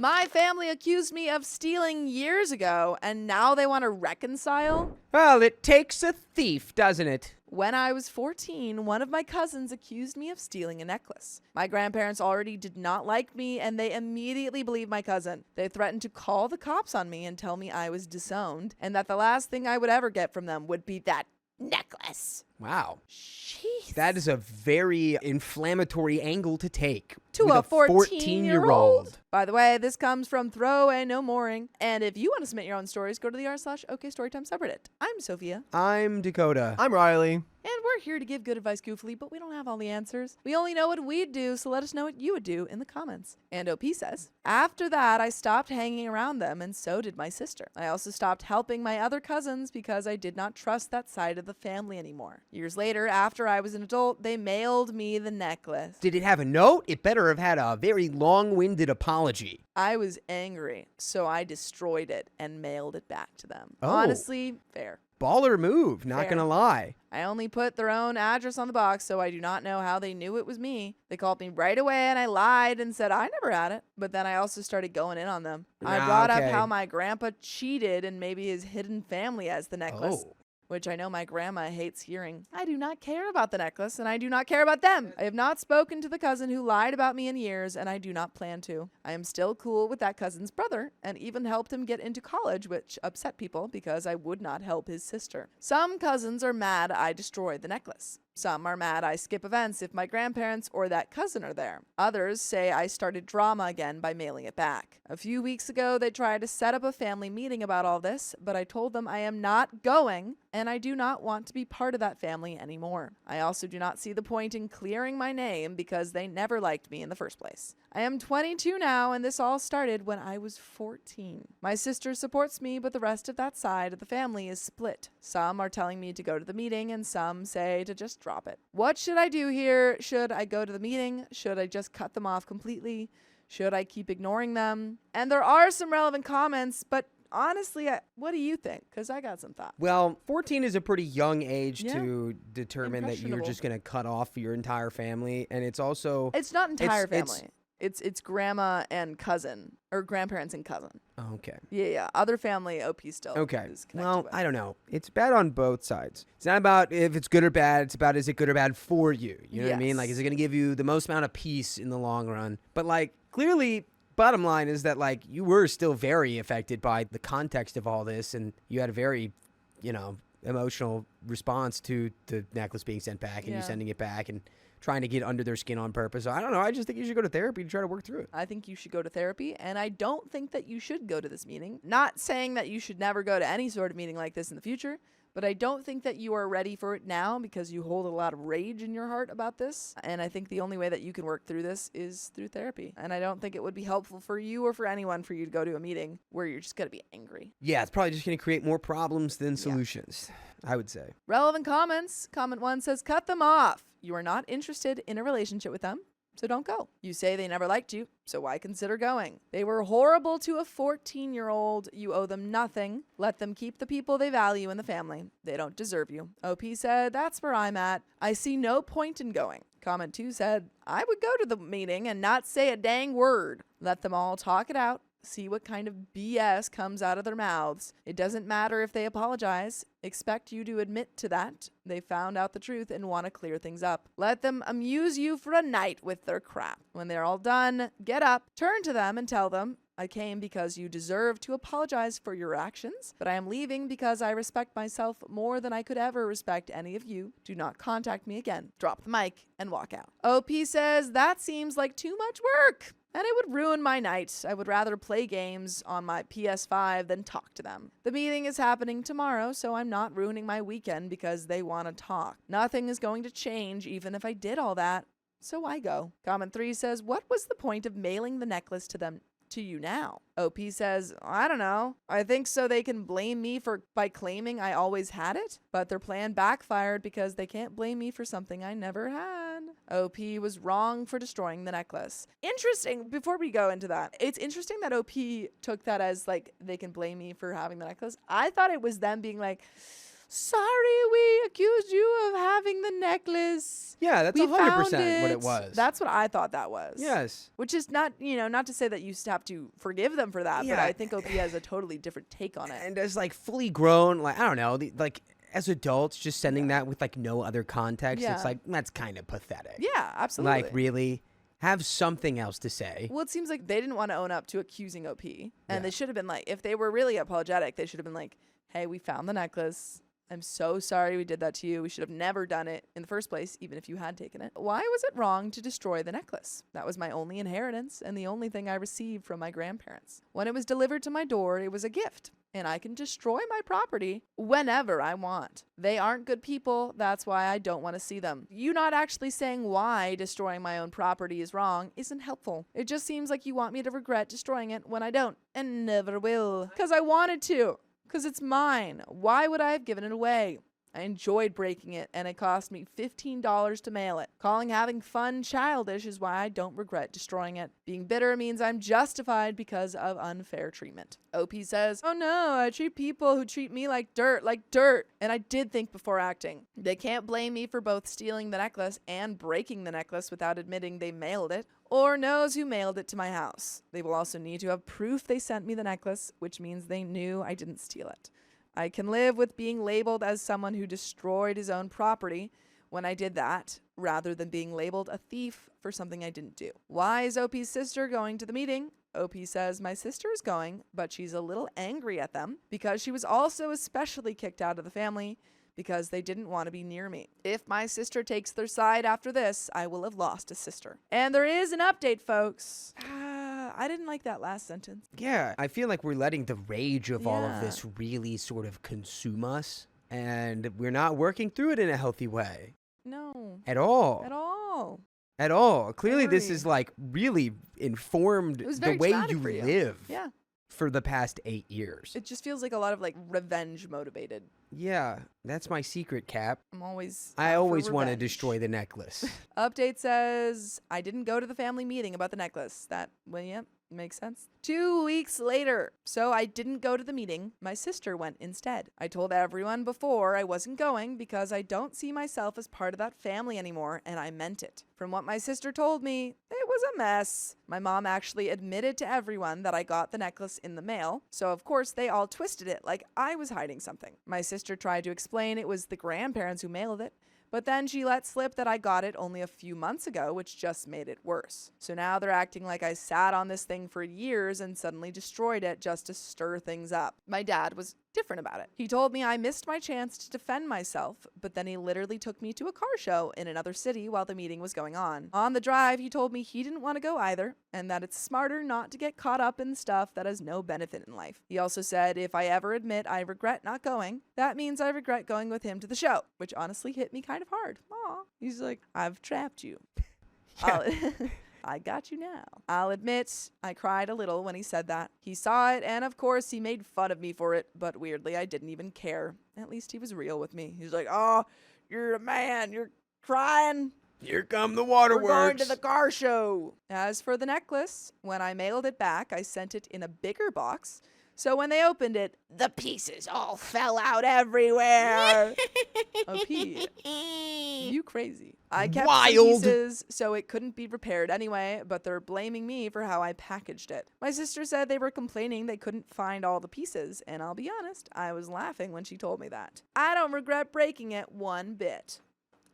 My family accused me of stealing years ago, and now they want to reconcile? Well, it takes a thief, doesn't it? When I was 14, one of my cousins accused me of stealing a necklace. My grandparents already did not like me, and they immediately believed my cousin. They threatened to call the cops on me and tell me I was disowned, and that the last thing I would ever get from them would be that necklace. Wow. Jeez. That is a very inflammatory angle to take. To with a 14-year-old. By the way, this comes from Throwaway No Mooring. And if you want to submit your own stories, go to the r/OKStorytime subreddit. I'm Sophia. I'm Dakota. I'm Riley. And we're here to give good advice goofily, but we don't have all the answers. We only know what we'd do, so let us know what you would do in the comments. And OP says, after that, I stopped hanging around them, and so did my sister. I also stopped helping my other cousins because I did not trust that side of the family anymore. Years later, after I was an adult, they mailed me the necklace. Did it have a note? It better have had a very long-winded apology. I was angry, so I destroyed it and mailed it back to them. Oh. Honestly, fair. Baller move, not Fair. gonna lie. I only put their own address on the box, so I do not know how they knew it was me. They called me right away, and I lied and said I never had it. But then I also started going in on them. I brought up how my grandpa cheated and maybe his hidden family has the necklace. Oh. Which I know my grandma hates hearing. I do not care about the necklace, and I do not care about them. I have not spoken to the cousin who lied about me in years, and I do not plan to. I am still cool with that cousin's brother, and even helped him get into college, which upset people because I would not help his sister. Some cousins are mad I destroyed the necklace. Some are mad I skip events if my grandparents or that cousin are there. Others say I started drama again by mailing it back. A few weeks ago, they tried to set up a family meeting about all this, but I told them I am not going, and I do not want to be part of that family anymore. I also do not see the point in clearing my name because they never liked me in the first place. I am 22 now, and this all started when I was 14. My sister supports me, but the rest of that side of the family is split. Some are telling me to go to the meeting, and some say to just drop it. What should I do here? Should I go to the meeting? Should I just cut them off completely? Should I keep ignoring them? And there are some relevant comments, but honestly, what do you think? Because I got some thoughts. Well, 14 is a pretty young age Yeah. to determine that you're Impressionable. just going to cut off your entire family. And it's also... It's not entire It's- family. It's grandma and cousin, or grandparents and cousin. Oh, okay. Yeah. Other family, OP still. Okay. Is connected Well, with. I don't know. It's bad on both sides. It's not about if it's good or bad. It's about is it good or bad for you? You know what I mean? Yes. Like, is it going to give you the most amount of peace in the long run? But, like, clearly... Bottom line is that, like, you were still very affected by the context of all this, and you had a very, emotional response to the necklace being sent back and you sending it back and trying to get under their skin on purpose. So I don't know. I just think you should go to therapy to try to work through it. I think you should go to therapy, and I don't think that you should go to this meeting. Not saying that you should never go to any sort of meeting like this in the future, but I don't think that you are ready for it now because you hold a lot of rage in your heart about this. And I think the only way that you can work through this is through therapy. And I don't think it would be helpful for you or for anyone for you to go to a meeting where you're just going to be angry. Yeah, it's probably just going to create more problems than solutions, I would say. Relevant comments. Comment 1 says, cut them off. You are not interested in a relationship with them, so don't go. You say they never liked you, so why consider going? They were horrible to a 14-year-old. You owe them nothing. Let them keep the people they value in the family. They don't deserve you. OP said, that's where I'm at. I see no point in going. Comment 2 said, I would go to the meeting and not say a dang word. Let them all talk it out. See what kind of BS comes out of their mouths. It doesn't matter if they apologize. Expect you to admit to that. They found out the truth and want to clear things up. Let them amuse you for a night with their crap. When they're all done, get up, turn to them and tell them, I came because you deserve to apologize for your actions, but I am leaving because I respect myself more than I could ever respect any of you. Do not contact me again. Drop the mic and walk out. OP says, that seems like too much work. And it would ruin my night. I would rather play games on my PS5 than talk to them. The meeting is happening tomorrow, so I'm not ruining my weekend because they want to talk. Nothing is going to change even if I did all that. So why go? Comment 3 says, what was the point of mailing the necklace to you now? OP says, I don't know. I think so they can blame me by claiming I always had it, but their plan backfired because they can't blame me for something I never had. OP was wrong for destroying the necklace. Interesting. Before we go into that, it's interesting that OP took that as like they can blame me for having the necklace. I thought it was them being like, sorry, we accused you of having the necklace. Yeah, that's We 100% found what it was. That's what I thought that was. Yes. Which is not, not to say that you have to forgive them for that, but Yeah. I think OP has a totally different take on it. And as like fully grown, like I don't know, like as adults, just sending that with like no other context, Yeah. it's like that's kind of pathetic. Yeah, absolutely. Like really, have something else to say. Well, it seems like they didn't want to own up to accusing OP, and Yeah. they should have been like, if they were really apologetic, they should have been like, hey, we found the necklace. I'm so sorry we did that to you. We should have never done it in the first place, even if you had taken it. Why was it wrong to destroy the necklace? That was my only inheritance and the only thing I received from my grandparents. When it was delivered to my door, it was a gift, and I can destroy my property whenever I want. They aren't good people. That's why I don't want to see them. You not actually saying why destroying my own property is wrong isn't helpful. It just seems like you want me to regret destroying it when I don't, and never will. Because I wanted to. Because it's mine. Why would I have given it away? I enjoyed breaking it, and it cost me $15 to mail it. Calling having fun childish is why I don't regret destroying it. Being bitter means I'm justified because of unfair treatment. OP says, oh no, I treat people who treat me like dirt. And I did think before acting. They can't blame me for both stealing the necklace and breaking the necklace without admitting they mailed it, or knows who mailed it to my house. They will also need to have proof they sent me the necklace, which means they knew I didn't steal it. I can live with being labeled as someone who destroyed his own property when I did that, rather than being labeled a thief for something I didn't do. Why is OP's sister going to the meeting? OP says, my sister is going, but she's a little angry at them because she was also especially kicked out of the family because they didn't want to be near me. If my sister takes their side after this, I will have lost a sister. And there is an update, folks. I didn't like that last sentence. Yeah, I feel like we're letting the rage of all of Yeah. this really sort of consume us, and we're not working through it in a healthy way. No. At all. At all. At all. Clearly, this agree. is like really informed It was the very way traumatic you for you. live Yeah. for the past 8 years. It just feels like a lot of like revenge motivated. Yeah, that's my secret, Cap. I'm always I out for always want to revenge. destroy the necklace. Update says I didn't go to the family meeting about the necklace. That, well, yep, makes sense. 2 weeks later. So I didn't go to the meeting. My sister went instead. I told everyone before I wasn't going because I don't see myself as part of that family anymore, and I meant it. From what my sister told me, it was a mess. My mom actually admitted to everyone that I got the necklace in the mail, so of course they all twisted it like I was hiding something. My sister tried to explain it was the grandparents who mailed it, but then she let slip that I got it only a few months ago, which just made it worse. So now they're acting like I sat on this thing for years and suddenly destroyed it just to stir things up. My dad was different about it. He told me I missed my chance to defend myself, but then he literally took me to a car show in another city while the meeting was going on. On the drive, he told me he didn't want to go either, and that it's smarter not to get caught up in stuff that has no benefit in life. He also said if I ever admit I regret not going, that means I regret going with him to the show, which honestly hit me kind of hard. Aw. He's like, I've trapped you. I got you now. I'll admit, I cried a little when he said that. He saw it, and of course, he made fun of me for it, but weirdly, I didn't even care. At least he was real with me. He's like, oh, you're a man. You're crying. Here come the We're going waterworks. to the car show. As for the necklace, when I mailed it back, I sent it in a bigger box. So when they opened it, the pieces all fell out everywhere. OP, you crazy. I kept some Wild. pieces so it couldn't be repaired anyway, but they're blaming me for how I packaged it. My sister said they were complaining they couldn't find all the pieces, and I'll be honest, I was laughing when she told me that. I don't regret breaking it one bit.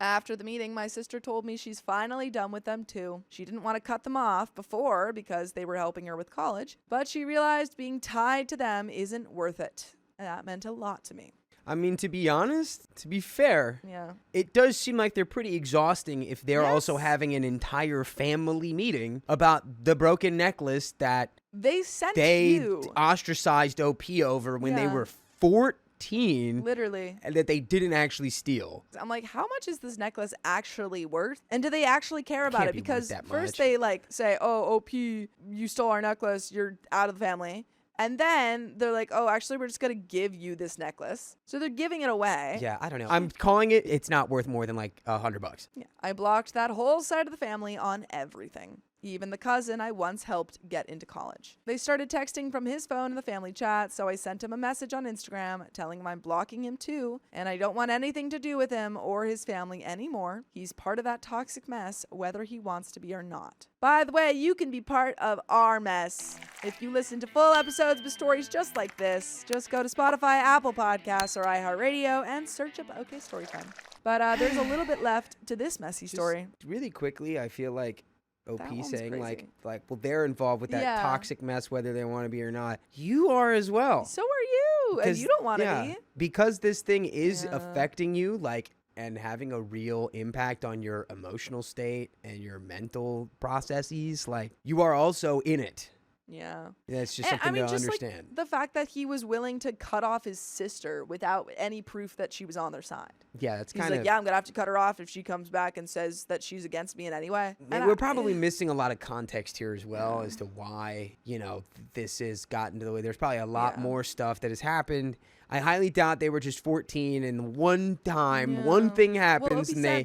After the meeting, my sister told me she's finally done with them too. She didn't want to cut them off before because they were helping her with college, but she realized being tied to them isn't worth it. And that meant a lot to me. I mean, to be honest, to be fair, Yeah. it does seem like they're pretty exhausting if they're also Yes. having an entire family meeting about the broken necklace that They sent they you. ostracized OP over when they Yeah. were 14 Literally. and that they didn't actually steal. I'm like, how much is this necklace actually worth? And do they actually care about Can't it? be worth Because that first much. they like say, oh, OP, you stole our necklace. You're out of the family. And then they're like, oh, actually, we're just going to give you this necklace. So they're giving it away. Yeah, I don't know. I'm calling it's not worth more than like $100. Yeah. I blocked that whole side of the family on everything. even the cousin I once helped get into college. They started texting from his phone in the family chat, so I sent him a message on Instagram telling him I'm blocking him too, and I don't want anything to do with him or his family anymore. He's part of that toxic mess, whether he wants to be or not. By the way, you can be part of our mess. If you listen to full episodes with stories just like this, just go to Spotify, Apple Podcasts, or iHeartRadio and search up OK Storytime. But there's a little bit left to this messy story. Just really quickly, I feel like OP saying crazy. like, well, they're involved with that toxic mess, whether they want to be or not. You are as well. So are you, and you don't want to be. Because this thing is affecting you, like, and having a real impact on your emotional state and your mental processes, like, you are also in it. Yeah. That's just something to understand. Like the fact that he was willing to cut off his sister without any proof that she was on their side. Yeah, that's He's kind of... like, yeah, I'm going to have to cut her off if she comes back and says that she's against me in any way. And we're probably missing a lot of context here as well as to why, you know, this has gotten to the way. There's probably a lot more stuff that has happened. I highly doubt they were just 14 and one time, one thing happens and they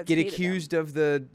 get accused of the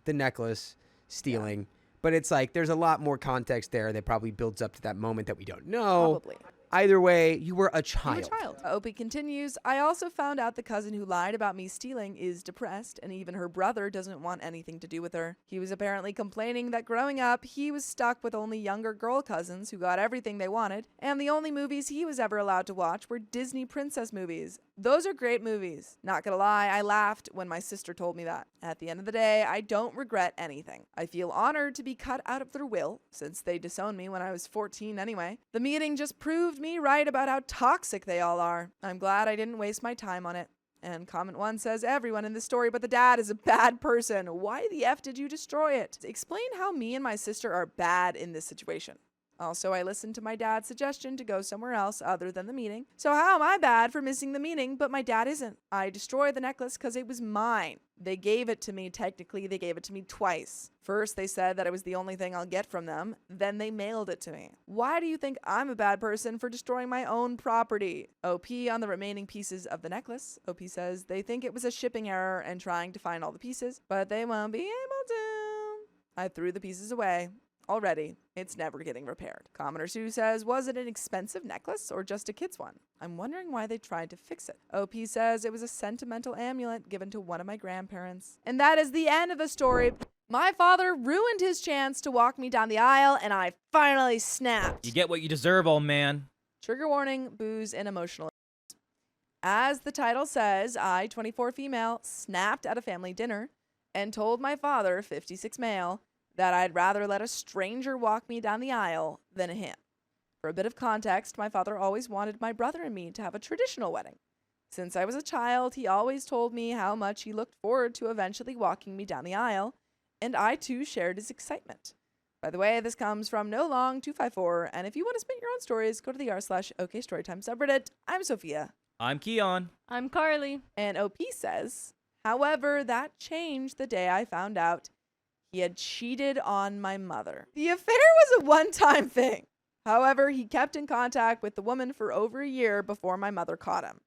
necklace stealing. Yeah. But it's like there's a lot more context there that probably builds up to that moment that we don't know. Probably. Either way, you were a child. You were a child. Opie continues, I also found out the cousin who lied about me stealing is depressed, and even her brother doesn't want anything to do with her. He was apparently complaining that growing up, he was stuck with only younger girl cousins who got everything they wanted, and the only movies he was ever allowed to watch were Disney princess movies. Those are great movies. Not gonna lie, I laughed when my sister told me that. At the end of the day, I don't regret anything. I feel honored to be cut out of their will, since they disowned me when I was 14 anyway. The meeting just proved me right about how toxic they all are. I'm glad I didn't waste my time on it. And comment 1 says, everyone in this story but the dad is a bad person. Why the F did you destroy it? Explain how me and my sister are bad in this situation. Also, I listened to my dad's suggestion to go somewhere else other than the meeting. So how am I bad for missing the meeting, but my dad isn't? I destroyed the necklace because it was mine. They gave it to me. Technically, they gave it to me twice. First, they said that it was the only thing I'll get from them. Then they mailed it to me. Why do you think I'm a bad person for destroying my own property? OP on the remaining pieces of the necklace. OP says they think it was a shipping error and trying to find all the pieces, but they won't be able to. I threw the pieces away. Already, it's never getting repaired. Commenter Sue says, was it an expensive necklace or just a kid's one? I'm wondering why they tried to fix it. OP says it was a sentimental amulet given to one of my grandparents. And that is the end of the story. My father ruined his chance to walk me down the aisle, and I finally snapped. You get what you deserve, old man. Trigger warning, booze, and emotional. As the title says, I, 24 female, snapped at a family dinner and told my father, 56 male, that I'd rather let a stranger walk me down the aisle than him. For a bit of context, my father always wanted my brother and me to have a traditional wedding. Since I was a child, he always told me how much he looked forward to eventually walking me down the aisle, and I too shared his excitement. By the way, this comes from NoLong254, and if you want to submit your own stories, go to the r/OKStorytime subreddit. I'm Sophia. I'm Keon. I'm Carly. And OP says, however, that changed the day I found out he had cheated on my mother. The affair was a one-time thing. However, he kept in contact with the woman for over a year before my mother caught him.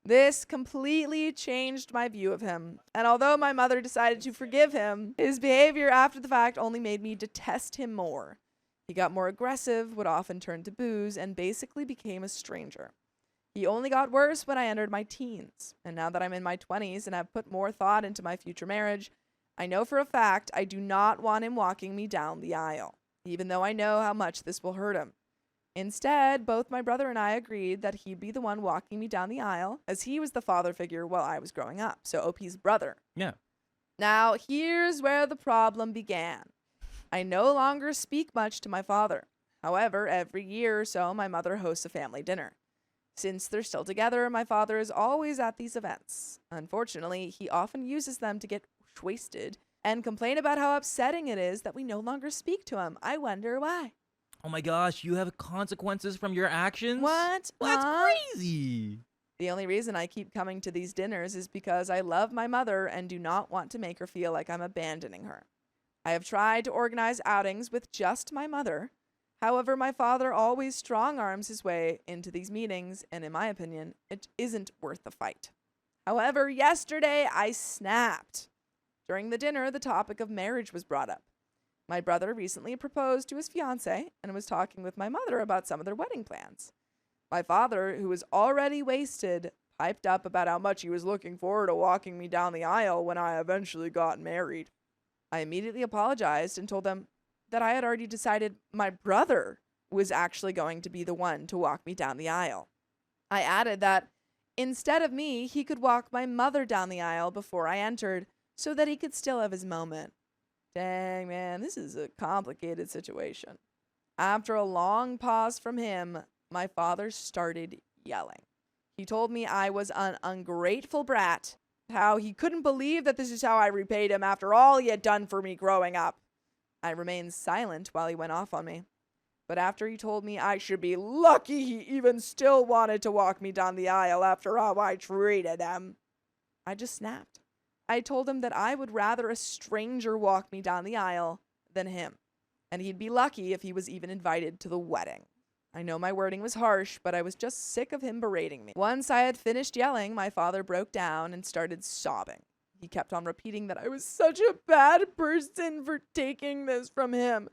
This completely changed my view of him. And although my mother decided to forgive him, his behavior after the fact only made me detest him more. He got more aggressive, would often turn to booze, and basically became a stranger. He only got worse when I entered my teens. And now that I'm in my 20s and have put more thought into my future marriage, I know for a fact I do not want him walking me down the aisle, even though I know how much this will hurt him. Instead, both my brother and I agreed that he'd be the one walking me down the aisle, as he was the father figure while I was growing up, so OP's brother. Yeah. Now, here's where the problem began. I no longer speak much to my father. However, every year or so, my mother hosts a family dinner. Since they're still together, my father is always at these events. Unfortunately, he often uses them to get wasted and complain about how upsetting it is that we no longer speak to him. I wonder why. Oh my gosh, you have consequences from your actions? What? That's crazy. The only reason I keep coming to these dinners is because I love my mother and do not want to make her feel like I'm abandoning her. I have tried to organize outings with just my mother. However, my father always strong-arms his way into these meetings, and in my opinion, it isn't worth the fight. However, yesterday I snapped. During the dinner, the topic of marriage was brought up. My brother recently proposed to his fiancée and was talking with my mother about some of their wedding plans. My father, who was already wasted, piped up about how much he was looking forward to walking me down the aisle when I eventually got married. I immediately apologized and told them that I had already decided my brother was actually going to be the one to walk me down the aisle. I added that instead of me, he could walk my mother down the aisle before I entered so that he could still have his moment. Dang, man, this is a complicated situation. After a long pause from him, my father started yelling. He told me I was an ungrateful brat, how he couldn't believe that this is how I repaid him after all he had done for me growing up. I remained silent while he went off on me. But after he told me I should be lucky he even still wanted to walk me down the aisle after how I treated him, I just snapped. I told him that I would rather a stranger walk me down the aisle than him, and he'd be lucky if he was even invited to the wedding. I know my wording was harsh, but I was just sick of him berating me. Once I had finished yelling, my father broke down and started sobbing. He kept on repeating that I was such a bad person for taking this from him.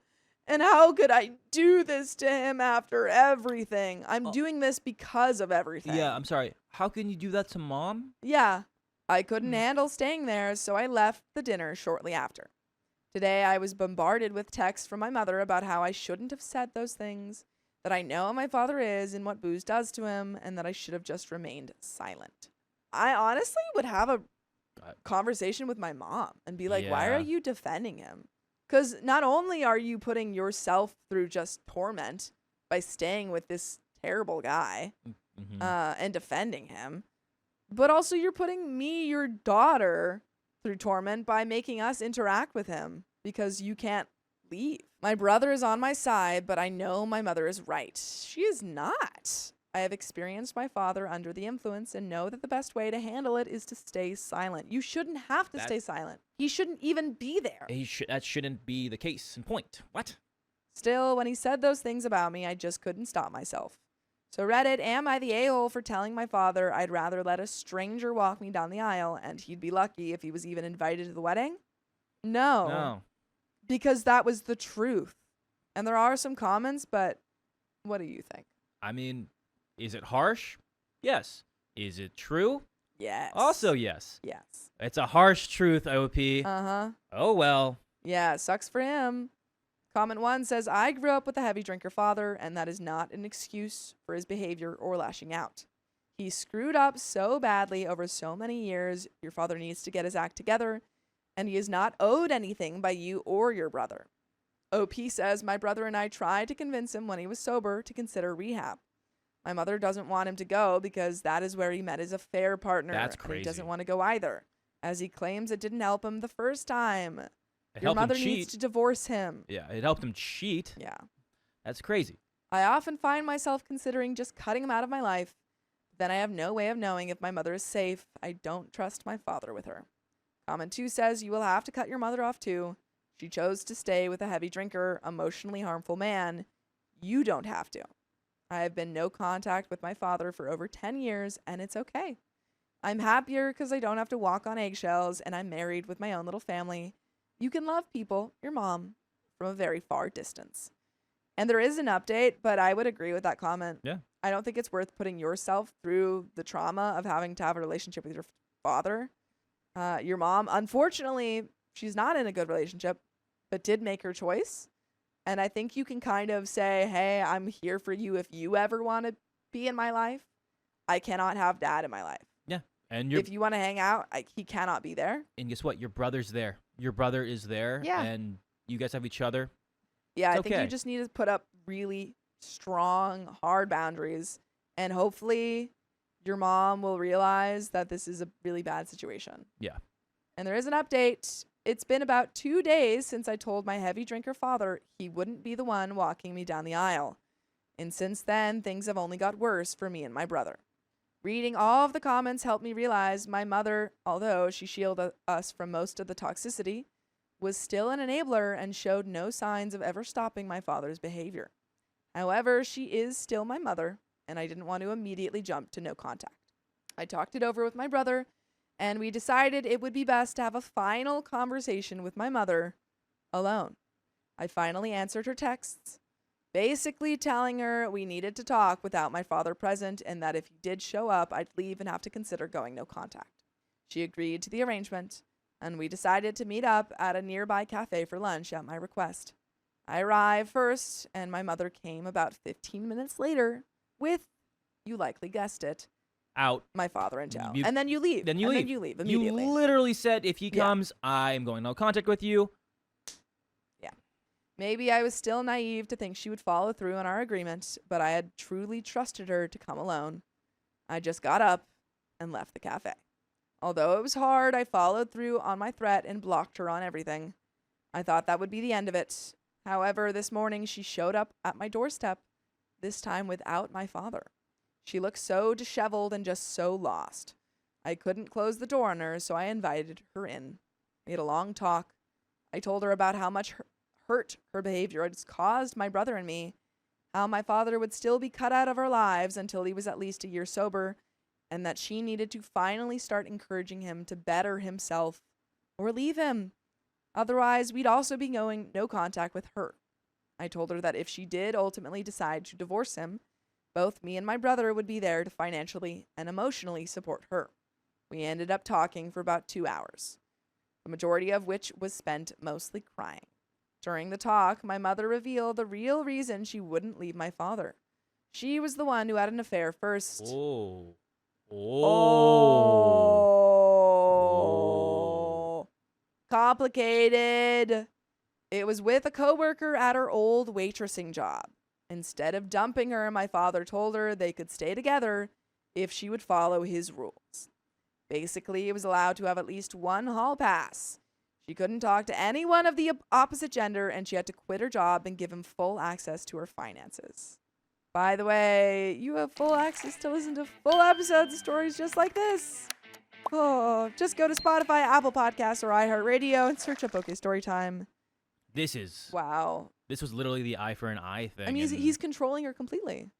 And how could I do this to him after everything? I'm doing this because of everything. Yeah, I'm sorry. How can you do that to mom? Yeah, I couldn't handle staying there, so I left the dinner shortly after. Today, I was bombarded with texts from my mother about how I shouldn't have said those things, that I know how my father is and what booze does to him, and that I should have just remained silent. I honestly would have a conversation with my mom and be like, why are Yeah. you defending him? Because not only are you putting yourself through just torment by staying with this terrible guy Mm-hmm. and defending him, but also you're putting me, your daughter, through torment by making us interact with him because you can't leave. My brother is on my side, but I know my mother is right. She is not. I have experienced my father under the influence and know that the best way to handle it is to stay silent. You shouldn't have to stay silent. He shouldn't even be there. That shouldn't be the case in point. What? Still, when he said those things about me, I just couldn't stop myself. So Reddit, am I the a-hole for telling my father I'd rather let a stranger walk me down the aisle and he'd be lucky if he was even invited to the wedding? No. Because that was the truth. And there are some comments, but what do you think? I mean, is it harsh? Yes. Is it true? Yes. Also yes. Yes. It's a harsh truth, OP. Uh-huh. Oh well. Yeah, it sucks for him. Comment 1 says, I grew up with a heavy drinker father, and that is not an excuse for his behavior or lashing out. He screwed up so badly over so many years, your father needs to get his act together, and he is not owed anything by you or your brother. OP says, my brother and I tried to convince him when he was sober to consider rehab. My mother doesn't want him to go because that is where he met his affair partner. That's And crazy. he doesn't want to go either, as he claims it didn't help him the first time. It Your helped him mother cheat. needs to divorce him. Yeah, it helped him cheat. Yeah. That's crazy. I often find myself considering just cutting him out of my life. Then I have no way of knowing if my mother is safe. I don't trust my father with her. Comment 2 says, you will have to cut your mother off too. She chose to stay with a heavy drinker, emotionally harmful man. You don't have to. I have been no contact with my father for over 10 years, and it's okay. I'm happier because I don't have to walk on eggshells, and I'm married with my own little family. You can love people, your mom, from a very far distance. And there is an update, but I would agree with that comment. Yeah. I don't think it's worth putting yourself through the trauma of having to have a relationship with your father. Your mom, unfortunately, she's not in a good relationship, but did make her choice. And I think you can kind of say, hey, I'm here for you if you ever want to be in my life. I cannot have dad in my life. Yeah. And If you want to hang out, he cannot be there. and guess what? Your brother's there. Your brother is there. Yeah. And you guys have each other. Yeah, It's I think you okay. just need to put up really strong, hard boundaries. And hopefully your mom will realize that this is a really bad situation. Yeah. And there is an update. It's been about 2 days since I told my heavy drinker father he wouldn't be the one walking me down the aisle. And since then, things have only got worse for me and my brother. Reading all of the comments helped me realize my mother, although she shielded us from most of the toxicity, was still an enabler and showed no signs of ever stopping my father's behavior. However, she is still my mother, and I didn't want to immediately jump to no contact. I talked it over with my brother, and we decided it would be best to have a final conversation with my mother alone. I finally answered her texts, basically telling her we needed to talk without my father present and that if he did show up, I'd leave and have to consider going no contact. She agreed to the arrangement, and we decided to meet up at a nearby cafe for lunch at my request. I arrived first, and my mother came about 15 minutes later with, you likely guessed it, Out. my father in tow. You- And then you leave. Then you and leave. Then you leave You immediately. literally said, if he Yeah. comes, I'm going no contact with you. Maybe I was still naive to think she would follow through on our agreement, but I had truly trusted her to come alone. I just got up and left the cafe. Although it was hard, I followed through on my threat and blocked her on everything. I thought that would be the end of it. However, this morning she showed up at my doorstep, this time without my father. She looked so disheveled and just so lost. I couldn't close the door on her, so I invited her in. We had a long talk. I told her about how much hurt her behavior had caused my brother and me, how my father would still be cut out of our lives until he was at least a year sober, and that she needed to finally start encouraging him to better himself or leave him. Otherwise, we'd also be going no contact with her. I told her that if she did ultimately decide to divorce him, both me and my brother would be there to financially and emotionally support her. We ended up talking for about 2 hours, the majority of which was spent mostly crying. During the talk, my mother revealed the real reason she wouldn't leave my father. She was the one who had an affair first. Oh. Oh. Complicated. It was with a coworker at her old waitressing job. Instead of dumping her, my father told her they could stay together if she would follow his rules. Basically, he was allowed to have at least one hall pass. She couldn't talk to anyone of the opposite gender, and she had to quit her job and give him full access to her finances. By the way, you have full access to listen to full episodes of stories just like this. Oh, just go to Spotify, Apple Podcasts, or iHeartRadio and search up OK Storytime. This Wow. was literally the eye for an eye thing. I mean, and he's controlling her completely.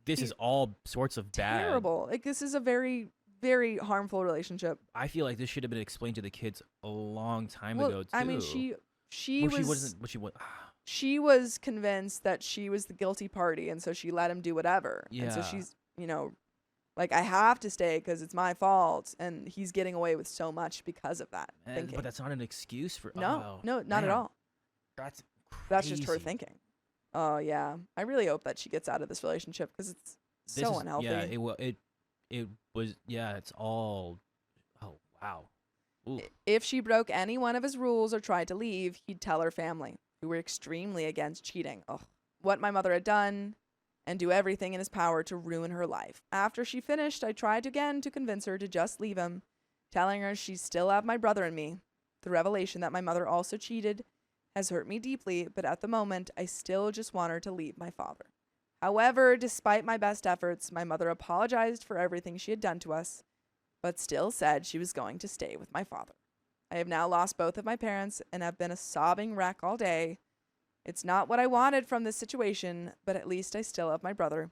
this is all sorts of bad. Terrible. Like, this is a very, very harmful relationship. I feel like this should have been explained to the kids a long time Well, ago too. I mean, she She was convinced that she was the guilty party, and so she let him do whatever. And so Yeah. she's, like, I have to stay because it's my fault, and he's getting away with so much because of that thinking. But that's not an excuse for. No, oh, not at man, all. That's That's just her crazy. thinking. Oh yeah, I really hope that she gets out of this relationship because it's This so is- unhealthy. Yeah, it was. Yeah, it's all. Oh wow. Ooh. If she broke any one of his rules or tried to leave, he'd tell her family, who were extremely against cheating. Ugh. What my mother had done, and do everything in his power to ruin her life. After she finished, I tried again to convince her to just leave him, telling her she still have my brother and me. The revelation that my mother also cheated has hurt me deeply, but at the moment, I still just want her to leave my father. However, despite my best efforts, my mother apologized for everything she had done to us, but still said she was going to stay with my father. I have now lost both of my parents and have been a sobbing wreck all day. It's not what I wanted from this situation, but at least I still have my brother.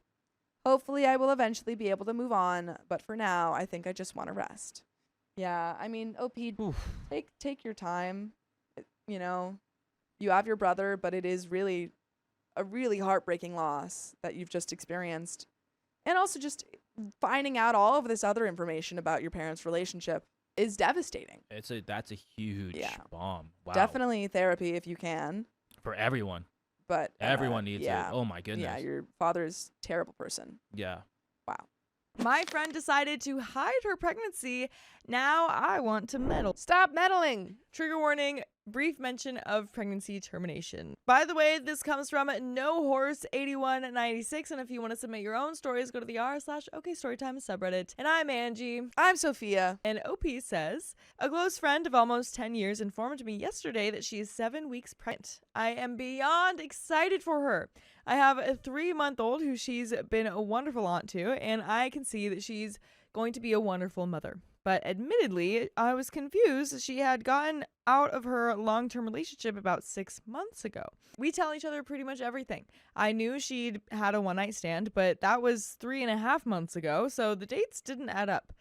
Hopefully I will eventually be able to move on, but for now, I think I just want to rest. Yeah, I mean, OP, Oof. take your time. You have your brother, but it is really a really heartbreaking loss that you've just experienced. And also just finding out all of this other information about your parents' relationship is devastating. That's a huge Yeah. bomb. Wow. Definitely therapy if you can, For everyone. but Everyone needs yeah. it. Oh my goodness. Yeah, your father's a terrible person. Yeah. Wow. My friend decided to hide her pregnancy. Now I want to meddle. Stop meddling. Trigger warning, brief mention of pregnancy termination. By the way, this comes from No Horse 8196, and if you want to submit your own stories, go to the r/OKStorytime subreddit. And I'm Angie. I'm Sophia. And OP says, a close friend of almost 10 years informed me yesterday that she is 7 weeks pregnant. I am beyond excited for her. I have a 3-month-old who she's been a wonderful aunt to, and I can see that she's going to be a wonderful mother. But admittedly, I was confused. She had gotten out of her long-term relationship about 6 months ago. We tell each other pretty much everything. I knew she'd had a one-night stand, but that was 3.5 months ago, so the dates didn't add up.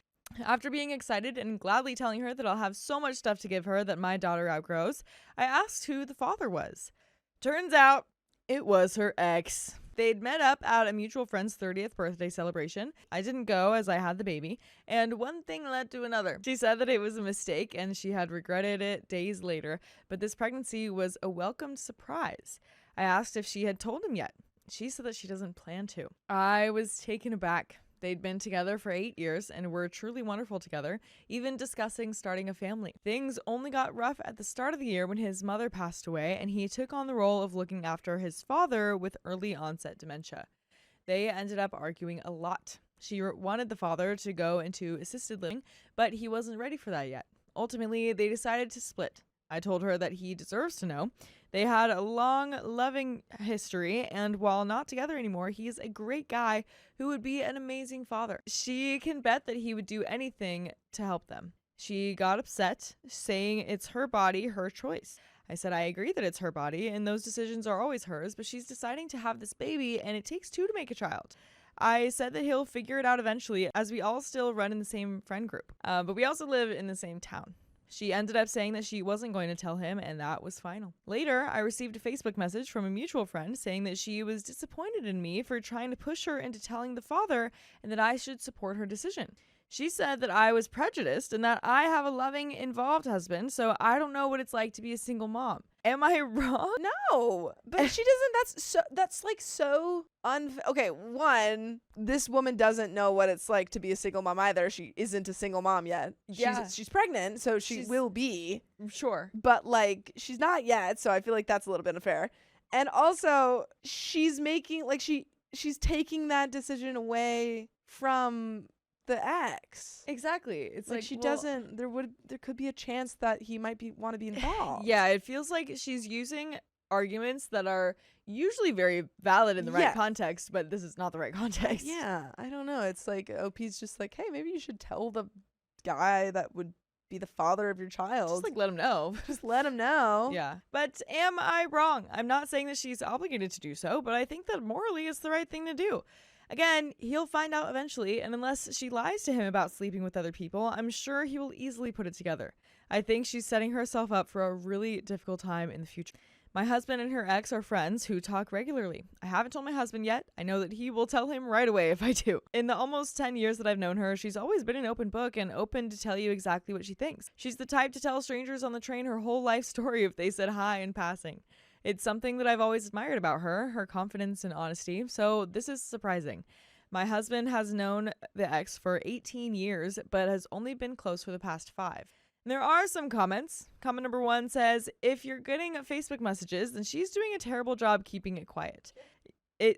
After being excited and gladly telling her that I'll have so much stuff to give her that my daughter outgrows, I asked who the father was. Turns out it was her ex. They'd met up at a mutual friend's 30th birthday celebration. I didn't go as I had the baby, and one thing led to another. She said that it was a mistake and she had regretted it days later, but this pregnancy was a welcomed surprise. I asked if she had told him yet. She said that she doesn't plan to. I was taken aback. They'd been together for 8 years and were truly wonderful together, even discussing starting a family. Things only got rough at the start of the year when his mother passed away and he took on the role of looking after his father with early onset dementia. They ended up arguing a lot. She wanted the father to go into assisted living, but he wasn't ready for that yet. Ultimately, they decided to split. I told her that he deserves to know. They had a long, loving history, and while not together anymore, he's a great guy who would be an amazing father. She can bet that he would do anything to help them. She got upset, saying it's her body, her choice. I said I agree that it's her body, and those decisions are always hers, but she's deciding to have this baby, and it takes two to make a child. I said that he'll figure it out eventually, as we all still run in the same friend group, but we also live in the same town. She ended up saying that she wasn't going to tell him, and that was final. Later, I received a Facebook message from a mutual friend saying that she was disappointed in me for trying to push her into telling the father and that I should support her decision. She said that I was prejudiced and that I have a loving, involved husband, so I don't know what it's like to be a single mom. Am I wrong? No, but she doesn't. That's like so okay, one, this woman doesn't know what it's like to be a single mom either. She isn't a single mom yet. Yeah. She's pregnant, so she will be. Sure. But like she's not yet, so I feel like that's a little bit unfair. And also, she's making like she's taking that decision away from the ex. Exactly. It's like she doesn't. There could be a chance that he might want to be involved. Yeah, it feels like she's using arguments that are usually very valid in the right context, but this is not the right context. Yeah, I don't know. It's like OP's just like, hey, maybe you should tell the guy that would be the father of your child. Just like let him know. Just let him know. Yeah. But am I wrong? I'm not saying that she's obligated to do so, but I think that morally it's the right thing to do. Again, he'll find out eventually, and unless she lies to him about sleeping with other people, I'm sure he will easily put it together. I think she's setting herself up for a really difficult time in the future. My husband and her ex are friends who talk regularly. I haven't told my husband yet. I know that he will tell him right away if I do. In the almost 10 years that I've known her, she's always been an open book and open to tell you exactly what she thinks. She's the type to tell strangers on the train her whole life story if they said hi in passing. It's something that I've always admired about her confidence and honesty, so this is surprising. My husband has known the ex for 18 years, but has only been close for the past 5. There are some comments. Comment number 1 says, if you're getting Facebook messages, then she's doing a terrible job keeping it quiet.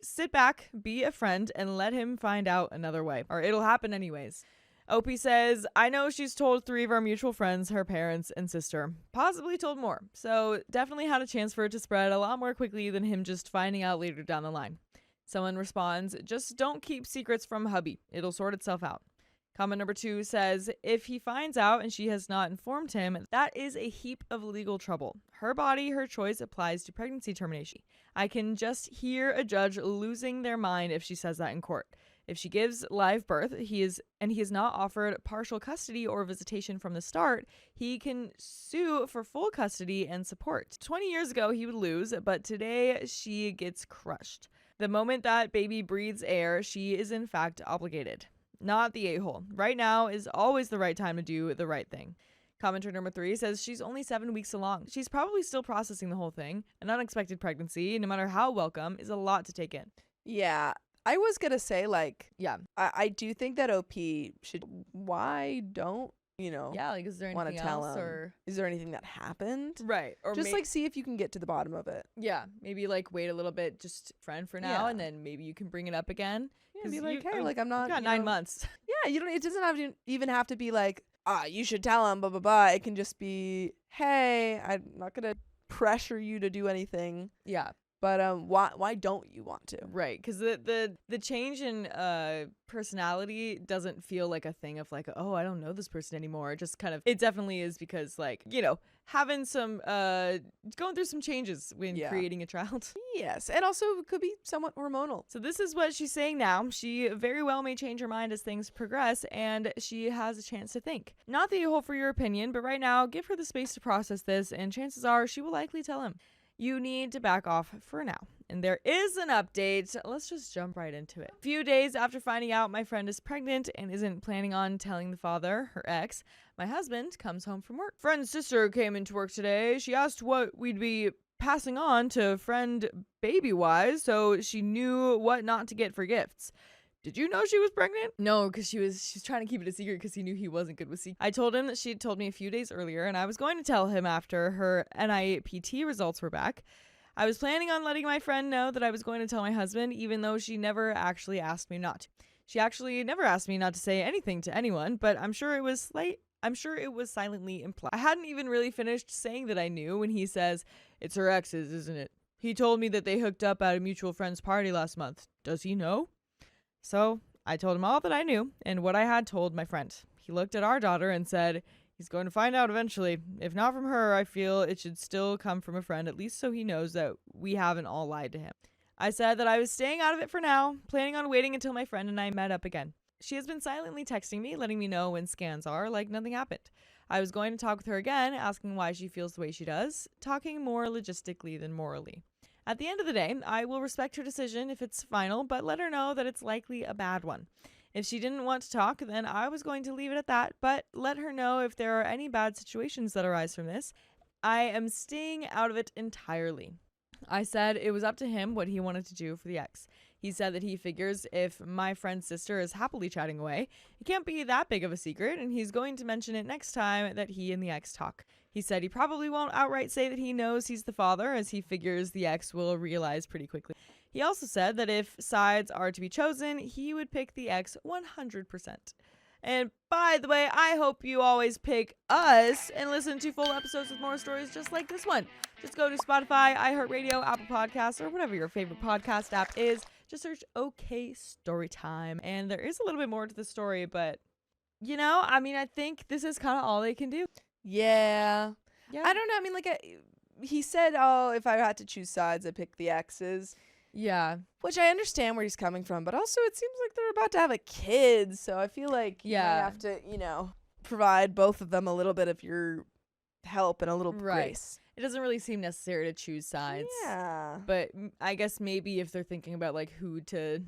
Sit back, be a friend, and let him find out another way, or it'll happen anyways. Opie says, I know she's told 3 of our mutual friends, her parents, and sister. Possibly told more. So definitely had a chance for it to spread a lot more quickly than him just finding out later down the line. Someone responds, just don't keep secrets from hubby. It'll sort itself out. Comment number 2 says, if he finds out and she has not informed him, that is a heap of legal trouble. Her body, her choice applies to pregnancy termination. I can just hear a judge losing their mind if she says that in court. If she gives live birth, he is not offered partial custody or visitation from the start, he can sue for full custody and support. 20 years ago, he would lose, but today she gets crushed. The moment that baby breathes air, she is in fact obligated. Not the a-hole. Right now is always the right time to do the right thing. Commenter number 3 says she's only 7 weeks along. She's probably still processing the whole thing. An unexpected pregnancy, no matter how welcome, is a lot to take in. Yeah. I was going to say, like, I do think that OP should, why don't, yeah, like, is there want to anything tell else him? or Is there anything that happened? right, or just like see if you can get to the bottom of it. Yeah, maybe like wait a little bit, just friend for now, and then maybe you can bring it up again. Yeah, be like, hey, like I'm not. You got 9 months. Yeah, you don't. It doesn't have to even have to be like, you should tell him, blah blah blah. It can just be, hey, I'm not gonna pressure you to do anything. Yeah. But why don't you want to? Right, because the change in personality doesn't feel like a thing of like, oh, I don't know this person anymore. It just kind of, it definitely is because like, having some going through some changes when creating a child. Yes, and also it could be somewhat hormonal. So this is what she's saying now. She very well may change her mind as things progress, and she has a chance to think. Not the a-hole for your opinion, but right now, give her the space to process this, and chances are she will likely tell him. You need to back off for now. And there is an update. Let's just jump right into it. A few days after finding out my friend is pregnant and isn't planning on telling the father, her ex, my husband comes home from work. Friend's sister came into work today. She asked what we'd be passing on to friend baby-wise, so she knew what not to get for gifts. Did you know she was pregnant? No, because she's trying to keep it a secret because he knew he wasn't good with secrets. I told him that she had told me a few days earlier, and I was going to tell him after her NIPT results were back. I was planning on letting my friend know that I was going to tell my husband, even though she never actually asked me not to. She actually never asked me not to say anything to anyone, but I'm sure it was silently implied. I hadn't even really finished saying that I knew when he says, "It's her ex's, isn't it? He told me that they hooked up at a mutual friend's party last month. Does he know?" So I told him all that I knew and what I had told my friend. He looked at our daughter and said, "He's going to find out eventually. If not from her, I feel it should still come from a friend, at least so he knows that we haven't all lied to him." I said that I was staying out of it for now, planning on waiting until my friend and I met up again. She has been silently texting me, letting me know when scans are, like nothing happened. I was going to talk with her again, asking why she feels the way she does, talking more logistically than morally. At the end of the day, I will respect her decision if it's final, but let her know that it's likely a bad one. If she didn't want to talk, then I was going to leave it at that, but let her know if there are any bad situations that arise from this. I am staying out of it entirely. I said it was up to him what he wanted to do for the ex. He said that he figures if my friend's sister is happily chatting away, it can't be that big of a secret, and he's going to mention it next time that he and the ex talk. He said he probably won't outright say that he knows he's the father, as he figures the ex will realize pretty quickly. He also said that if sides are to be chosen, he would pick the ex 100%. And by the way, I hope you always pick us and listen to full episodes with more stories just like this one. Just go to Spotify, iHeartRadio, Apple Podcasts, or whatever your favorite podcast app is. Just search OK Storytime. And there is a little bit more to the story, but, I think this is kind of all they can do. Yeah. I don't know. I mean, he said, "Oh, if I had to choose sides, I'd pick the exes." Yeah. Which I understand where he's coming from, but also it seems like they're about to have a kid, so I feel like you have to, provide both of them a little bit of your help and a little grace. It doesn't really seem necessary to choose sides. Yeah. But I guess maybe if they're thinking about who to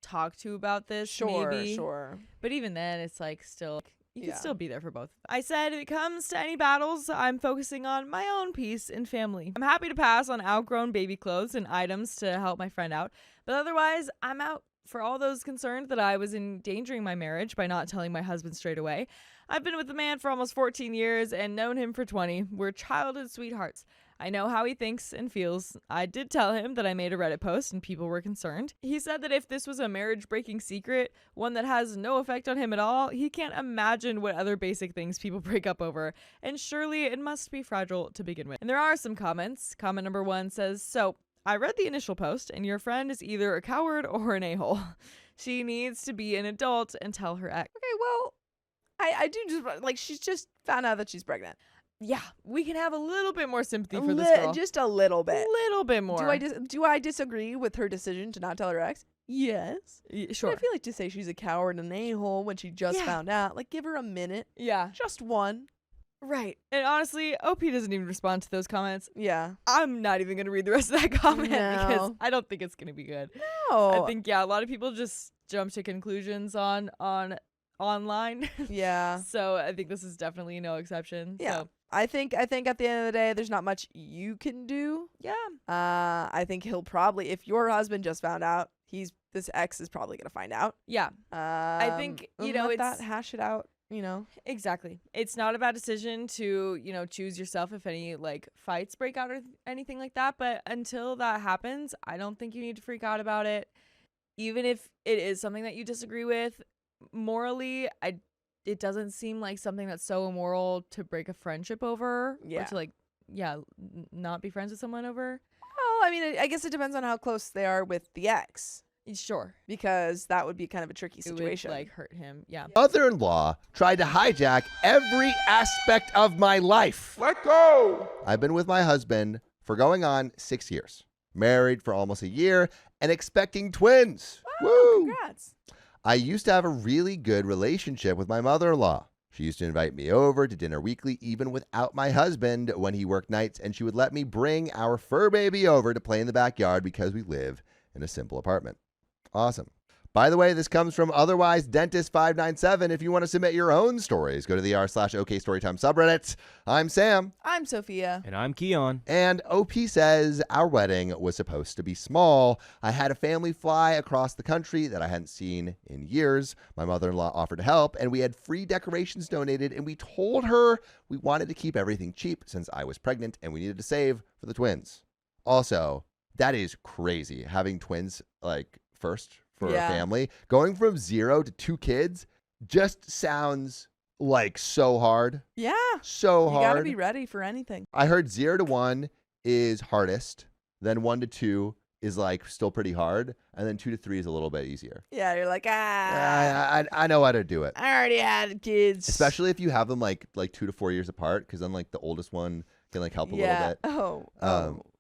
talk to about this, Sure. But even then, it's still. You can still be there for both. I said, if it comes to any battles, I'm focusing on my own peace and family. I'm happy to pass on outgrown baby clothes and items to help my friend out, but otherwise, I'm out. For all those concerned that I was endangering my marriage by not telling my husband straight away, I've been with the man for almost 14 years and known him for 20. We're childhood sweethearts. I know how he thinks and feels. I did tell him that I made a Reddit post and people were concerned. He said that if this was a marriage-breaking secret, one that has no effect on him at all, he can't imagine what other basic things people break up over. And surely it must be fragile to begin with. And there are some comments. Comment number 1 says, "So, I read the initial post and your friend is either a coward or an a-hole. She needs to be an adult and tell her ex." Okay, well, I do just, she's just found out that she's pregnant. Yeah, we can have a little bit more sympathy for this girl. Just a little bit. A little bit more. Do I disagree with her decision to not tell her ex? Yes. Sure. But I feel like to say she's a coward and an a-hole when she just found out, give her a minute. Yeah. Just one. Right. And honestly, OP doesn't even respond to those comments. Yeah. I'm not even going to read the rest of that comment because I don't think it's going to be good. No. I think, a lot of people just jump to conclusions on online. Yeah. So I think this is definitely no exception. Yeah. So. I think at the end of the day, there's not much you can do. Yeah. I think he'll probably, if your husband just found out, this ex is probably going to find out. Yeah. I think, it's hash it out. Exactly. It's not a bad decision to, choose yourself if any fights break out or anything like that. But until that happens, I don't think you need to freak out about it. Even if it is something that you disagree with morally, it doesn't seem like something that's so immoral to break a friendship over. Yeah. Or to not be friends with someone over. Well, I mean, I guess it depends on how close they are with the ex. Sure. Because that would be kind of a tricky situation. It would, hurt him. Yeah. Mother-in-law tried to hijack every aspect of my life. Let go! I've been with my husband for going on 6 years. Married for almost a year and expecting twins. Wow, Woo! congrats. I used to have a really good relationship with my mother-in-law. She used to invite me over to dinner weekly, even without my husband when he worked nights, and she would let me bring our fur baby over to play in the backyard because we live in a simple apartment. Awesome. By the way, this comes from Otherwise Dentist 597. If you want to submit your own stories, go to the r/OKStorytime subreddit. I'm Sam. I'm Sophia. And I'm Keon. And OP says, our wedding was supposed to be small. I had a family fly across the country that I hadn't seen in years. My mother-in-law offered to help, and we had free decorations donated, and we told her we wanted to keep everything cheap since I was pregnant and we needed to save for the twins. Also, that is crazy, having twins like first for a family. Going from 0 to 2 kids just sounds like so hard. Yeah. So hard. You gotta be ready for anything. I heard 0 to 1 is hardest. Then 1 to 2 is like still pretty hard. And then 2 to 3 is a little bit easier. Yeah, you're like, I know how to do it. I already had kids. Especially if you have them like 2 to 4 years apart, because then like the oldest one can like help a little bit. Oh.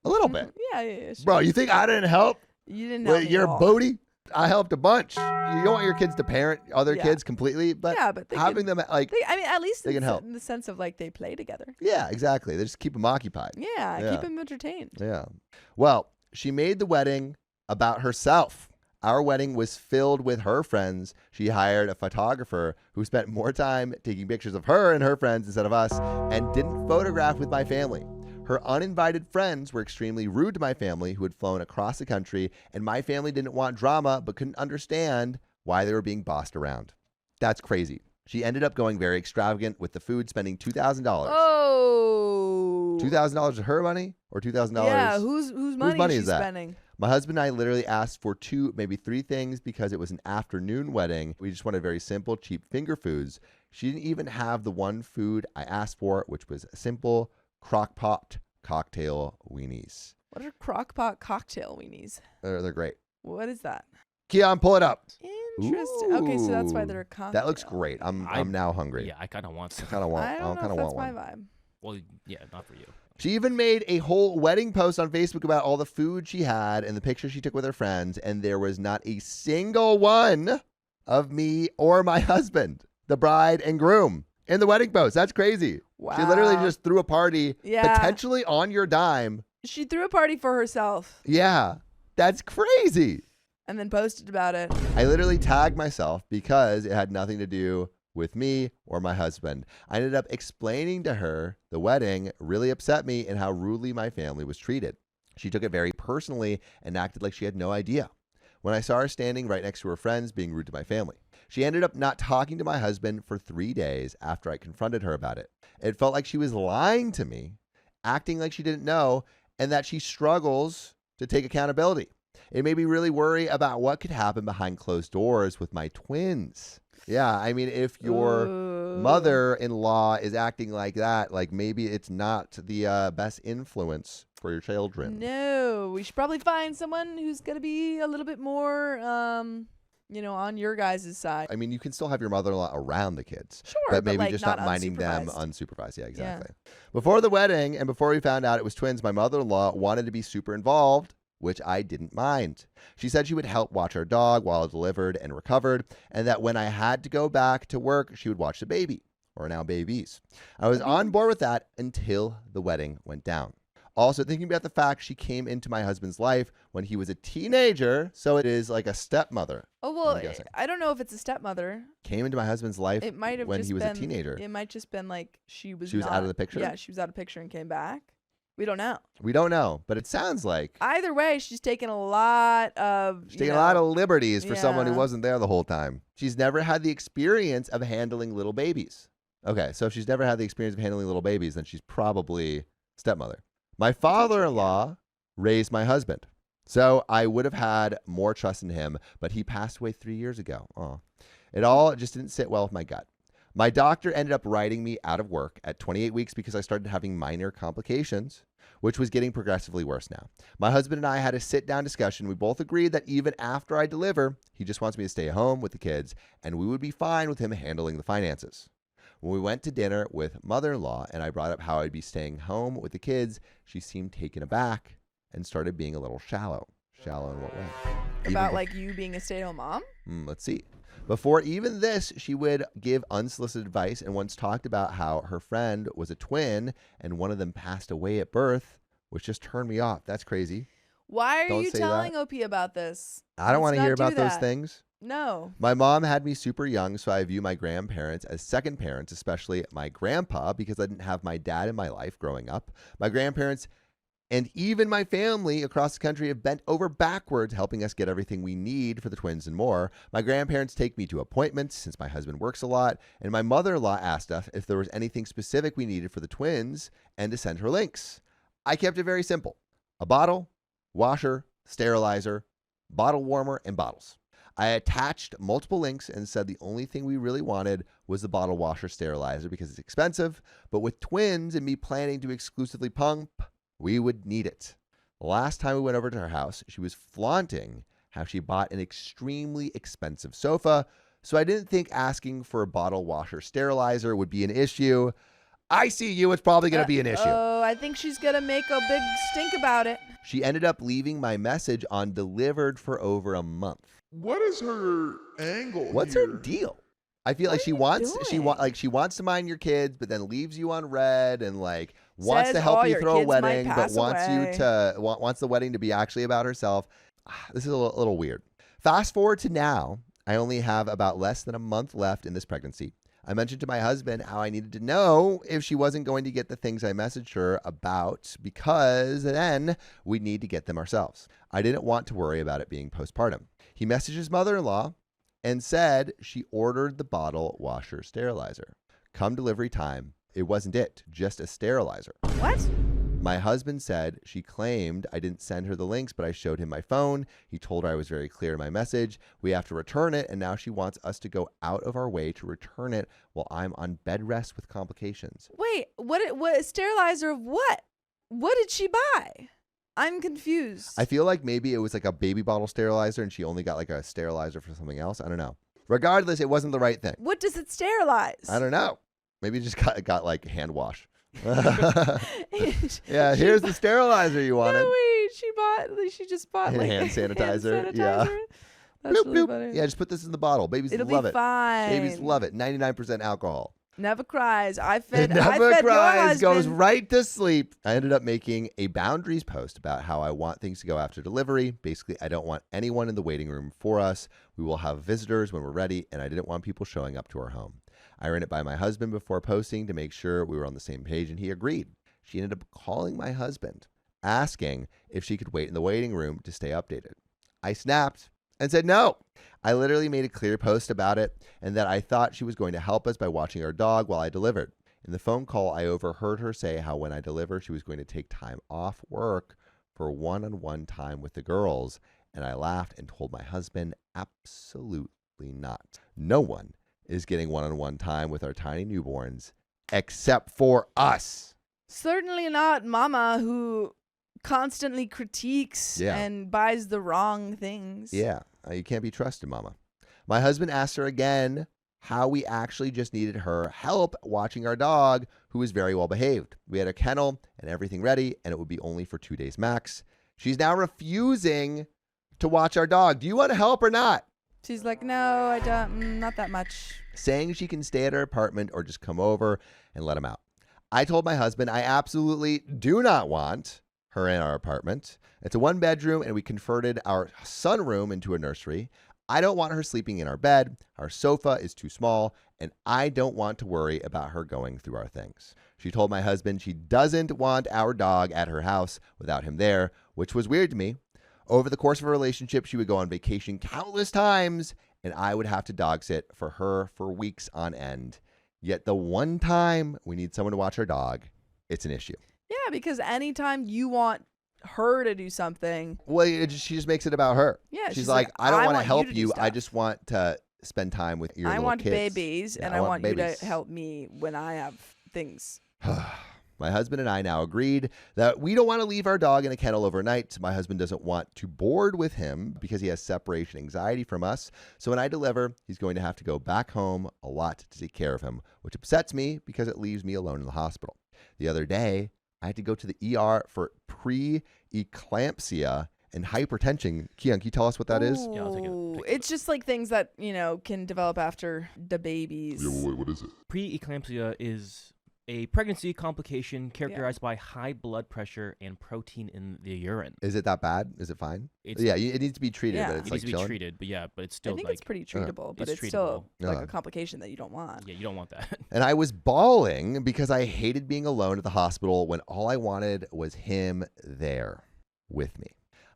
A little bit. Yeah, sure. Bro, you think I didn't help? You didn't help With me your at all. booty? I helped a bunch. You don't want your kids to parent other kids completely, but, but they having can, them like, I mean, at least they can help. in the sense of like they play together. yeah, exactly. They just keep them occupied. Yeah, keep them entertained. Yeah. Well, she made the wedding about herself. Our wedding was filled with her friends. She hired a photographer who spent more time taking pictures of her and her friends instead of us and didn't photograph with my family. Her uninvited friends were extremely rude to my family who had flown across the country, and my family didn't want drama but couldn't understand why they were being bossed around. That's crazy. She ended up going very extravagant with the food, spending $2,000. Oh. $2,000 of her money or $2,000? Yeah, whose money is is she that? spending? My husband and I literally asked for 2, maybe 3 things because it was an afternoon wedding. We just wanted very simple, cheap finger foods. She didn't even have the one food I asked for, which was a simple crock-pot cocktail weenies. What are crock-pot cocktail weenies? They're great. What is that? Keon, pull it up. Interesting. Okay, so that's why Ooh, they're a cocktail. That looks great. I'm now hungry. Yeah, I kind of want some. I kind of want. I don't kind know of if want that's my one. vibe. Well, yeah, not for you. She even made a whole wedding post on Facebook about all the food she had and the pictures she took with her friends, and there was not a single one of me or my husband, the bride and groom, in the wedding post. That's crazy. Wow. She literally just threw a party, Yeah. potentially on your dime. She threw a party for herself Yeah, that's crazy. and then posted about it. I literally tagged myself because it had nothing to do with me or my husband. I ended up explaining to her the wedding really upset me and how rudely my family was treated. She took it very personally and acted like she had no idea. When I saw her standing right next to her friends being rude to my family, she ended up not talking to my husband for 3 days after I confronted her about it. It felt like she was lying to me, acting like she didn't know, and that she struggles to take accountability. It made me really worry about what could happen behind closed doors with my twins. Yeah, I mean, if your Ooh. mother-in-law is acting like that, like maybe it's not the best influence for your children. No, we should probably find someone who's going to be a little bit more, on your guys' side. I mean, you can still have your mother-in-law around the kids. Sure, But maybe like, just not minding them unsupervised. unsupervised. Yeah, exactly. Before the wedding and before we found out it was twins, my mother-in-law wanted to be super involved, which I didn't mind. She said she would help watch our dog while I delivered and recovered, and that when I had to go back to work, she would watch the baby, or now babies. I was on board with that until the wedding went down. Also, thinking about the fact she came into my husband's life when he was a teenager, so it is like a stepmother. Oh, well, I'm guessing. I don't know if it's a stepmother. Came into my husband's life It might have when just he was been, a teenager. It might just been like she was out of the picture? Yeah, she was out of picture and came back. We don't know. We don't know, but it sounds like Either way, she's taken a lot of she's taking a lot of liberties for someone who Yeah. wasn't there the whole time. She's never had the experience of handling little babies. Okay, so if she's never had the experience of handling little babies, then she's probably stepmother. My father-in-law raised my husband, so I would have had more trust in him, but he passed away 3 years ago. Oh, it all just didn't sit well with my gut. My doctor ended up writing me out of work at 28 weeks because I started having minor complications, which was getting progressively worse now. My husband and I had a sit-down discussion. We both agreed that even after I deliver, he just wants me to stay home with the kids, and we would be fine with him handling the finances. When we went to dinner with mother-in-law and I brought up how I'd be staying home with the kids, she seemed taken aback and started being a little shallow. Shallow in what way? about like you being a stay-at-home mom. Let's see. Before even this, she would give unsolicited advice and once talked about how her friend was a twin and one of them passed away at birth, which just turned me off. That's crazy. Why are Don't you say telling that. OP about this? I don't Let's want to not hear do about those that. things. No. My mom had me super young, so I view my grandparents as second parents, especially my grandpa, because I didn't have my dad in my life growing up. My grandparents and even my family across the country have bent over backwards helping us get everything we need for the twins and more. My grandparents take me to appointments since my husband works a lot, and my mother-in-law asked us if there was anything specific we needed for the twins and to send her links. I kept it very simple. A bottle, washer, sterilizer, bottle warmer, and bottles. I attached multiple links and said the only thing we really wanted was the bottle washer sterilizer because it's expensive, but with twins and me planning to exclusively pump, we would need it. Last time we went over to her house, she was flaunting how she bought an extremely expensive sofa, so I didn't think asking for a bottle washer sterilizer would be an issue. I see you, it's probably going to be an issue. Oh, I think she's going to make a big stink about it. She ended up leaving my message on delivered for over a month. What is her angle? What's here? her deal? I feel like What she are you wants doing? she wants to mind your kids, but then leaves you on red and like wants Says to help all you your throw a kids might wedding, but pass wants you away. to wants the wedding to be actually about herself. This is a little weird. Fast forward to now, I only have about less than a month left in this pregnancy. I mentioned to my husband how I needed to know if she wasn't going to get the things I messaged her about because then we'd need to get them ourselves. I didn't want to worry about it being postpartum. He messaged his mother-in-law and said she ordered the bottle washer sterilizer. Come delivery time, it wasn't it, just a sterilizer. What? My husband said she claimed I didn't send her the links, but I showed him my phone. He told her I was very clear in my message. We have to return it, and now she wants us to go out of our way to return it while I'm on bed rest with complications. Wait, what sterilizer of what? What did she buy? I'm confused. I feel like maybe it was like a baby bottle sterilizer and she only got like a sterilizer for something else. I don't know. Regardless, it wasn't the right thing. What does it sterilize? I don't know. Maybe it just got like hand wash. Yeah, Here's the sterilizer you wanted. No, wait, she just bought like Hand sanitizer, yeah. That's Bloop, really bloop. funny. Yeah, just put this in the bottle. Babies It'll love be it. fine. Babies love it. 99% alcohol. Never cries. I It fed never your cries, goes husband. right to sleep. I ended up making a boundaries post about how I want things to go after delivery. Basically, I don't want anyone in the waiting room for us. We will have visitors when we're ready, and I didn't want people showing up to our home. I ran it by my husband before posting to make sure we were on the same page, and he agreed. She ended up calling my husband, asking if she could wait in the waiting room to stay updated. I snapped and said no. I literally made a clear post about it and that I thought she was going to help us by watching our dog while I delivered. In the phone call, I overheard her say how when I deliver, she was going to take time off work for one-on-one time with the girls. And I laughed and told my husband, absolutely not. No one is getting one-on-one time with our tiny newborns except for us. Certainly not Mama, who constantly critiques Yeah. and buys the wrong things. Yeah, you can't be trusted, Mama. My husband asked her again how we actually just needed her help watching our dog, who was very well behaved. We had a kennel and everything ready, and it would be only for 2 days max. She's now refusing to watch our dog. Do you want to help or not? She's like, no, I don't, not that much. Saying she can stay at her apartment or just come over and let him out. I told my husband I absolutely do not want her in our apartment. It's a 1-bedroom, and we converted our sunroom into a nursery. I don't want her sleeping in our bed. Our sofa is too small, and I don't want to worry about her going through our things. She told my husband she doesn't want our dog at her house without him there, which was weird to me. Over the course of a relationship, she would go on vacation countless times, and I would have to dog sit for her for weeks on end. Yet the one time we need someone to watch our dog, it's an issue. Yeah, because anytime you want her to do something, Well, she just makes it about her. yeah, She's like, I don't want to help you to you. do I stuff. just want to spend time with your I little want kids. babies, Yeah, and I I want want you babies. to help me when I have things. My husband and I now agreed that we don't want to leave our dog in a kennel overnight. My husband doesn't want to board with him because he has separation anxiety from us. So when I deliver, he's going to have to go back home a lot to take care of him, which upsets me because it leaves me alone in the hospital. The other day, I had to go to the ER for pre-eclampsia, and hypertension. Keon, can you tell us what that is? Yeah, I'll take it. Ooh, Take it. it's just like things that, can develop after the babies. Yeah, what is it? Preeclampsia is a pregnancy complication characterized by high blood pressure and protein in the urine. Is it that bad? Is it fine? It's, Yeah, it needs to be treated, Yeah. but it it's needs like to be chilling. treated, but it's I still think like it's pretty treatable, but it's it's still like Yeah. a complication that you don't want. yeah, you don't want that. And I was bawling because I hated being alone at the hospital when all I wanted was him there with me.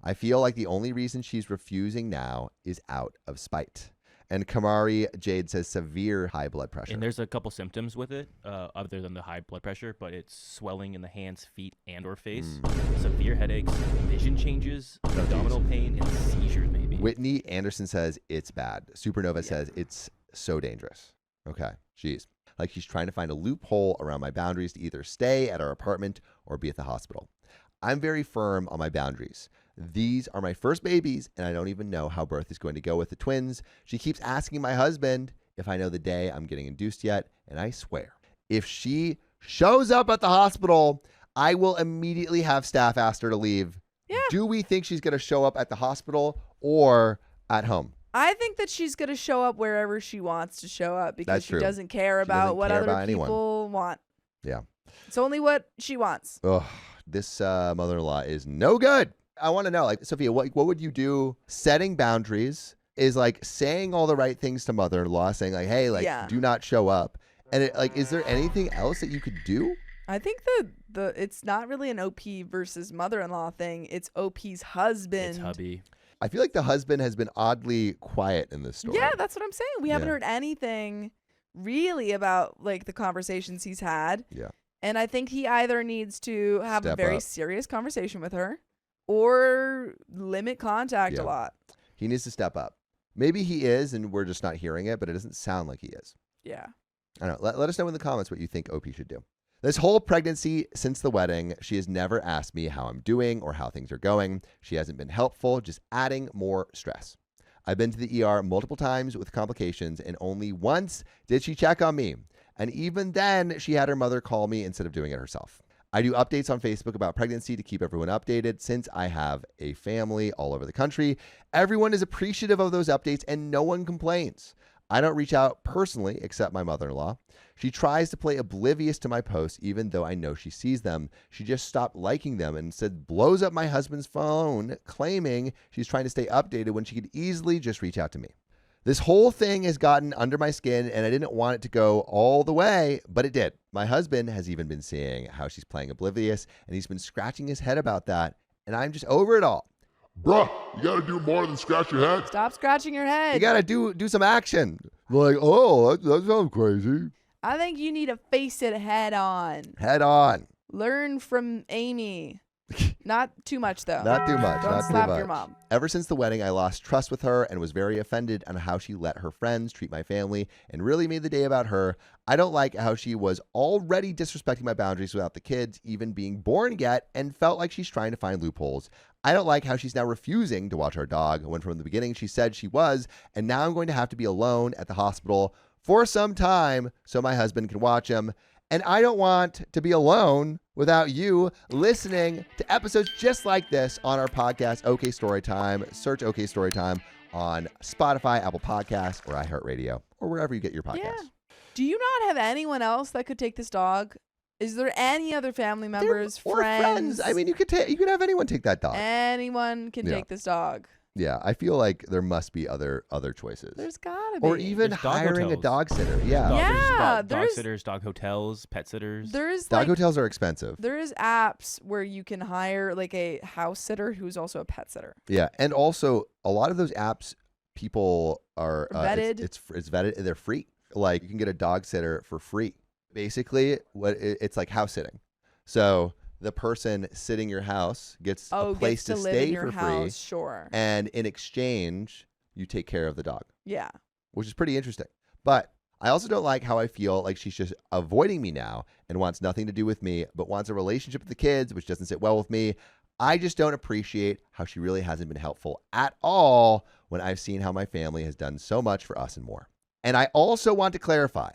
I feel like the only reason she's refusing now is out of spite. And Kamari Jade says severe high blood pressure. And there's a couple symptoms with it, other than the high blood pressure, but it's swelling in the hands, feet, and or face, severe headaches, vision changes, abdominal pain, and seizures maybe. Whitney Anderson says it's bad. Supernova says it's so dangerous. Okay, jeez. Like she's trying to find a loophole around my boundaries to either stay at our apartment or be at the hospital. I'm very firm on my boundaries. These are my first babies, and I don't even know how birth is going to go with the twins. She keeps asking my husband if I know the day I'm getting induced yet, and I swear, if she shows up at the hospital, I will immediately have staff ask her to leave. Yeah. Do we think she's going to show up at the hospital or at home? I think that she's going to show up wherever she wants to show up because That's she true. doesn't care about doesn't what care other about anyone. people want. Yeah. It's only what she wants. Ugh, this mother-in-law is no good. I want to know, like, Sophia, what would you do? Setting boundaries is like saying all the right things to mother-in-law, saying like, hey, like, Yeah. do not show up. And is there anything else that you could do? I think the it's not really an OP versus mother-in-law thing. It's OP's husband. It's hubby. I feel like the husband has been oddly quiet in this story. Yeah, that's what I'm saying. We haven't Yeah. heard anything really about like the conversations he's had. Yeah. And I think he either needs to have a Step very up. serious conversation with her or limit contact Yeah. a lot. He needs to step up. Maybe he is, and we're just not hearing it, but it doesn't sound like he is. Yeah. I don't know. Let us know in the comments what you think OP should do. This whole pregnancy since the wedding, she has never asked me how I'm doing or how things are going. She hasn't been helpful, just adding more stress. I've been to the ER multiple times with complications, and only once did she check on me. And even then, she had her mother call me instead of doing it herself. I do updates on Facebook about pregnancy to keep everyone updated since I have a family all over the country. Everyone is appreciative of those updates and no one complains. I don't reach out personally except my mother-in-law. She tries to play oblivious to my posts even though I know she sees them. She just stopped liking them and instead blows up my husband's phone claiming she's trying to stay updated when she could easily just reach out to me. This whole thing has gotten under my skin and I didn't want it to go all the way, but it did. My husband has even been seeing how she's playing oblivious and he's been scratching his head about that and I'm just over it all. Bruh, you gotta do more than scratch your head. Stop scratching your head. You got to do some action. Like, oh, that sounds crazy. I think you need to face it head on. Head on. Learn from Amy. Not too much though. Not too much. Don't not slap too much. your mom. Ever since the wedding, I lost trust with her and was very offended on how she let her friends treat my family and really made the day about her. I don't like how she was already disrespecting my boundaries without the kids even being born yet and felt like she's trying to find loopholes. I don't like how she's now refusing to watch our dog when from the beginning she said she was, and now I'm going to have to be alone at the hospital for some time so my husband can watch him. And I don't want to be alone without you listening to episodes just like this on our podcast, OK Storytime. Search OK Storytime on Spotify, Apple Podcasts, or iHeartRadio, or wherever you get your podcasts. Yeah. Do you not have anyone else that could take this dog? Is there any other family members, Or friends? I mean, you could have anyone take that dog. Anyone can Yeah. take this dog. Yeah, I feel like there must be other choices. There's gotta be. Or even There's dog hiring a hotels. dog sitter. Yeah. Yeah, Dog there's- sitters, dog hotels, pet sitters. there's Dog like hotels are expensive. there's apps where you can hire like a house sitter who's also a pet sitter. Yeah, and also a lot of those apps, people are Vetted. It's vetted. They're free. Like you can get a dog sitter for free. Basically, it's like house sitting. So the person sitting your house gets a place gets to live stay in your for house. free, Sure. and in exchange, you take care of the dog, Yeah. which is pretty interesting. But I also don't like how I feel like she's just avoiding me now and wants nothing to do with me, but wants a relationship with the kids, which doesn't sit well with me. I just don't appreciate how she really hasn't been helpful at all when I've seen how my family has done so much for us and more. And I also want to clarify,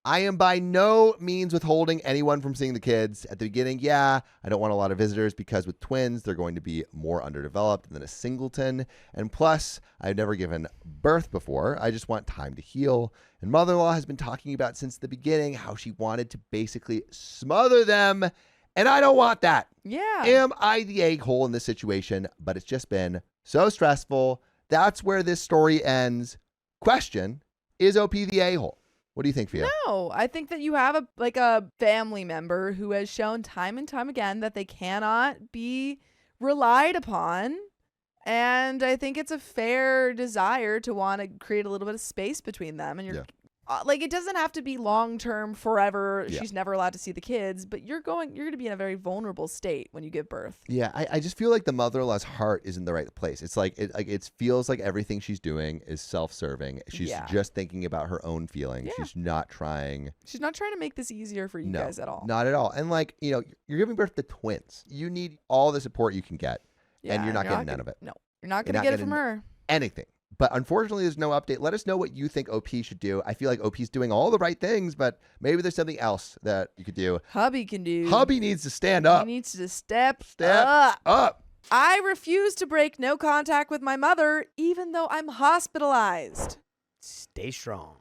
I am by no means withholding anyone from seeing the kids. At the beginning, yeah, I don't want a lot of visitors because with twins, they're going to be more underdeveloped than a singleton. And plus, I've never given birth before. I just want time to heal. And mother-in-law has been talking about since the beginning how she wanted to basically smother them. And I don't want that. Yeah. Am I the a-hole in this situation? But it's just been so stressful. That's where this story ends. Question, is OP the a-hole? What do you think, Fia? No, I think that you have a family member who has shown time and time again that they cannot be relied upon. And I think it's a fair desire to want to create a little bit of space between them. And you're like, it doesn't have to be long term forever. Yeah. She's never allowed to see the kids, but you're going to be in a very vulnerable state when you give birth. Yeah, I just feel like the mother-in-law's heart is in the right place. It's like it feels like everything she's doing is self-serving. She's just thinking about her own feelings. Yeah. She's not trying to make this easier for you guys at all. Not at all. And like, you're giving birth to twins. You need all the support you can get. And you're not getting none of it. No, you're not going to get it from her. Anything. But unfortunately, there's no update. Let us know what you think OP should do. I feel like OP's doing all the right things, but maybe there's something else that you could do. Hubby can do. Hubby needs to stand up. He needs to step up. I refuse to break no contact with my mother, even though I'm hospitalized. Stay strong.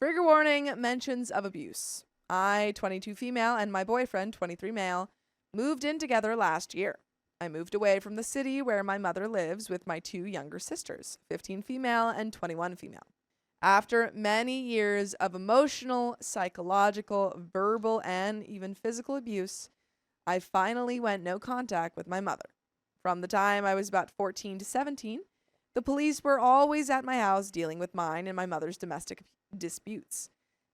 Trigger warning, mentions of abuse. I, 22 female, and my boyfriend, 23 male, moved in together last year. I moved away from the city where my mother lives with my two younger sisters, 15 female and 21 female. After many years of emotional, psychological, verbal, and even physical abuse, I finally went no contact with my mother. From the time I was about 14 to 17, the police were always at my house dealing with mine and my mother's domestic disputes.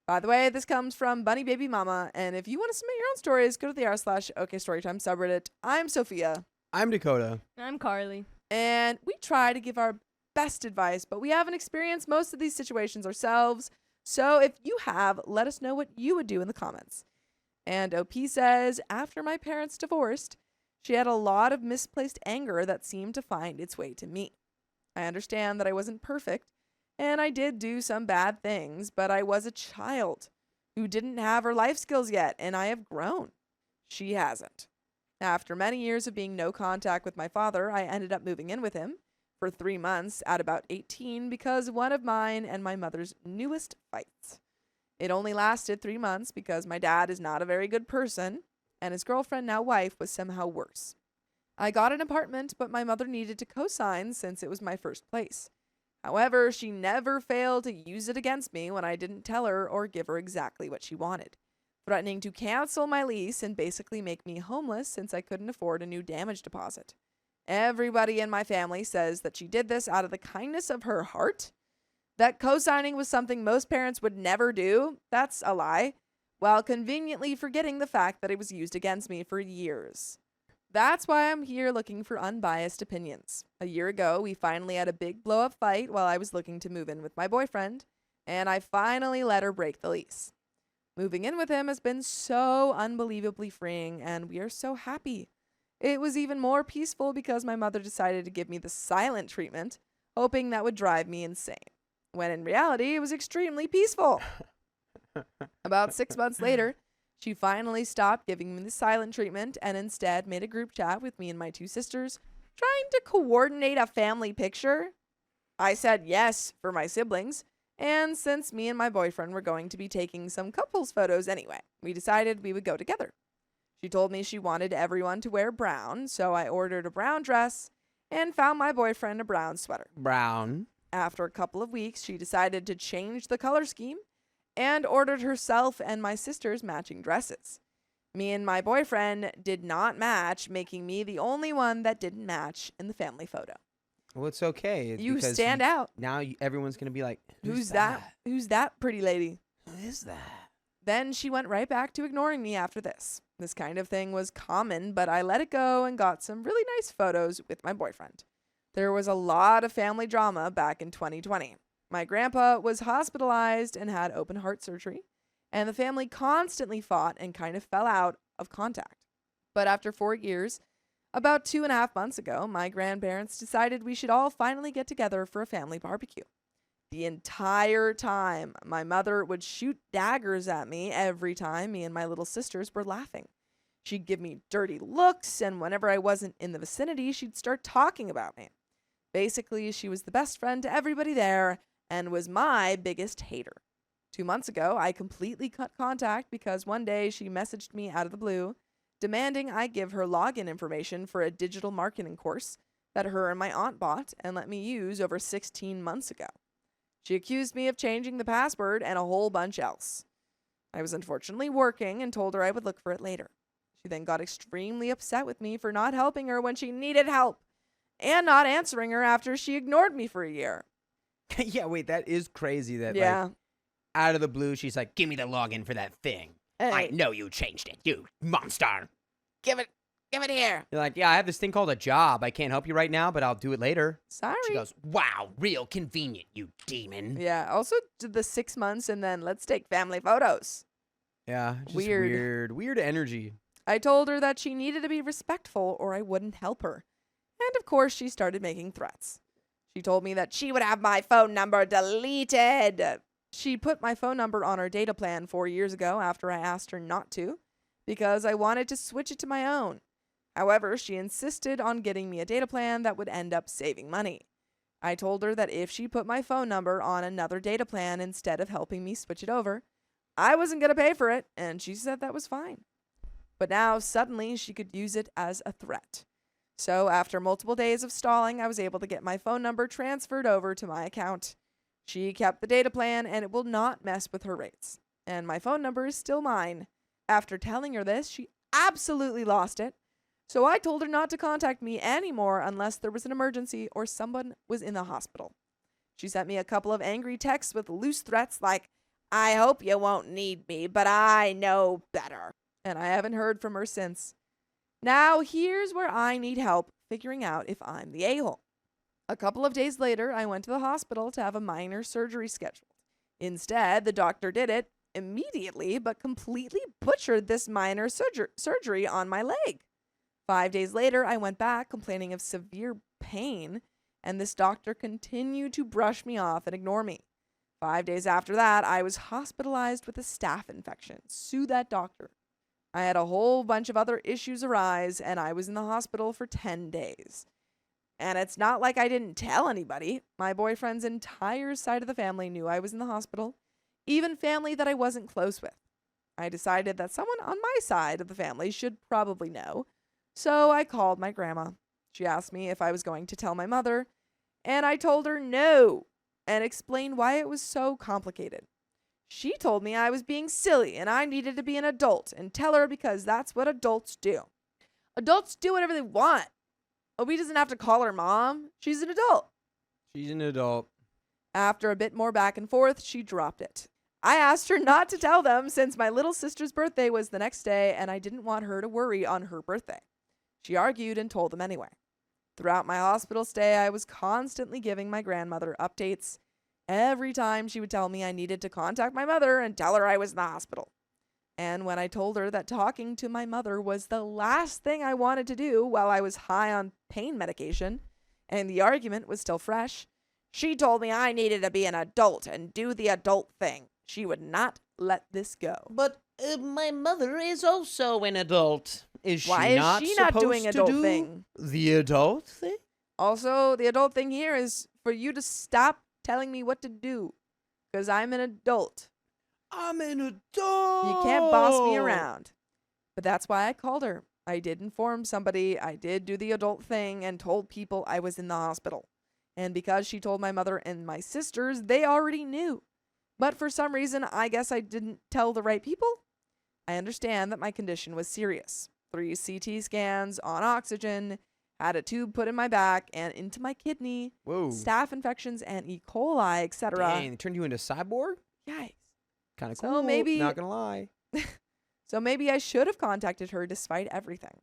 By the way, this comes from Bunny Baby Mama, and if you want to submit your own stories, go to the r/OKStorytime subreddit. I'm Sophia. I'm Dakota. I'm Carly. And we try to give our best advice, but we haven't experienced most of these situations ourselves. So if you have, let us know what you would do in the comments. And OP says, after my parents divorced, she had a lot of misplaced anger that seemed to find its way to me. I understand that I wasn't perfect, and I did do some bad things, but I was a child who didn't have her life skills yet, and I have grown. She hasn't. After many years of being no contact with my father, I ended up moving in with him for 3 months at about 18 because of one of mine and my mother's newest fights. It only lasted 3 months because my dad is not a very good person, and his girlfriend, now wife, was somehow worse. I got an apartment, but my mother needed to co-sign since it was my first place. However, she never failed to use it against me when I didn't tell her or give her exactly what she wanted, threatening to cancel my lease and basically make me homeless since I couldn't afford a new damage deposit. Everybody in my family says that she did this out of the kindness of her heart, that co-signing was something most parents would never do. That's a lie, while conveniently forgetting the fact that it was used against me for years. That's why I'm here looking for unbiased opinions. A year ago, we finally had a big blow-up fight while I was looking to move in with my boyfriend, and I finally let her break the lease. Moving in with him has been so unbelievably freeing, and we are so happy. It was even more peaceful because my mother decided to give me the silent treatment, hoping that would drive me insane, when in reality, it was extremely peaceful. About 6 months later, she finally stopped giving me the silent treatment and instead made a group chat with me and my two sisters, trying to coordinate a family picture. I said yes for my siblings, and since me and my boyfriend were going to be taking some couples photos anyway, we decided we would go together. She told me she wanted everyone to wear brown, so I ordered a brown dress and found my boyfriend a brown sweater. Brown. After a couple of weeks, she decided to change the color scheme and ordered herself and my sisters matching dresses. Me and my boyfriend did not match, making me the only one that didn't match in the family photo. Well, it's okay. It's You because stand out. Now everyone's going to be like, Who's that? Who's that pretty lady? Who is that? Then she went right back to ignoring me after this. This kind of thing was common, but I let it go and got some really nice photos with my boyfriend. There was a lot of family drama back in 2020. My grandpa was hospitalized and had open heart surgery, and the family constantly fought and kind of fell out of contact. But after 4 years, about 2.5 months ago, my grandparents decided we should all finally get together for a family barbecue. The entire time, my mother would shoot daggers at me every time me and my little sisters were laughing. She'd give me dirty looks, and whenever I wasn't in the vicinity, she'd start talking about me. Basically, she was the best friend to everybody there and was my biggest hater. 2 months ago, I completely cut contact because one day she messaged me out of the blue, demanding I give her login information for a digital marketing course that her and my aunt bought and let me use over 16 months ago. She accused me of changing the password and a whole bunch else. I was unfortunately working and told her I would look for it later. She then got extremely upset with me for not helping her when she needed help and not answering her after she ignored me for a year. Yeah, wait, that is crazy that, Yeah. like, out of the blue, she's like, give me the login for that thing. I know you changed it, you monster. Give it here. You're like, yeah, I have this thing called a job. I can't help you right now, but I'll do it later. Sorry. She goes, wow, real convenient, you demon. Yeah, also did the 6 months and then let's take family photos. Yeah, just Weird. weird energy. I told her that she needed to be respectful or I wouldn't help her. And of course, she started making threats. She told me that she would have my phone number deleted. She put my phone number on her data plan 4 years ago after I asked her not to, because I wanted to switch it to my own. However, she insisted on getting me a data plan that would end up saving money. I told her that if she put my phone number on another data plan instead of helping me switch it over, I wasn't going to pay for it, and she said that was fine. But now, suddenly, she could use it as a threat. So, after multiple days of stalling, I was able to get my phone number transferred over to my account. She kept the data plan, and it will not mess with her rates. And my phone number is still mine. After telling her this, she absolutely lost it. So I told her not to contact me anymore unless there was an emergency or someone was in the hospital. She sent me a couple of angry texts with loose threats like, I hope you won't need me, but I know better. And I haven't heard from her since. Now, here's where I need help figuring out if I'm the a-hole. A couple of days later, I went to the hospital to have a minor surgery scheduled. Instead, the doctor did it immediately, but completely butchered this minor surgery on my leg. 5 days later, I went back complaining of severe pain, and this doctor continued to brush me off and ignore me. 5 days after that, I was hospitalized with a staph infection. Sue that doctor. I had a whole bunch of other issues arise, and I was in the hospital for 10 days. And it's not like I didn't tell anybody. My boyfriend's entire side of the family knew I was in the hospital, even family that I wasn't close with. I decided that someone on my side of the family should probably know. So I called my grandma. She asked me if I was going to tell my mother, and I told her no, and explained why it was so complicated. She told me I was being silly and I needed to be an adult and tell her because that's what adults do. Adults do whatever they want. Obi doesn't have to call her mom. She's an adult. She's an adult. After a bit more back and forth, she dropped it. I asked her not to tell them since my little sister's birthday was the next day and I didn't want her to worry on her birthday. She argued and told them anyway. Throughout my hospital stay, I was constantly giving my grandmother updates. Every time she would tell me I needed to contact my mother and tell her I was in the hospital. And when I told her that talking to my mother was the last thing I wanted to do while I was high on pain medication, and the argument was still fresh, she told me I needed to be an adult and do the adult thing. She would not let this go. But my mother is also an adult. Is Why she is not she not supposed doing to adult do thing? The adult thing? Also, the adult thing here is for you to stop telling me what to do, because I'm an adult. I'm an adult. You can't boss me around. But that's why I called her. I did inform somebody. I did do the adult thing and told people I was in the hospital. And because she told my mother and my sisters, they already knew. But for some reason, I guess I didn't tell the right people. I understand that my condition was serious. 3 CT scans on oxygen, had a tube put in my back and into my kidney, Whoa. staph infections and E. coli, etc. Dang, they turned you into a cyborg? Yikes. Kind of So cool. maybe- Not gonna lie. So maybe I should have contacted her despite everything.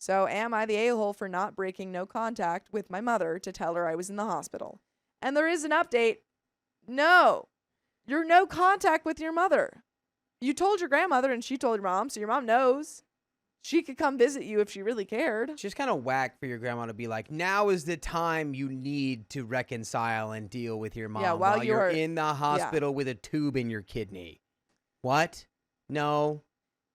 So am I the a-hole for not breaking no contact with my mother to tell her I was in the hospital? And there is an update. No. You're no contact with your mother. You told your grandmother and she told your mom, so your mom knows. She could come visit you if she really cared. It's just kind of whack for your grandma to be like, now is the time you need to reconcile and deal with your mom while you're in the hospital with a tube in your kidney. What? No.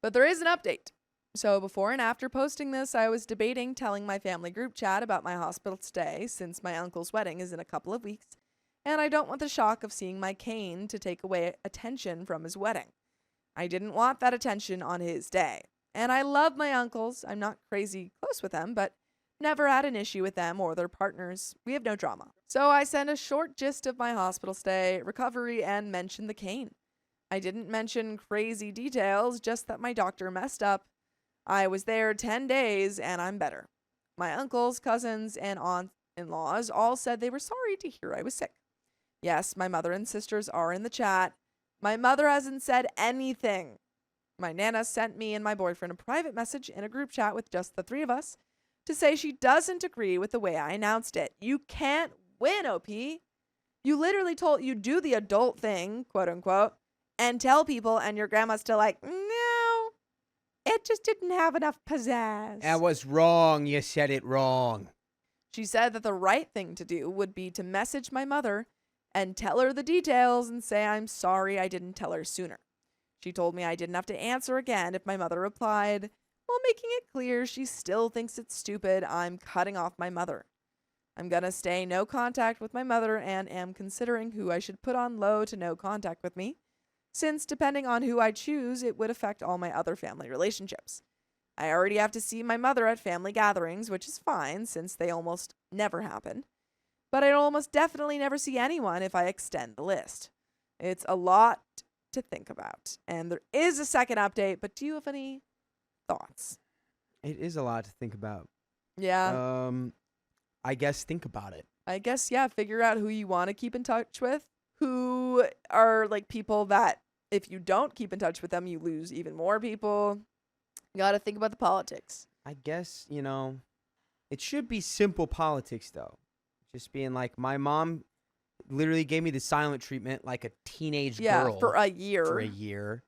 But there is an update. So before and after posting this, I was debating telling my family group chat about my hospital stay since my uncle's wedding is in a couple of weeks, and I don't want the shock of seeing my cane to take away attention from his wedding. I didn't want that attention on his day. And I love my uncles. I'm not crazy close with them, but never had an issue with them or their partners. We have no drama. So I sent a short gist of my hospital stay, recovery, and mentioned the cane. I didn't mention crazy details, just that my doctor messed up. I was there 10 days and I'm better. My uncles, cousins, and aunt-in-laws all said they were sorry to hear I was sick. Yes, my mother and sisters are in the chat. My mother hasn't said anything. My Nana sent me and my boyfriend a private message in a group chat with just the three of us to say she doesn't agree with the way I announced it. You can't win, OP. You literally told you do the adult thing, quote unquote, and tell people, and your grandma's still like, no, it just didn't have enough pizzazz. That was wrong. You said it wrong. She said that the right thing to do would be to message my mother and tell her the details and say I'm sorry I didn't tell her sooner. She told me I didn't have to answer again if my mother replied, while making it clear she still thinks it's stupid I'm cutting off my mother. I'm gonna stay no contact with my mother and am considering who I should put on low to no contact with me, since depending on who I choose, it would affect all my other family relationships. I already have to see my mother at family gatherings, which is fine since they almost never happen. But I'd almost definitely never see anyone if I extend the list. It's a lot to think about. And there is a second update, but do you have any thoughts? It is a lot to think about. Yeah. I guess think about it. I guess, yeah, figure out who you want to keep in touch with, who are like people that if you don't keep in touch with them, you lose even more people. You got to think about the politics. I guess, it should be simple politics, though. Just being like, my mom literally gave me the silent treatment like a teenage girl. For a year. For a year.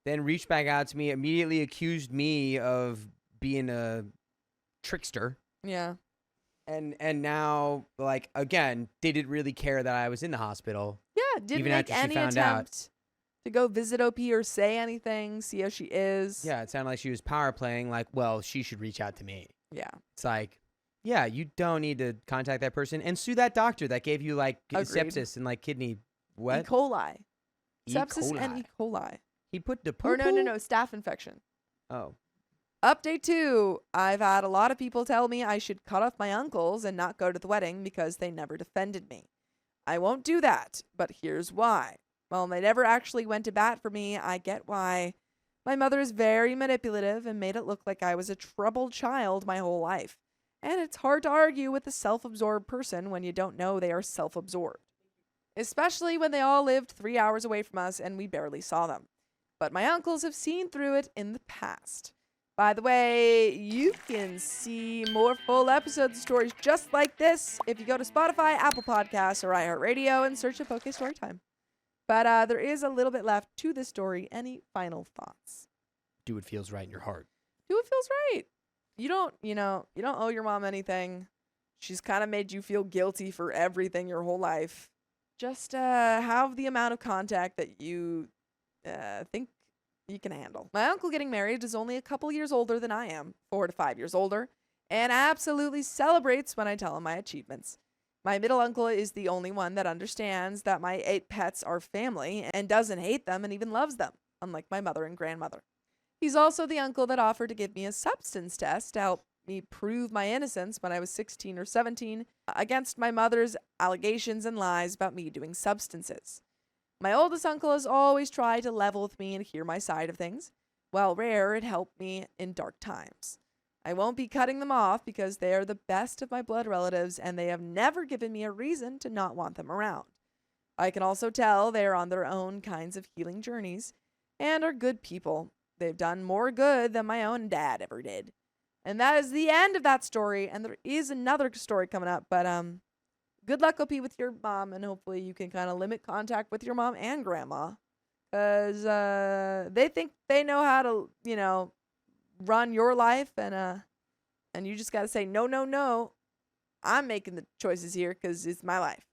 Then reached back out to me, immediately accused me of being a trickster. Yeah. And now, like, again, didn't really care that I was in the hospital. Yeah, didn't even make after she any found attempt to go visit OP or say anything, see how she is. Yeah, it sounded like she was power playing, like, well, she should reach out to me. Yeah. It's like, yeah, you don't need to contact that person and sue that doctor that gave you, like, Agreed. sepsis and, like, kidney, what? E. coli. E. Sepsis coli. and E. coli. He put the Or poo-poo? no, staph infection. Oh. Update 2. I've had a lot of people tell me I should cut off my uncles and not go to the wedding because they never defended me. I won't do that, but here's why. While they never actually went to bat for me, I get why. My mother is very manipulative and made it look like I was a troubled child my whole life. And it's hard to argue with a self-absorbed person when you don't know they are self-absorbed. Especially when they all lived 3 hours away from us and we barely saw them. But my uncles have seen through it in the past. By the way, you can see more full episodes of stories just like this if you go to Spotify, Apple Podcasts, or iHeartRadio and search up OK Storytime. But there is a little bit left to this story. Any final thoughts? Do what feels right in your heart. Do what feels right. You don't owe your mom anything. She's kind of made you feel guilty for everything your whole life. Just have the amount of contact that you think you can handle. My uncle getting married is only a couple years older than I am, 4 to 5 years older, and absolutely celebrates when I tell him my achievements. My middle uncle is the only one that understands that my 8 pets are family and doesn't hate them and even loves them, unlike my mother and grandmother. He's also the uncle that offered to give me a substance test to help me prove my innocence when I was 16 or 17 against my mother's allegations and lies about me doing substances. My oldest uncle has always tried to level with me and hear my side of things. While rare, it helped me in dark times. I won't be cutting them off because they are the best of my blood relatives and they have never given me a reason to not want them around. I can also tell they are on their own kinds of healing journeys and are good people. They've done more good than my own dad ever did. And that is the end of that story. And there is another story coming up, but good luck, OP, with your mom, and hopefully you can kind of limit contact with your mom and grandma, because they think they know how to, run your life and you just got to say, no, I'm making the choices here because it's my life.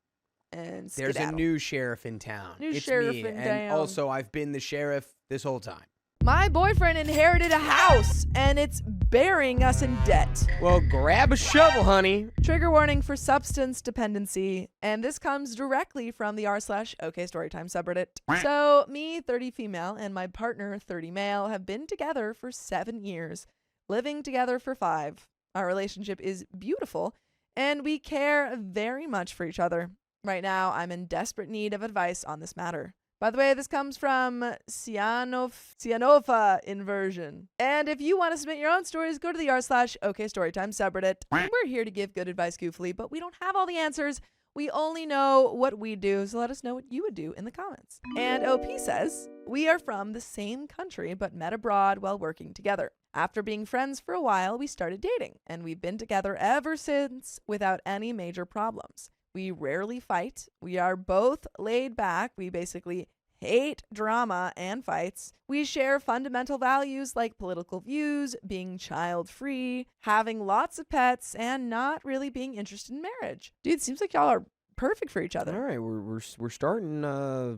And There's skedaddle. a new sheriff in town. New It's sheriff me. in And town. also, I've been the sheriff this whole time. My boyfriend inherited a house, and it's burying us in debt. Well, grab a shovel, honey. Trigger warning for substance dependency, and this comes directly from the r/OK Storytime subreddit. So, me, 30 female, and my partner, 30 male, have been together for 7 years, living together for 5. Our relationship is beautiful, and we care very much for each other. Right now, I'm in desperate need of advice on this matter. By the way, this comes from Cianofa Inversion. And if you want to submit your own stories, go to the r/OK Storytime subreddit. We're here to give good advice goofily, but we don't have all the answers. We only know what we do, so let us know what you would do in the comments. And OP says, we are from the same country, but met abroad while working together. After being friends for a while, we started dating, and we've been together ever since without any major problems. We rarely fight. We are both laid back. We basically hate drama and fights. We share fundamental values like political views, being child-free, having lots of pets, and not really being interested in marriage. Dude, seems like y'all are perfect for each other. All right, we're starting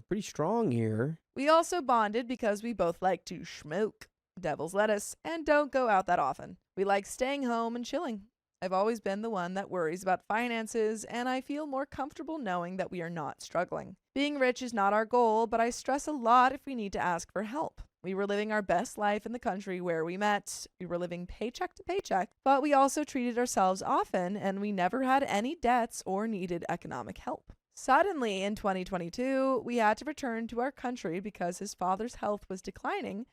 pretty strong here. We also bonded because we both like to smoke devil's lettuce and don't go out that often. We like staying home and chilling. I've always been the one that worries about finances, and I feel more comfortable knowing that we are not struggling. Being rich is not our goal, but I stress a lot if we need to ask for help. We were living our best life in the country where we met. We were living paycheck to paycheck, but we also treated ourselves often, and we never had any debts or needed economic help. Suddenly, in 2022, we had to return to our country because his father's health was declining,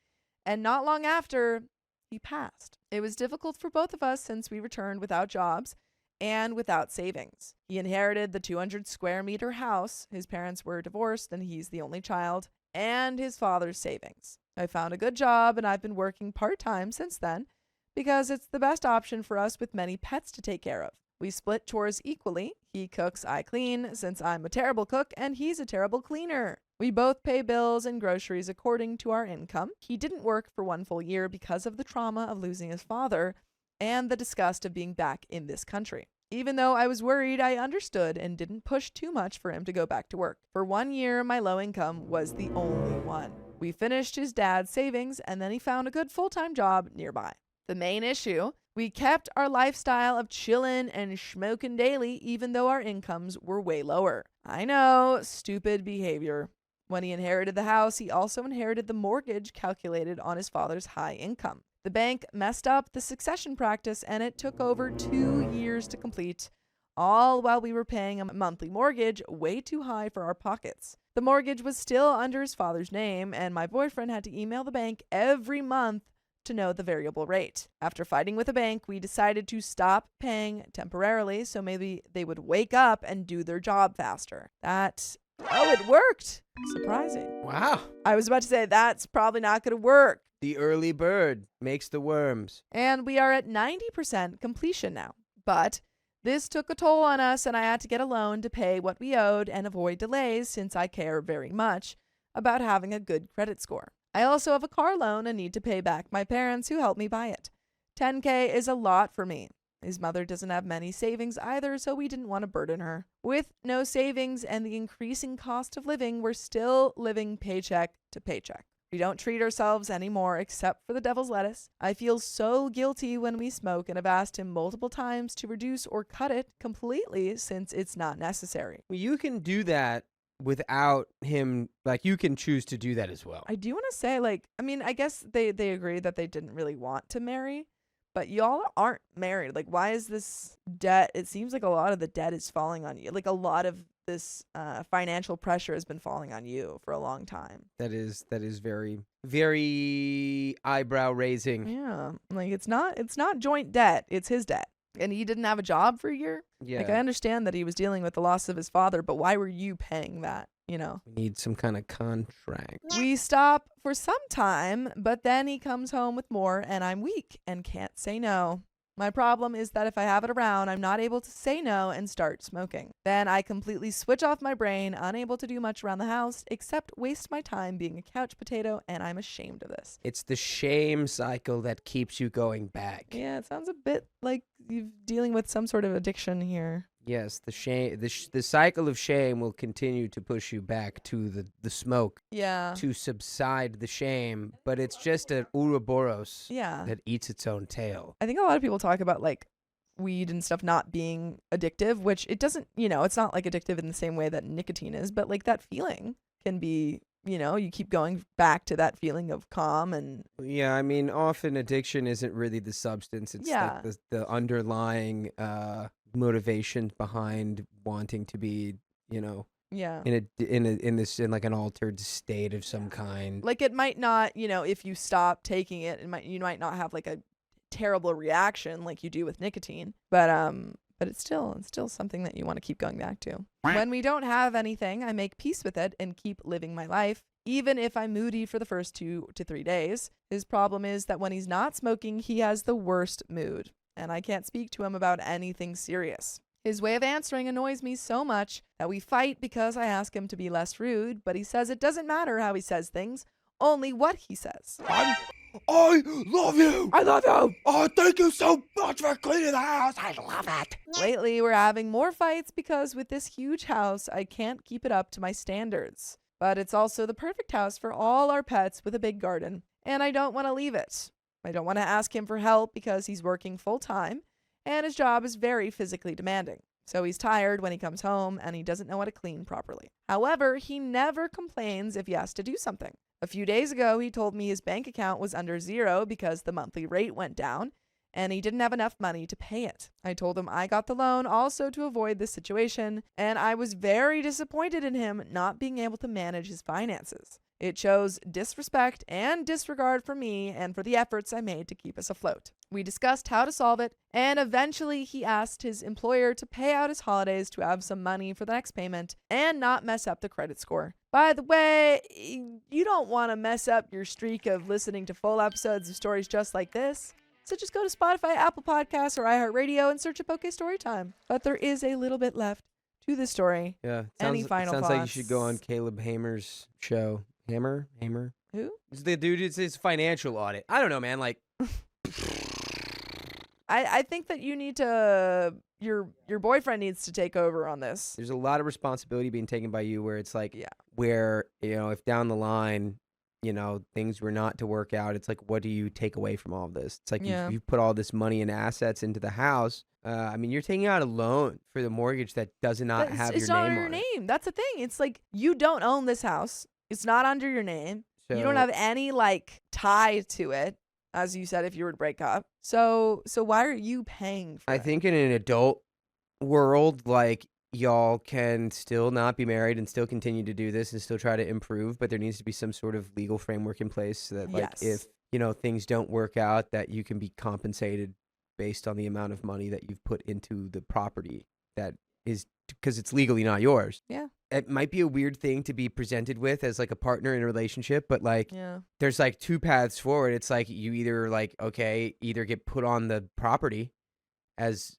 and not long after, he passed. It was difficult for both of us since we returned without jobs and without savings. He inherited the 200 square meter house. His parents were divorced and he's the only child, and his father's savings. I found a good job and I've been working part-time since then because it's the best option for us with many pets to take care of. We split chores equally. He cooks, I clean, since I'm a terrible cook and he's a terrible cleaner. We both pay bills and groceries according to our income. He didn't work for 1 full year because of the trauma of losing his father and the disgust of being back in this country. Even though I was worried, I understood and didn't push too much for him to go back to work. For 1 year, my low income was the only one. We finished his dad's savings and then he found a good full-time job nearby. The main issue, we kept our lifestyle of chillin' and smoking daily even though our incomes were way lower. I know, stupid behavior. When he inherited the house, he also inherited the mortgage calculated on his father's high income. The bank messed up the succession practice and it took over 2 years to complete, all while we were paying a monthly mortgage way too high for our pockets. The mortgage was still under his father's name, and my boyfriend had to email the bank every month to know the variable rate. After fighting with the bank, we decided to stop paying temporarily so maybe they would wake up and do their job faster. It worked. Surprising. Wow. I was about to say that's probably not going to work. The early bird makes the worms. And we are at 90% completion now. But this took a toll on us, and I had to get a loan to pay what we owed and avoid delays since I care very much about having a good credit score. I also have a car loan and need to pay back my parents who helped me buy it. $10,000 is a lot for me. His mother doesn't have many savings either, so we didn't want to burden her. With no savings and the increasing cost of living, we're still living paycheck to paycheck. We don't treat ourselves anymore except for the devil's lettuce. I feel so guilty when we smoke and have asked him multiple times to reduce or cut it completely since it's not necessary. Well, you can do that without him. Like, you can choose to do that as well. I do want to say, I guess they agree that they didn't really want to marry. But y'all aren't married. Like, why is this debt? It seems like a lot of the debt is falling on you. Like, a lot of this financial pressure has been falling on you for a long time. That is very, very eyebrow raising. Yeah. Like, it's not joint debt. It's his debt. And he didn't have a job for a year. Yeah. Like, I understand that he was dealing with the loss of his father, but why were you paying that? You know, We need some kind of contract. we stop for some time, but then he comes home with more and I'm weak and can't say no. My problem is that if I have it around, I'm not able to say no and start smoking. Then I completely switch off my brain, unable to do much around the house except waste my time being a couch potato, and I'm ashamed of this. It's the shame cycle that keeps you going back. Yeah, it sounds a bit like you're dealing with some sort of addiction here. Yes, the shame, the cycle of shame will continue to push you back to the smoke Yeah. to subside the shame, but it's just an Ouroboros Yeah. that eats its own tail. I think a lot of people talk about like weed and stuff not being addictive, which it doesn't, it's not like addictive in the same way that nicotine is, but like that feeling can be, you keep going back to that feeling of calm and Yeah, I mean, often addiction isn't really the substance. It's Yeah. like the underlying motivation behind wanting to be, yeah. in like an altered state of some kind. Like it might not, if you stop taking it, you might not have like a terrible reaction like you do with nicotine, but it's still something that you want to keep going back to. When we don't have anything, I make peace with it and keep living my life, even if I'm moody for the first 2 to 3 days. His problem is that when he's not smoking, he has the worst mood, and I can't speak to him about anything serious. His way of answering annoys me so much that we fight because I ask him to be less rude, but he says it doesn't matter how he says things, only what he says. I love you. I love you. Oh, thank you so much for cleaning the house. I love it. Lately, we're having more fights because with this huge house, I can't keep it up to my standards. But it's also the perfect house for all our pets with a big garden, and I don't want to leave it. I don't want to ask him for help because he's working full time, and his job is very physically demanding. So he's tired when he comes home, and he doesn't know how to clean properly. However, he never complains if he has to do something. A few days ago, he told me his bank account was under zero because the monthly rate went down, and he didn't have enough money to pay it. I told him I got the loan also to avoid this situation, and I was very disappointed in him not being able to manage his finances. It shows disrespect and disregard for me and for the efforts I made to keep us afloat. We discussed how to solve it, and eventually he asked his employer to pay out his holidays to have some money for the next payment and not mess up the credit score. By the way, you don't want to mess up your streak of listening to full episodes of stories just like this. So just go to Spotify, Apple Podcasts, or iHeartRadio and search up OK Storytime. But there is a little bit left to the story. Yeah. Any final sounds like you thoughts? should go on Caleb Hamer's show. Hamer? Who? It's the dude, it's financial audit. I don't know, man. Like, I think that you need to, your boyfriend needs to take over on this. there's a lot of responsibility being taken by you where it's like, Yeah. where, if down the line, things were not to work out, it's like, what do you take away from all of this? It's like, Yeah. you put all this money and assets into the house. I mean, you're taking out a loan for the mortgage that does not But have it's your not name under your on it. name. That's the thing. It's like you don't own this house. It's not under your name. You don't So- have any like tie to it, as you said, if you were to break up. So why are you paying for I it? think in an adult world, like, y'all can still not be married and still continue to do this and still try to improve, but there needs to be some sort of legal framework in place so that, like, Yes. if, things don't work out, that you can be compensated based on the amount of money that you've put into the property that is, because it's legally not yours. Yeah. It might be a weird thing to be presented with as, like, a partner in a relationship, but, like, Yeah. there's like two paths forward. It's like you either like, okay, either get put on the property as,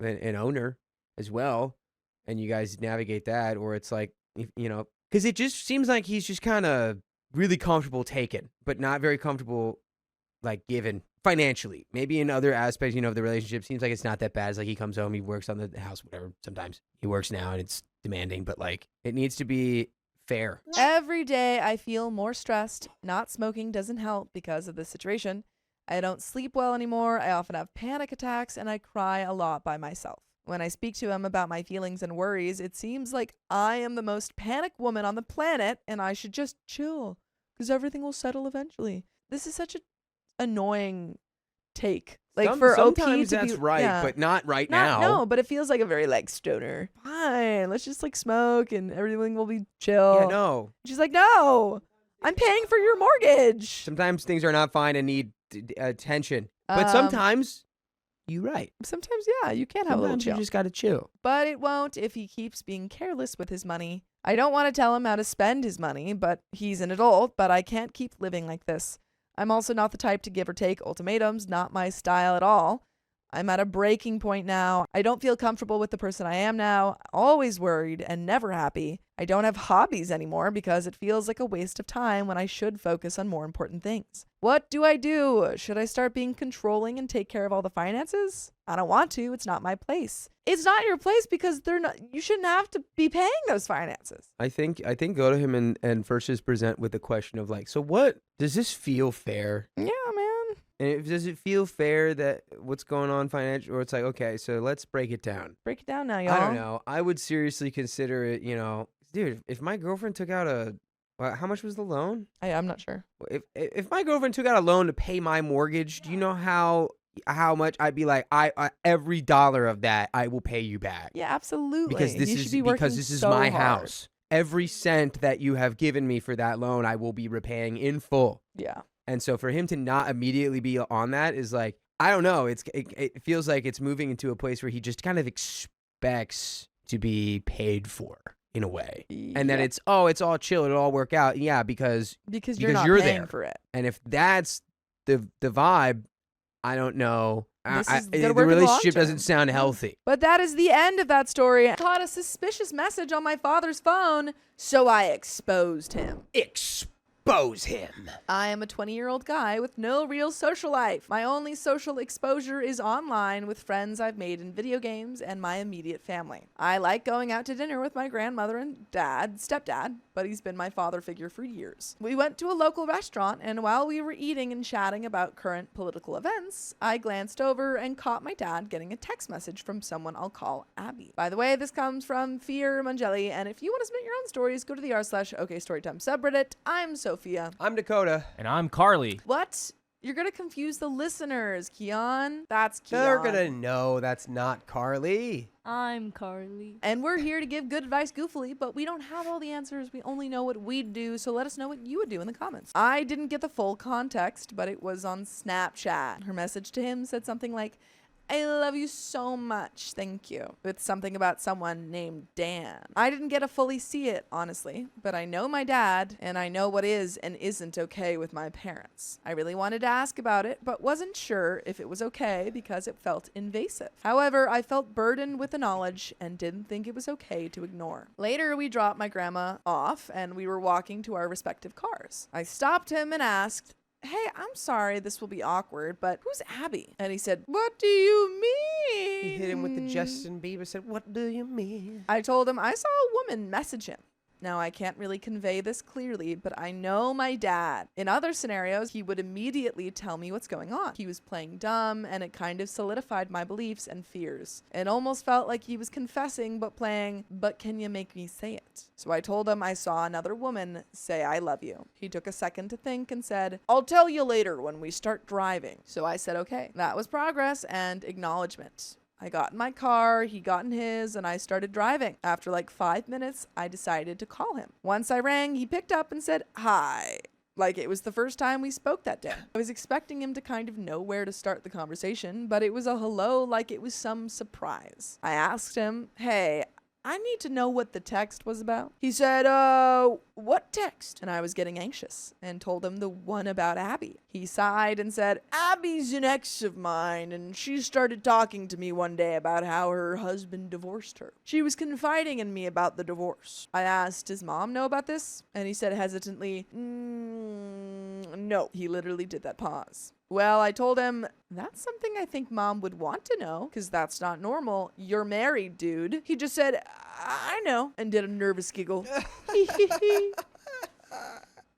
an owner as well, and you guys navigate that, or it's like, because it just seems like he's just kind of really comfortable taken, but not very comfortable like given financially. Maybe in other aspects, of the relationship, seems like it's not that bad. It's like he comes home, he works on the house, whatever. Sometimes he works now and it's demanding, but like it needs to be fair. Every day I feel more stressed. Not smoking doesn't help because of this situation. I don't sleep well anymore. I often have panic attacks and I cry a lot by myself. When I speak to him about my feelings and worries, it seems like I am the most panicked woman on the planet and I should just chill because everything will settle eventually. This is such an annoying take. Like for OP sometimes to that's be, right, yeah. but not right Not- now. No, but it feels like a very like stoner. Fine, let's just like smoke and everything will be chill. Yeah, no. She's like, no, I'm paying for your mortgage. Sometimes things are not fine and need attention, but Um, sometimes you're right. Sometimes, yeah, you can have a little Sometimes chill. you just gotta chill. But it won't if he keeps being careless with his money. I don't want to tell him how to spend his money, but he's an adult, but I can't keep living like this. I'm also not the type to give or take ultimatums, not my style at all. I'm at a breaking point now. I don't feel comfortable with the person I am now, always worried and never happy. I don't have hobbies anymore because it feels like a waste of time when I should focus on more important things. What do I do? Should I start being controlling and take care of all the finances? I don't want to. It's not my place. It's not your place because they're not. You shouldn't have to be paying those finances. I think go to him and first just present with the question of like, so what does this feel fair? Yeah, man. And does it feel fair that what's going on financially, or it's like, okay, so let's break it down. Break it down now, y'all. I don't know. I would seriously consider it, dude, if my girlfriend took out how much was the loan? I'm not sure. If my girlfriend took out a loan to pay my mortgage, do you know how much I'd be like, I every dollar of that I will pay you back. Yeah, absolutely. Because this is my house. Every cent that you have given me for that loan, I will be repaying in full. Yeah. And so for him to not immediately be on that is like, I don't know. It feels like it's moving into a place where he just kind of expects to be paid for in a way. And then it's all chill. It'll all work out. Yeah, because you're not paying there for it. And if that's the vibe, I don't know. The work in the long relationship term. doesn't sound healthy. But that is the end of that story. I caught a suspicious message on my father's phone, so I exposed him. Expose him. I am a 20-year-old guy with no real social life. My only social exposure is online with friends I've made in video games and my immediate family. I like going out to dinner with my grandmother and stepdad, but he's been my father figure for years. We went to a local restaurant, and while we were eating and chatting about current political events, I glanced over and caught my dad getting a text message from someone I'll call Abby. By the way, this comes from Fear Mangelli, and if you want to submit your own stories, go to the r/OKStorytime subreddit. I'm Sophia. I'm Dakota. And I'm Carly. What? You're going to confuse the listeners, Keon. That's Keon. They're going to know that's not Carly. I'm Carly. And we're here to give good advice goofily, but we don't have all the answers. We only know what we'd do, so let us know what you would do in the comments. I didn't get the full context, but it was on Snapchat. Her message to him said something like, I love you so much, thank you, with something about someone named Dan. I didn't get to fully see it, honestly, but I know my dad, and I know what is and isn't okay with my parents. I really wanted to ask about it, but wasn't sure if it was okay because it felt invasive. However, I felt burdened with the knowledge and didn't think it was okay to ignore. Later, we dropped my grandma off, and we were walking to our respective cars. I stopped him and asked, hey, I'm sorry this will be awkward, but who's Abby? And he said, what do you mean? He hit him with the Justin Bieber, said, what do you mean? I told him I saw a woman message him. Now, I can't really convey this clearly, but I know my dad. In other scenarios, he would immediately tell me what's going on. He was playing dumb, and it kind of solidified my beliefs and fears. It almost felt like he was confessing, but playing, but can you make me say it? So I told him I saw another woman say, I love you. He took a second to think and said, I'll tell you later when we start driving. So I said, okay. That was progress and acknowledgement. I got in my car, he got in his, and I started driving. After like 5 minutes, I decided to call him. Once I rang, he picked up and said, hi. Like it was the first time we spoke that day. I was expecting him to kind of know where to start the conversation, but it was a hello like it was some surprise. I asked him, hey, I need to know what the text was about. He said, what text? And I was getting anxious and told him the one about Abby. He sighed and said, Abby's an ex of mine, and she started talking to me one day about how her husband divorced her. She was confiding in me about the divorce. I asked, does mom know about this? And he said hesitantly, no. He literally did that pause. Well, I told him, that's something I think mom would want to know, because that's not normal. You're married, dude. He just said, I know, and did a nervous giggle.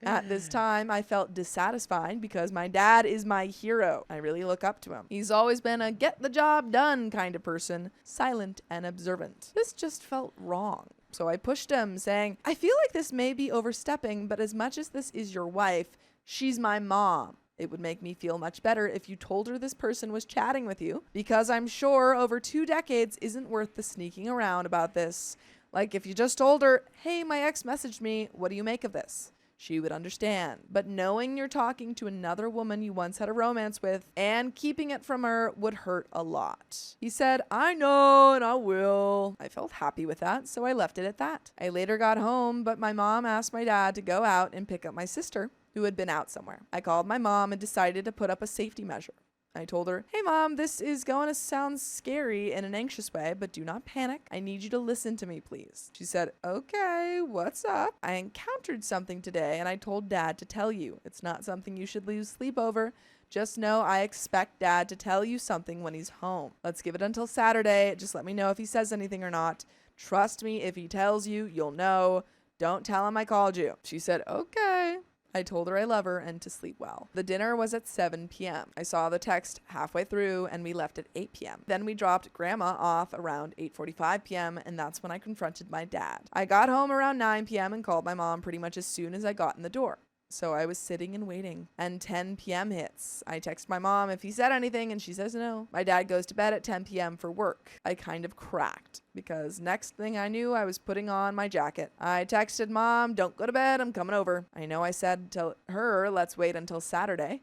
At this time, I felt dissatisfied because my dad is my hero. I really look up to him. He's always been a get the job done kind of person, silent and observant. This just felt wrong. So I pushed him, saying, I feel like this may be overstepping, but as much as this is your wife, she's my mom. It would make me feel much better if you told her this person was chatting with you, because I'm sure over 2 decades isn't worth the sneaking around about this. Like if you just told her, hey, my ex messaged me, what do you make of this? she would understand. But knowing you're talking to another woman you once had a romance with and keeping it from her would hurt a lot. He said, I know and I will. I felt happy with that, so I left it at that. I later got home, but my mom asked my dad to go out and pick up my sister, who had been out somewhere. I called my mom and decided to put up a safety measure. I told her, hey mom, this is going to sound scary in an anxious way, but do not panic. I need you to listen to me, please. She said, okay, what's up? I encountered something today and I told dad to tell you. It's not something you should lose sleep over. Just know I expect dad to tell you something when he's home. Let's give it until Saturday. Just let me know if he says anything or not. Trust me, if he tells you, you'll know. Don't tell him I called you. She said, okay. I told her I love her and to sleep well. The dinner was at 7 p.m. I saw the text halfway through and we left at 8 p.m. Then we dropped grandma off around 8:45 p.m. and that's when I confronted my dad. I got home around 9 p.m. and called my mom pretty much as soon as I got in the door. So I was sitting and waiting, and 10 p.m. hits. I text my mom if he said anything, and she says no. My dad goes to bed at 10 p.m. for work. I kind of cracked, because next thing I knew, I was putting on my jacket. I texted mom, don't go to bed, I'm coming over. I know I said to her, let's wait until Saturday,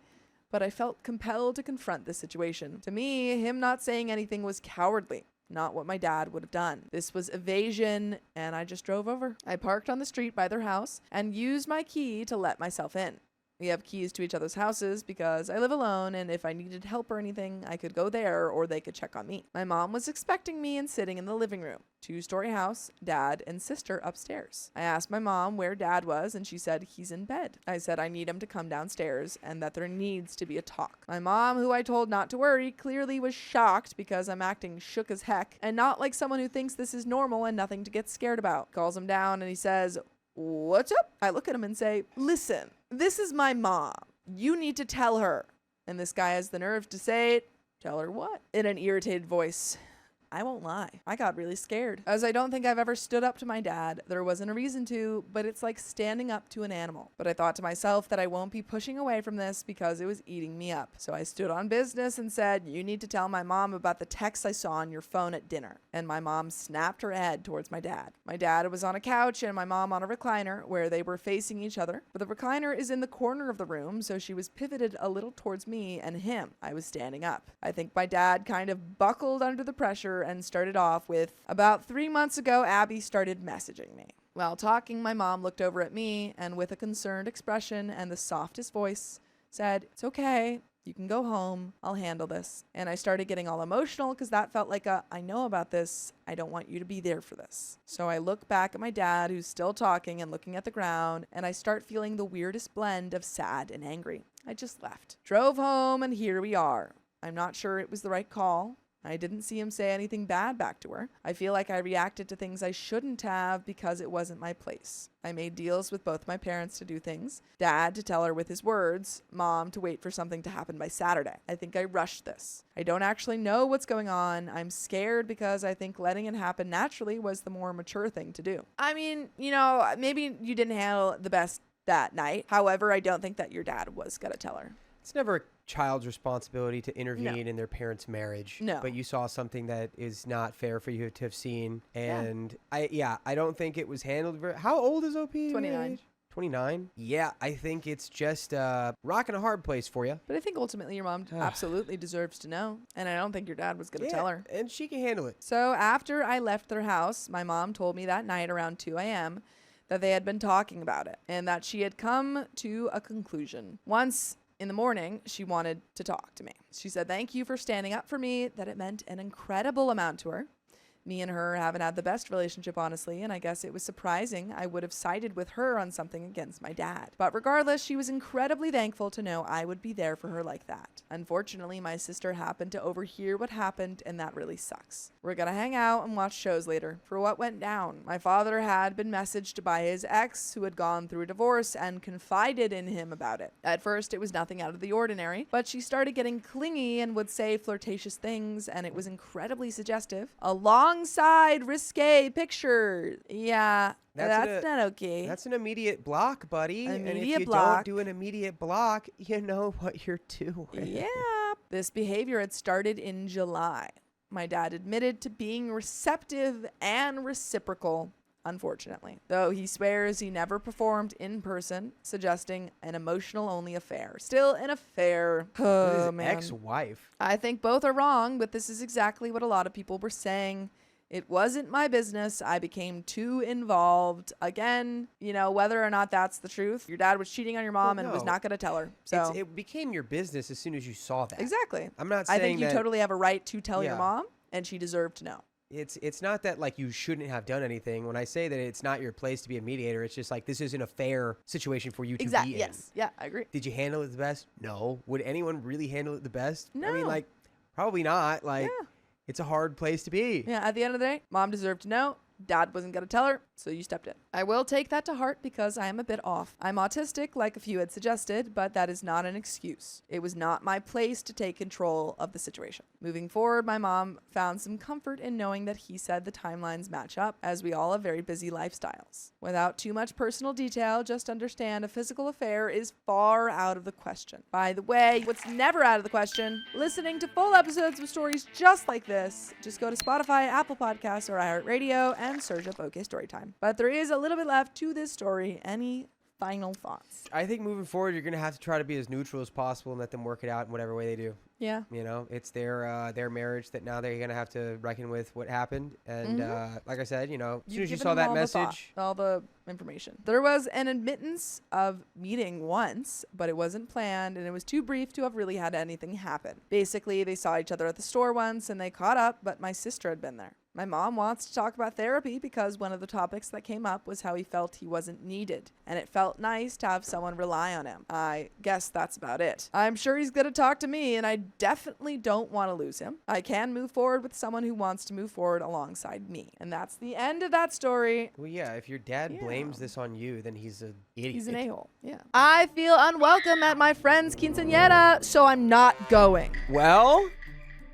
but I felt compelled to confront this situation. To me, him not saying anything was cowardly. Not what my dad would have done. This was evasion, and I just drove over. I parked on the street by their house and used my key to let myself in. We have keys to each other's houses because I live alone, and if I needed help or anything, I could go there or they could check on me. My mom was expecting me and sitting in the living room. 2-story house, dad and sister upstairs. I asked my mom where dad was, and she said he's in bed. I said I need him to come downstairs and that there needs to be a talk. My mom, who I told not to worry, clearly was shocked because I'm acting shook as heck and not like someone who thinks this is normal and nothing to get scared about. Calls him down and he says, what's up? I look at him and say, listen, this is my mom. You need to tell her. And this guy has the nerve to say it. Tell her what? In an irritated voice. I won't lie. I got really scared. As I don't think I've ever stood up to my dad. There wasn't a reason to, but it's like standing up to an animal. But I thought to myself that I won't be pushing away from this because it was eating me up. So I stood on business and said, you need to tell my mom about the text I saw on your phone at dinner. And my mom snapped her head towards my dad. My dad was on a couch and my mom on a recliner where they were facing each other. But the recliner is in the corner of the room, so she was pivoted a little towards me and him. I was standing up. I think my dad kind of buckled under the pressure and started off with, about 3 months ago, Abby started messaging me. While talking, my mom looked over at me and with a concerned expression and the softest voice said, it's okay. You can go home. I'll handle this. And I started getting all emotional because that felt like I know about this. I don't want you to be there for this. So I look back at my dad who's still talking and looking at the ground, and I start feeling the weirdest blend of sad and angry. I just left. Drove home and here we are. I'm not sure it was the right call. I didn't see him say anything bad back to her. I feel like I reacted to things I shouldn't have because it wasn't my place. I made deals with both my parents to do things. Dad to tell her with his words, mom to wait for something to happen by Saturday. I think I rushed this. I don't actually know what's going on. I'm scared because I think letting it happen naturally was the more mature thing to do. I mean, maybe you didn't handle the best that night. However, I don't think that your dad was going to tell her. It's never a child's responsibility to intervene in their parents' marriage. No. But you saw something that is not fair for you to have seen. And I don't think it was handled very... How old is OP? 29. 29? Yeah, I think it's just a rock and a hard place for you. But I think ultimately your mom absolutely deserves to know. And I don't think your dad was going to tell her. And she can handle it. So after I left their house, my mom told me that night around 2 a.m. that they had been talking about it and that she had come to a conclusion. Once in the morning, she wanted to talk to me. She said, thank you for standing up for me, that it meant an incredible amount to her. Me and her haven't had the best relationship, honestly, and I guess it was surprising I would have sided with her on something against my dad. But regardless, she was incredibly thankful to know I would be there for her like that. Unfortunately, my sister happened to overhear what happened, and that really sucks. We're gonna hang out and watch shows later. For what went down, my father had been messaged by his ex, who had gone through a divorce, and confided in him about it. At first, it was nothing out of the ordinary, but she started getting clingy and would say flirtatious things, and it was incredibly suggestive. Alongside risque pictures. Yeah, that's not okay. That's an immediate block, buddy. And if you block. don't do an immediate block, you know what you're doing. Yeah. This behavior had started in July. My dad admitted to being receptive and reciprocal unfortunately. Though he swears he never performed in person, suggesting an emotional-only affair. Still an affair. Oh, His man. ex-wife. I think both are wrong, but this is exactly what a lot of people were saying. It wasn't my business. I became too involved. Again, whether or not that's the truth, your dad was cheating on your mom and was no. not going to tell her. So It became your business as soon as you saw that. exactly. I'm not I saying think you that totally have a right to tell your Yeah. mom, and she deserved to know. It's not that like you shouldn't have done anything. When I say that it's not your place to be a mediator, it's just like this isn't a fair situation for you to Exactly. be Yes. Yeah, I agree. in. Did you handle it the best? No. Would anyone really handle it the best? I No. mean, like, probably not. Like, Yeah. it's a hard place to be. Yeah, at the end of the day, mom deserved to know. Dad wasn't going to tell her, so you stepped in. I will take that to heart because I am a bit off. I'm autistic, like a few had suggested, but that is not an excuse. It was not my place to take control of the situation. Moving forward, my mom found some comfort in knowing that he said the timelines match up, as we all have very busy lifestyles. Without too much personal detail, just understand a physical affair is far out of the question. By the way, what's never out of the question, listening to full episodes of stories just like this, just go to Spotify, Apple Podcasts, or iHeartRadio and search up OK Storytime. But there is a little bit left to this story. Any final thoughts? I think moving forward, you're going to have to try to be as neutral as possible and let them work it out in whatever way they do. Yeah. It's their marriage that now they're going to have to reckon with what happened. And like I said, as soon as you saw that message. All the information. There was an admittance of meeting once, but it wasn't planned and it was too brief to have really had anything happen. Basically, they saw each other at the store once and they caught up, but my sister had been there. My mom wants to talk about therapy because one of the topics that came up was how he felt he wasn't needed, and it felt nice to have someone rely on him. I guess that's about it. I'm sure he's going to talk to me, and I definitely don't want to lose him. I can move forward with someone who wants to move forward alongside me. And that's the end of that story. Well, yeah, if your dad blames this on you, then he's an idiot. He's an a-hole. Yeah. I feel unwelcome at my friend's quinceañera, so I'm not going. Well,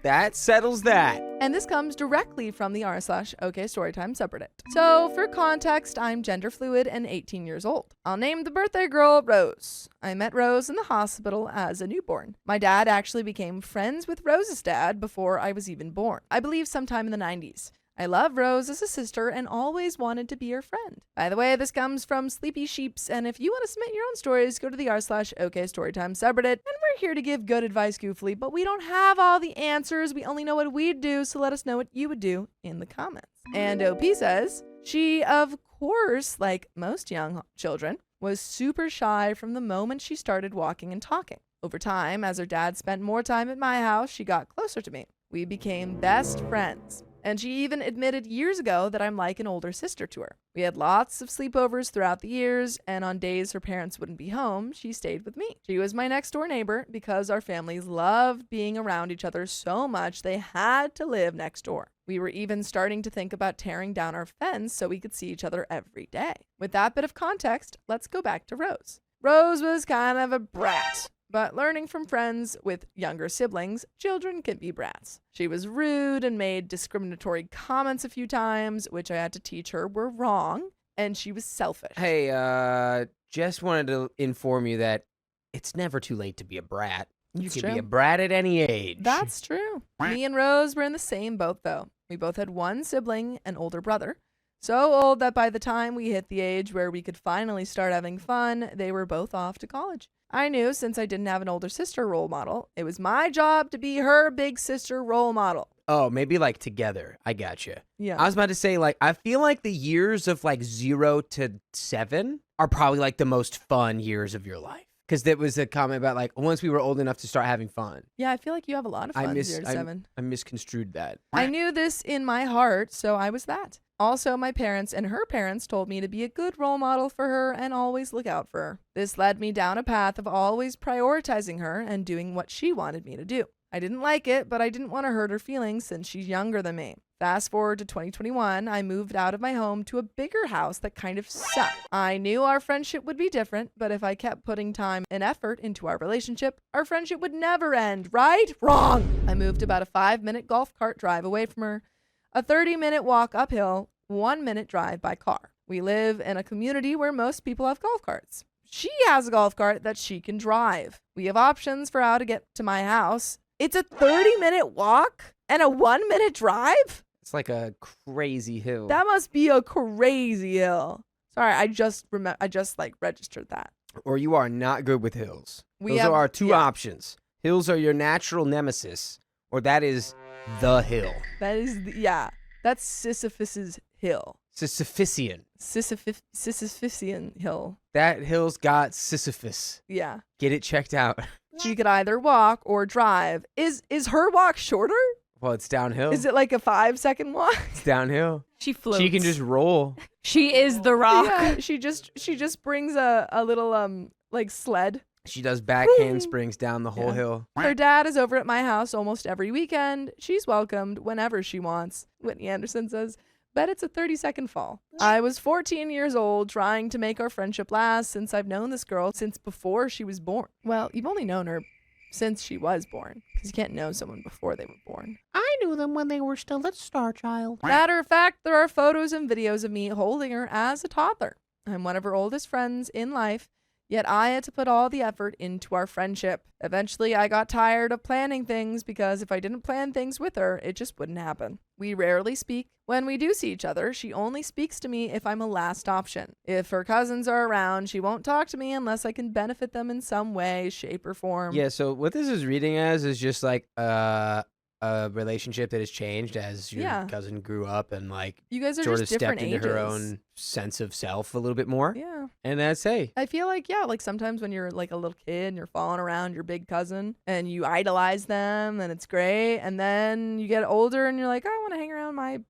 that settles that. And this comes directly from the r/OK Storytime subreddit. So for context, I'm gender fluid and 18 years old. I'll name the birthday girl Rose. I met Rose in the hospital as a newborn. My dad actually became friends with Rose's dad before I was even born. I believe sometime in the 90s. I love Rose as a sister and always wanted to be her friend. By the way, this comes from Sleepy Sheeps, and if you want to submit your own stories, go to the r/OK Storytime subreddit, and we're here to give good advice goofily, but we don't have all the answers. We only know what we'd do, so let us know what you would do in the comments. And OP says, she, of course, like most young children, was super shy from the moment she started walking and talking. Over time, as her dad spent more time at my house, she got closer to me. We became best friends. And she even admitted years ago that I'm like an older sister to her. We had lots of sleepovers throughout the years, and on days her parents wouldn't be home, she stayed with me. She was my next door neighbor because our families loved being around each other so much they had to live next door. We were even starting to think about tearing down our fence so we could see each other every day. With that bit of context, let's go back to Rose. Rose was kind of a brat. But learning from friends with younger siblings, children can be brats. She was rude and made discriminatory comments a few times, which I had to teach her were wrong, and she was selfish. Hey, just wanted to inform you that it's never too late to be a brat. You It's can true. be a brat at any age. That's true. Me and Rose were in the same boat, though. We both had one sibling, an older brother. So old that by the time we hit the age where we could finally start having fun, they were both off to college. I knew since I didn't have an older sister role model, it was my job to be her big sister role model. Oh, maybe like together. I gotcha. Yeah. I was about to say, like, I feel like the years of like 0 to 7 are probably like the most fun years of your life. Because there was a comment about like once we were old enough to start having fun. Yeah, I feel like you have a lot of fun 0 to 7. I misconstrued that. I knew this in my heart, so I was that. Also, my parents and her parents told me to be a good role model for her and always look out for her. This led me down a path of always prioritizing her and doing what she wanted me to do. I didn't like it, but I didn't want to hurt her feelings since she's younger than me. Fast forward to 2021, I moved out of my home to a bigger house that kind of sucked. I knew our friendship would be different, but if I kept putting time and effort into our relationship, our friendship would never end, right? Wrong! I moved about a 5-minute golf cart drive away from her, a 30-minute walk uphill, 1-minute drive by car. We live in a community where most people have golf carts. She has a golf cart that she can drive. We have options for how to get to my house. It's a 30-minute walk and a 1-minute drive? It's like a crazy hill. That must be a crazy hill. Sorry, I just like registered that. Or you are not good with hills. We Those have- are our two yeah. options. Hills are your natural nemesis, or that is the hill. That is, that's Sisyphus's hill. Sisyphusian. Sisyphusian hill. That hill's got Sisyphus. Yeah. Get it checked out. She could either walk or drive. Is her walk shorter? Well, it's downhill. Is it like a 5-second walk? It's downhill. She floats. She can just roll. She is the rock. Yeah, she just brings a little like sled. She does back handsprings down the whole Yeah. hill. Her dad is over at my house almost every weekend. She's welcomed whenever she wants. Whitney Anderson says, bet it's a 30-second fall. I was 14 years old trying to make our friendship last since I've known this girl since before she was born. Well, you've only known her since she was born because you can't know someone before they were born. I knew them when they were still a star child. Matter of fact, there are photos and videos of me holding her as a toddler. I'm one of her oldest friends in life, yet I had to put all the effort into our friendship. Eventually, I got tired of planning things because if I didn't plan things with her, it just wouldn't happen. We rarely speak. When we do see each other, she only speaks to me if I'm a last option. If her cousins are around, she won't talk to me unless I can benefit them in some way, shape, or form. Yeah, so what this is reading as is just like a relationship that has changed as your Yeah. cousin grew up and like You guys are sort of just different stepped ages. into her own sense of self a little bit more. Yeah. And that's, hey, I feel like, like sometimes when you're like a little kid and you're following around your big cousin and you idolize them and it's great. And then you get older and you're like, I want to hang around my,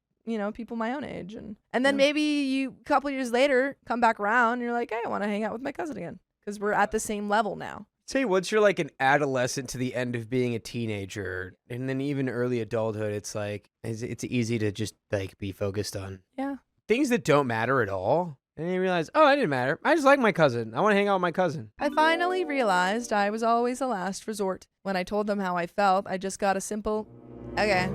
people my own age. And then maybe you, a couple years later, come back around and you're like, hey, I want to hang out with my cousin again because we're at the same level now. say once you're like an adolescent to the end of being a teenager and then even early adulthood, it's like, it's easy to just like be focused on things that don't matter at all. And then you realize, oh, it didn't matter. I just like my cousin. I want to hang out with my cousin. I finally realized I was always a last resort. When I told them how I felt, I just got a simple, okay,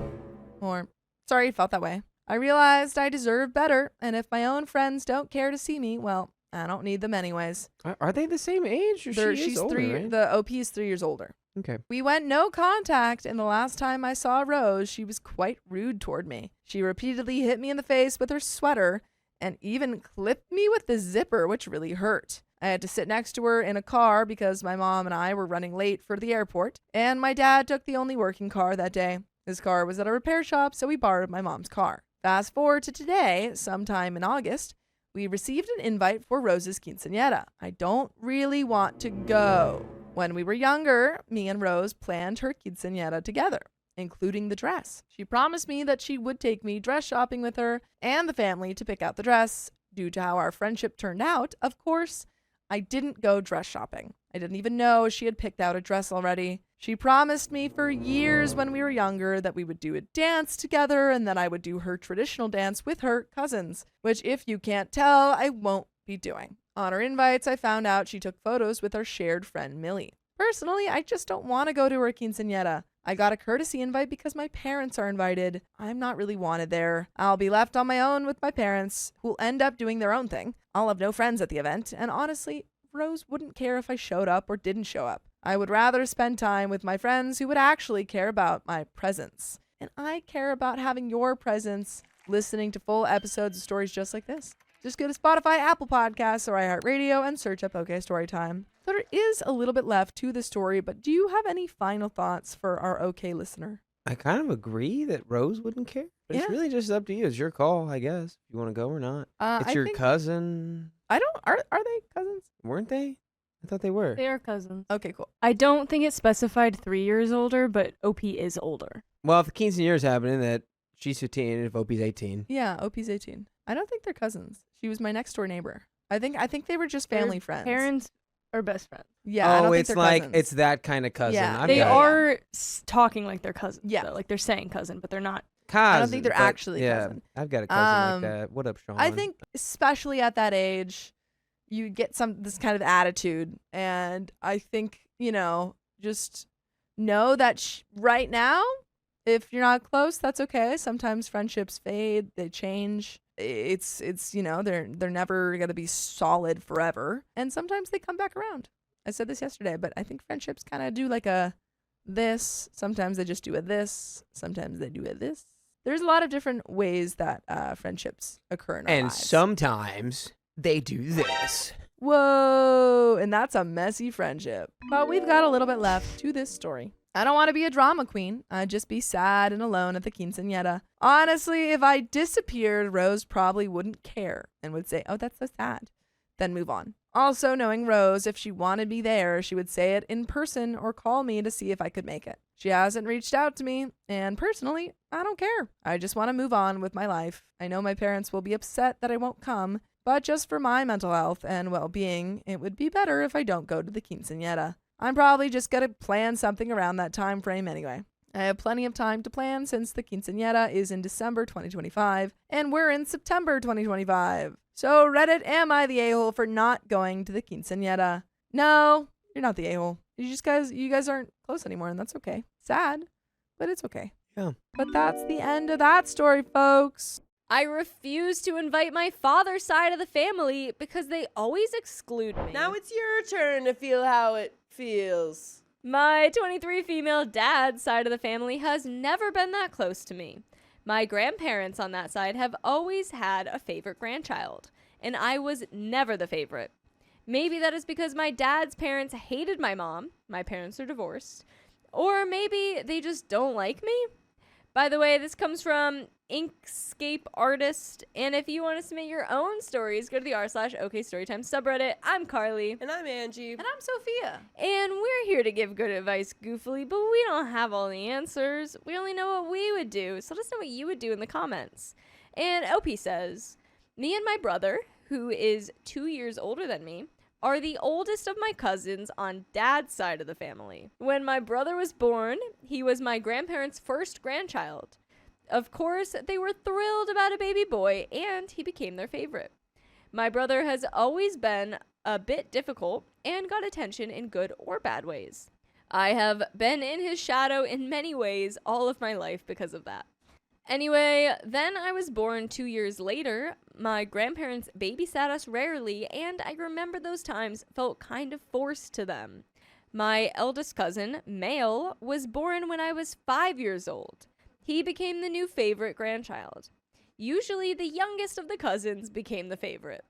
or sorry you felt that way. I realized I deserve better, and if my own friends don't care to see me, well, I don't need them anyways. Are they the same age? Or she's older, right? The OP is 3 years older. Okay. We went no contact, and the last time I saw Rose, she was quite rude toward me. She repeatedly hit me in the face with her sweater and even clipped me with the zipper, which really hurt. I had to sit next to her in a car because my mom and I were running late for the airport, and my dad took the only working car that day. His car was at a repair shop, so we borrowed my mom's car. Fast forward to today, sometime in August, we received an invite for Rose's quinceañera. I don't really want to go. When we were younger, me and Rose planned her quinceañera together, including the dress. She promised me that she would take me dress shopping with her and the family to pick out the dress. Due to how our friendship turned out, of course, I didn't go dress shopping. I didn't even know she had picked out a dress already. She promised me for years when we were younger that we would do a dance together and that I would do her traditional dance with her cousins, which if you can't tell, I won't be doing. On her invites, I found out she took photos with our shared friend Millie. Personally, I just don't want to go to her quinceañera. I got a courtesy invite because my parents are invited. I'm not really wanted there. I'll be left on my own with my parents, who'll end up doing their own thing. I'll have no friends at the event, and honestly, Rose wouldn't care if I showed up or didn't show up. I would rather spend time with my friends who would actually care about my presence. And I care about having your presence, listening to full episodes of stories just like this. Just go to Spotify, Apple Podcasts, or iHeartRadio and search up OK Storytime. There is a little bit left to the story, but do you have any final thoughts for our OK listener? I kind of agree that Rose wouldn't care. But it's Yeah. really just up to you. It's your call, I guess, if you want to go or not. It's I your think- cousin. I don't. Are they cousins? Weren't they? I thought they were. They are cousins. Okay, cool. I don't think it specified 3 years older, but OP is older. Well, if the quinceañera's happening, that she's 15, if Opie's 18. Yeah, OP's 18. I don't think they're cousins. She was my next door neighbor. I think they were just family Their friends. Parents are best friends. Yeah. I don't think it's they're like, cousins. it's that kind of cousin. Yeah, I've They got it. are talking like they're cousins. Yeah. though. Like they're saying cousin, but they're not. I don't think they're Cousin, but actually cousin. I've got a cousin Um, like that. What up, Sean? I think especially at that age, you get this kind of attitude, and I think just know that right now, if you're not close, that's okay. Sometimes friendships fade, they change. It's they're never gonna be solid forever, and sometimes they come back around. I said this yesterday, but I think friendships kind of do like a this. Sometimes they just do a this. Sometimes they do a this. There's a lot of different ways that friendships occur in our And lives. sometimes they do this. Whoa, and that's a messy friendship. But we've got a little bit left to this story. I don't want to be a drama queen. I'd just be sad and alone at the quinceañera. Honestly, if I disappeared, Rose probably wouldn't care and would say, oh, that's so sad, then move on. Also, knowing Rose, if she wanted me there, she would say it in person or call me to see if I could make it. She hasn't reached out to me, and personally, I don't care. I just want to move on with my life. I know my parents will be upset that I won't come, but just for my mental health and well-being, it would be better if I don't go to the quinceañera. I'm probably just going to plan something around that time frame anyway. I have plenty of time to plan since the quinceañera is in December 2025, and we're in September 2025. So Reddit, am I the a-hole for not going to the quinceañera? No, you're not the a-hole. You guys aren't close anymore, and that's okay. Sad, but it's okay. Yeah. But that's the end of that story, folks. I refuse to invite my father's side of the family because they always exclude me. Now it's your turn to feel how it feels. My 23 female dad's side of the family has never been that close to me. My grandparents on that side have always had a favorite grandchild, and I was never the favorite. Maybe that is because my dad's parents hated my mom. My parents are divorced. Or maybe they just don't like me. By the way, this comes from Inkscape Artist, and if you want to submit your own stories, go to the r/OKStorytime subreddit. I'm Carly. And I'm Angie. And I'm Sophia. And we're here to give good advice goofily, but we don't have all the answers. We only know what we would do, so let us know what you would do in the comments. And OP says, me and my brother, who is 2 years older than me, are the oldest of my cousins on dad's side of the family. When my brother was born, he was my grandparents' first grandchild. Of course, they were thrilled about a baby boy, and he became their favorite. My brother has always been a bit difficult and got attention in good or bad ways. I have been in his shadow in many ways all of my life because of that. Anyway, then I was born 2 years later. My grandparents babysat us rarely, and I remember those times felt kind of forced to them. My eldest cousin, male, was born when I was 5 years old. He became the new favorite grandchild. Usually the youngest of the cousins became the favorite.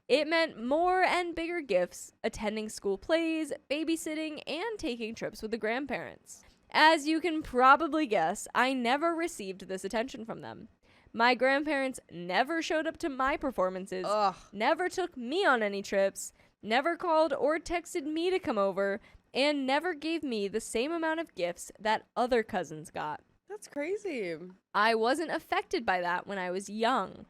It meant more and bigger gifts, attending school plays, babysitting, and taking trips with the grandparents. As you can probably guess, I never received this attention from them. My grandparents never showed up to my performances, never took me on any trips, never called or texted me to come over, and never gave me the same amount of gifts that other cousins got. That's crazy. I wasn't affected by that when I was young.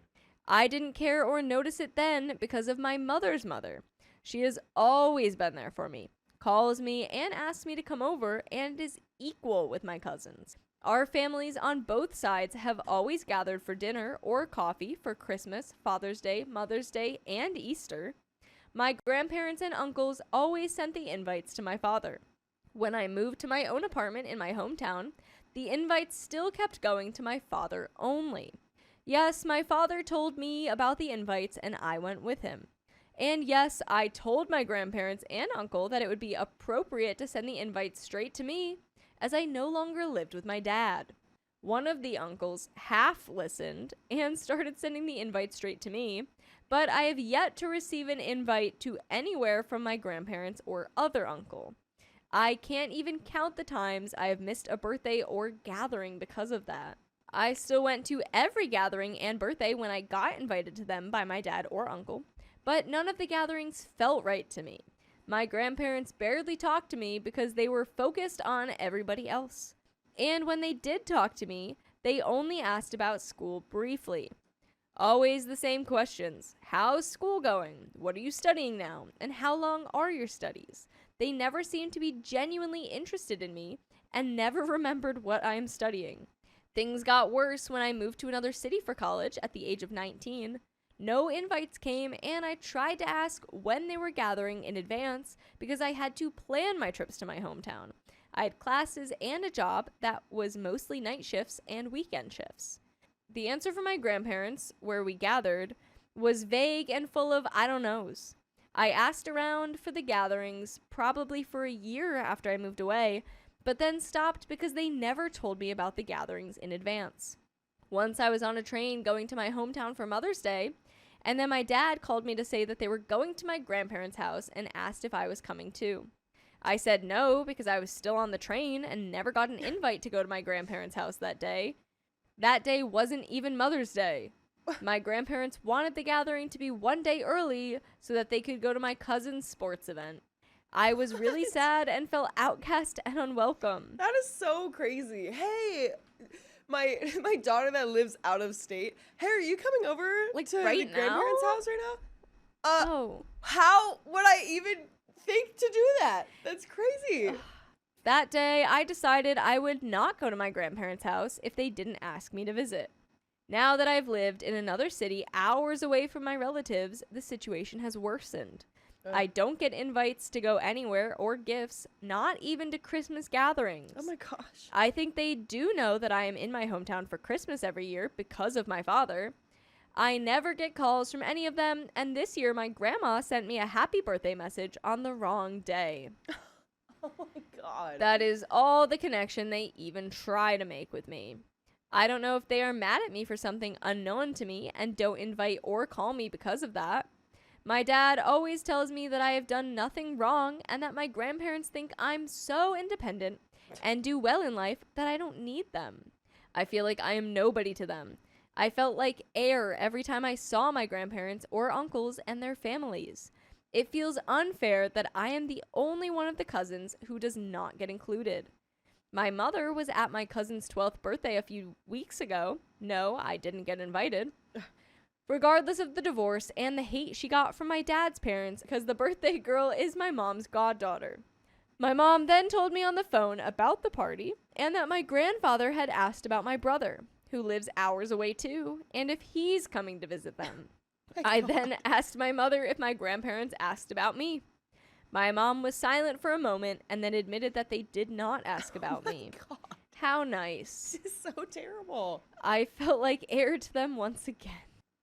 I didn't care or notice it then because of my mother's mother. She has always been there for me, calls me and asks me to come over, and is equal with my cousins. Our families on both sides have always gathered for dinner or coffee for Christmas, Father's Day, Mother's Day, and Easter. My grandparents and uncles always sent the invites to my father. When I moved to my own apartment in my hometown, the invites still kept going to my father only. Yes, my father told me about the invites and I went with him. And yes, I told my grandparents and uncle that it would be appropriate to send the invites straight to me, as I no longer lived with my dad. One of the uncles half listened and started sending the invite straight to me, but I have yet to receive an invite to anywhere from my grandparents or other uncle. I can't even count the times I have missed a birthday or gathering because of that. I still went to every gathering and birthday when I got invited to them by my dad or uncle, but none of the gatherings felt right to me. My grandparents barely talked to me because they were focused on everybody else. And when they did talk to me, they only asked about school briefly. Always the same questions. How's school going? What are you studying now? And how long are your studies? They never seemed to be genuinely interested in me and never remembered what I am studying. Things got worse when I moved to another city for college at the age of 19. No invites came, and I tried to ask when they were gathering in advance because I had to plan my trips to my hometown. I had classes and a job that was mostly night shifts and weekend shifts. The answer from my grandparents, where we gathered, was vague and full of I don't knows. I asked around for the gatherings probably for a year after I moved away, but then stopped because they never told me about the gatherings in advance. Once I was on a train going to my hometown for Mother's Day, and then my dad called me to say that they were going to my grandparents' house and asked if I was coming too. I said no because I was still on the train and never got an invite to go to my grandparents' house that day. That day wasn't even Mother's Day. My grandparents wanted the gathering to be one day early so that they could go to my cousin's sports event. I was really sad and felt outcast and unwelcome. That is so crazy. Hey, my daughter that lives out of state. Hey, are you coming over to right the grandparents' now? house right now? Oh. How would I even think to do that? That's crazy. That day, I decided I would not go to my grandparents' house if they didn't ask me to visit. Now that I've lived in another city hours away from my relatives, the situation has worsened. I don't get invites to go anywhere or gifts, not even to Christmas gatherings. Oh my gosh. I think they do know that I am in my hometown for Christmas every year because of my father. I never get calls from any of them, and this year my grandma sent me a happy birthday message on the wrong day. Oh my god. That is all the connection they even try to make with me. I don't know if they are mad at me for something unknown to me and don't invite or call me because of that. My dad always tells me that I have done nothing wrong and that my grandparents think I'm so independent and do well in life that I don't need them. I feel like I am nobody to them. I felt like air every time I saw my grandparents or uncles and their families. It feels unfair that I am the only one of the cousins who does not get included. My mother was at my cousin's 12th birthday a few weeks ago. No, I didn't get invited. Regardless of the divorce and the hate she got from my dad's parents because the birthday girl is my mom's goddaughter. My mom then told me on the phone about the party and that my grandfather had asked about my brother, who lives hours away too, and if he's coming to visit them. I then asked my mother if my grandparents asked about me. My mom was silent for a moment and then admitted that they did not ask about me. God. How nice. This is so terrible. I felt like heir to them once again.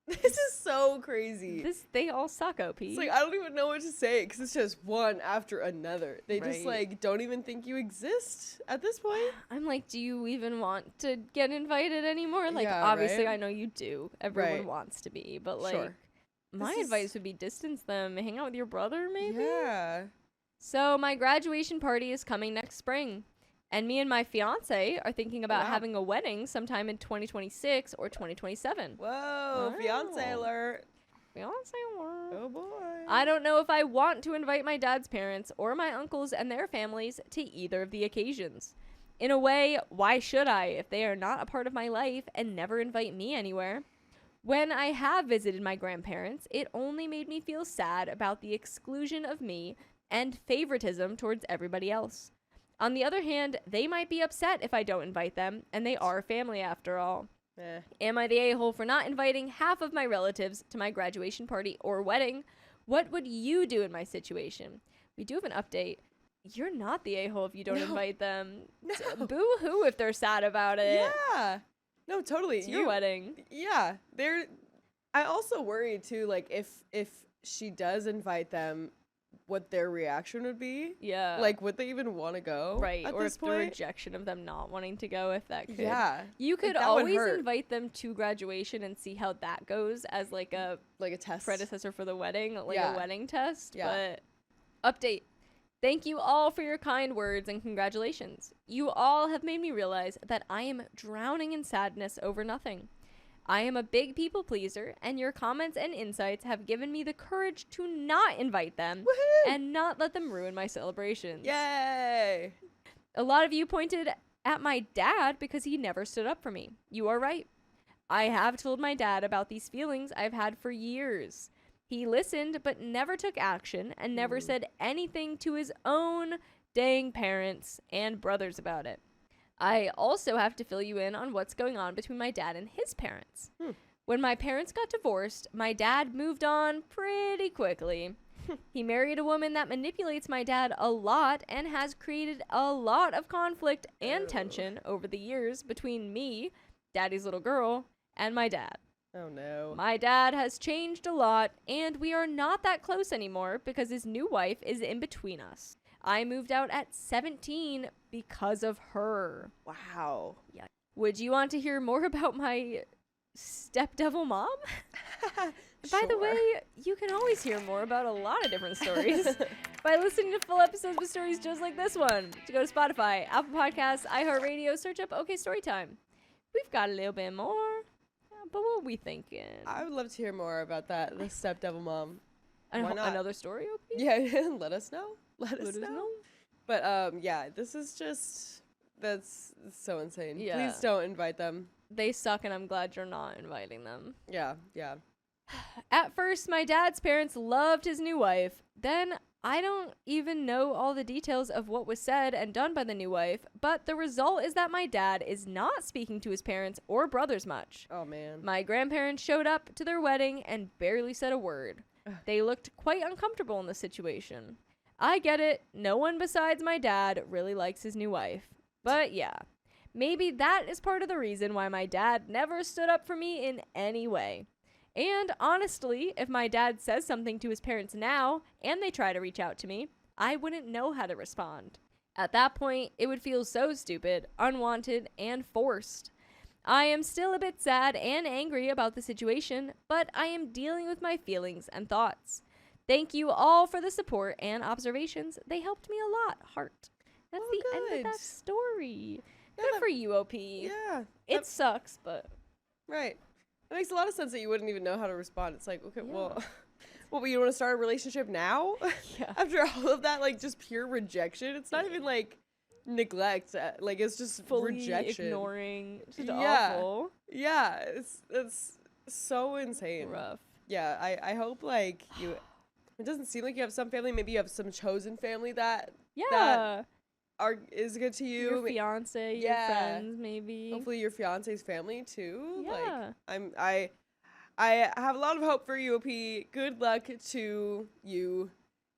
This is so crazy. They all suck, OP. It's like, I don't even know what to say because it's just one after another. They just like don't even think you exist at this point. I'm like, do you even want to get invited anymore? Like, Yeah, obviously, right? I know you do. Everyone Right. wants to be, but like, Sure. my This is- advice would be distance them, hang out with your brother, maybe. Yeah. So my graduation party is coming next spring, and me and my fiance are thinking about Wow. having a wedding sometime in 2026 or 2027. Whoa, fiance Wow. alert. Fiance alert. Oh boy. I don't know if I want to invite my dad's parents or my uncles and their families to either of the occasions. In a way, why should I if they are not a part of my life and never invite me anywhere? When I have visited my grandparents, it only made me feel sad about the exclusion of me and favoritism towards everybody else. On the other hand, they might be upset if I don't invite them, and they are family after all. Am I the a-hole for not inviting half of my relatives to my graduation party or wedding? What would you do in my situation? We do have an update. You're not the a-hole if you don't invite them. No. Boo-hoo if they're sad about it. Yeah. No, totally. It's your wedding. Yeah. I also worry too, like if she does invite them, what their reaction would be. Yeah. Like, would they even want to go? Right. At Or this if the point? rejection of them not wanting to go, if that could. Yeah. You could that would always hurt. invite them to graduation and see how that goes as like a test. predecessor for the wedding, like Yeah. a wedding test. Yeah. But update. Thank you all for your kind words and congratulations. You all have made me realize that I am drowning in sadness over nothing. I am a big people pleaser, and your comments and insights have given me the courage to not invite them Woohoo! and not let them ruin my celebrations. Yay! A lot of you pointed at my dad because he never stood up for me. You are right. I have told my dad about these feelings I've had for years. He listened but never took action and never said anything to his own dang parents and brothers about it. I also have to fill you in on what's going on between my dad and his parents. When my parents got divorced, my dad moved on pretty quickly. He married a woman that manipulates my dad a lot and has created a lot of conflict and tension over the years between me, daddy's little girl, and my dad. Oh no. My dad has changed a lot, and we are not that close anymore because his new wife is in between us. I moved out at 17 because of her. Wow. Yeah. Would you want to hear more about my stepdevil mom? By the way, you can always hear more about a lot of different stories by listening to full episodes with stories just like this one. To go to Spotify, Apple Podcasts, iHeartRadio, search up OK Storytime. We've got a little bit more, but what are we thinking? I would love to hear more about that, the stepdevil mom. Why not? Another story, OP? Yeah, let us know. Let us know. But yeah, this is just, that's so insane. Yeah. Please don't invite them. They suck, and I'm glad you're not inviting them. Yeah. At first, my dad's parents loved his new wife. Then, I don't even know all the details of what was said and done by the new wife, but the result is that my dad is not speaking to his parents or brothers much. Oh, man. My grandparents showed up to their wedding and barely said a word. They looked quite uncomfortable in the situation. I get it. No one besides my dad really likes his new wife. But yeah, maybe that is part of the reason why my dad never stood up for me in any way. And honestly, if my dad says something to his parents now and they try to reach out to me, I wouldn't know how to respond. At that point, it would feel so stupid, unwanted, and forced. I am still a bit sad and angry about the situation, but I am dealing with my feelings and thoughts. Thank you all for the support and observations. They helped me a lot. Heart. That's the end of that story. Yeah, Good for you, OP. Yeah. It sucks, but... Right. It makes a lot of sense that you wouldn't even know how to respond. It's like, okay, well, you want to start a relationship now? Yeah. After all of that, like, just pure rejection? It's not even, like, neglect. Like, it's just fully rejection. Ignoring. Just awful. Yeah. It's so insane. Rough. Yeah, I hope, like, you... It doesn't seem like you have some family. Maybe you have some chosen family that... Yeah. Is good to you. Your fiance, your friends, maybe. Hopefully your fiance's family too. Yeah. Like I have a lot of hope for you, OP. Good luck to you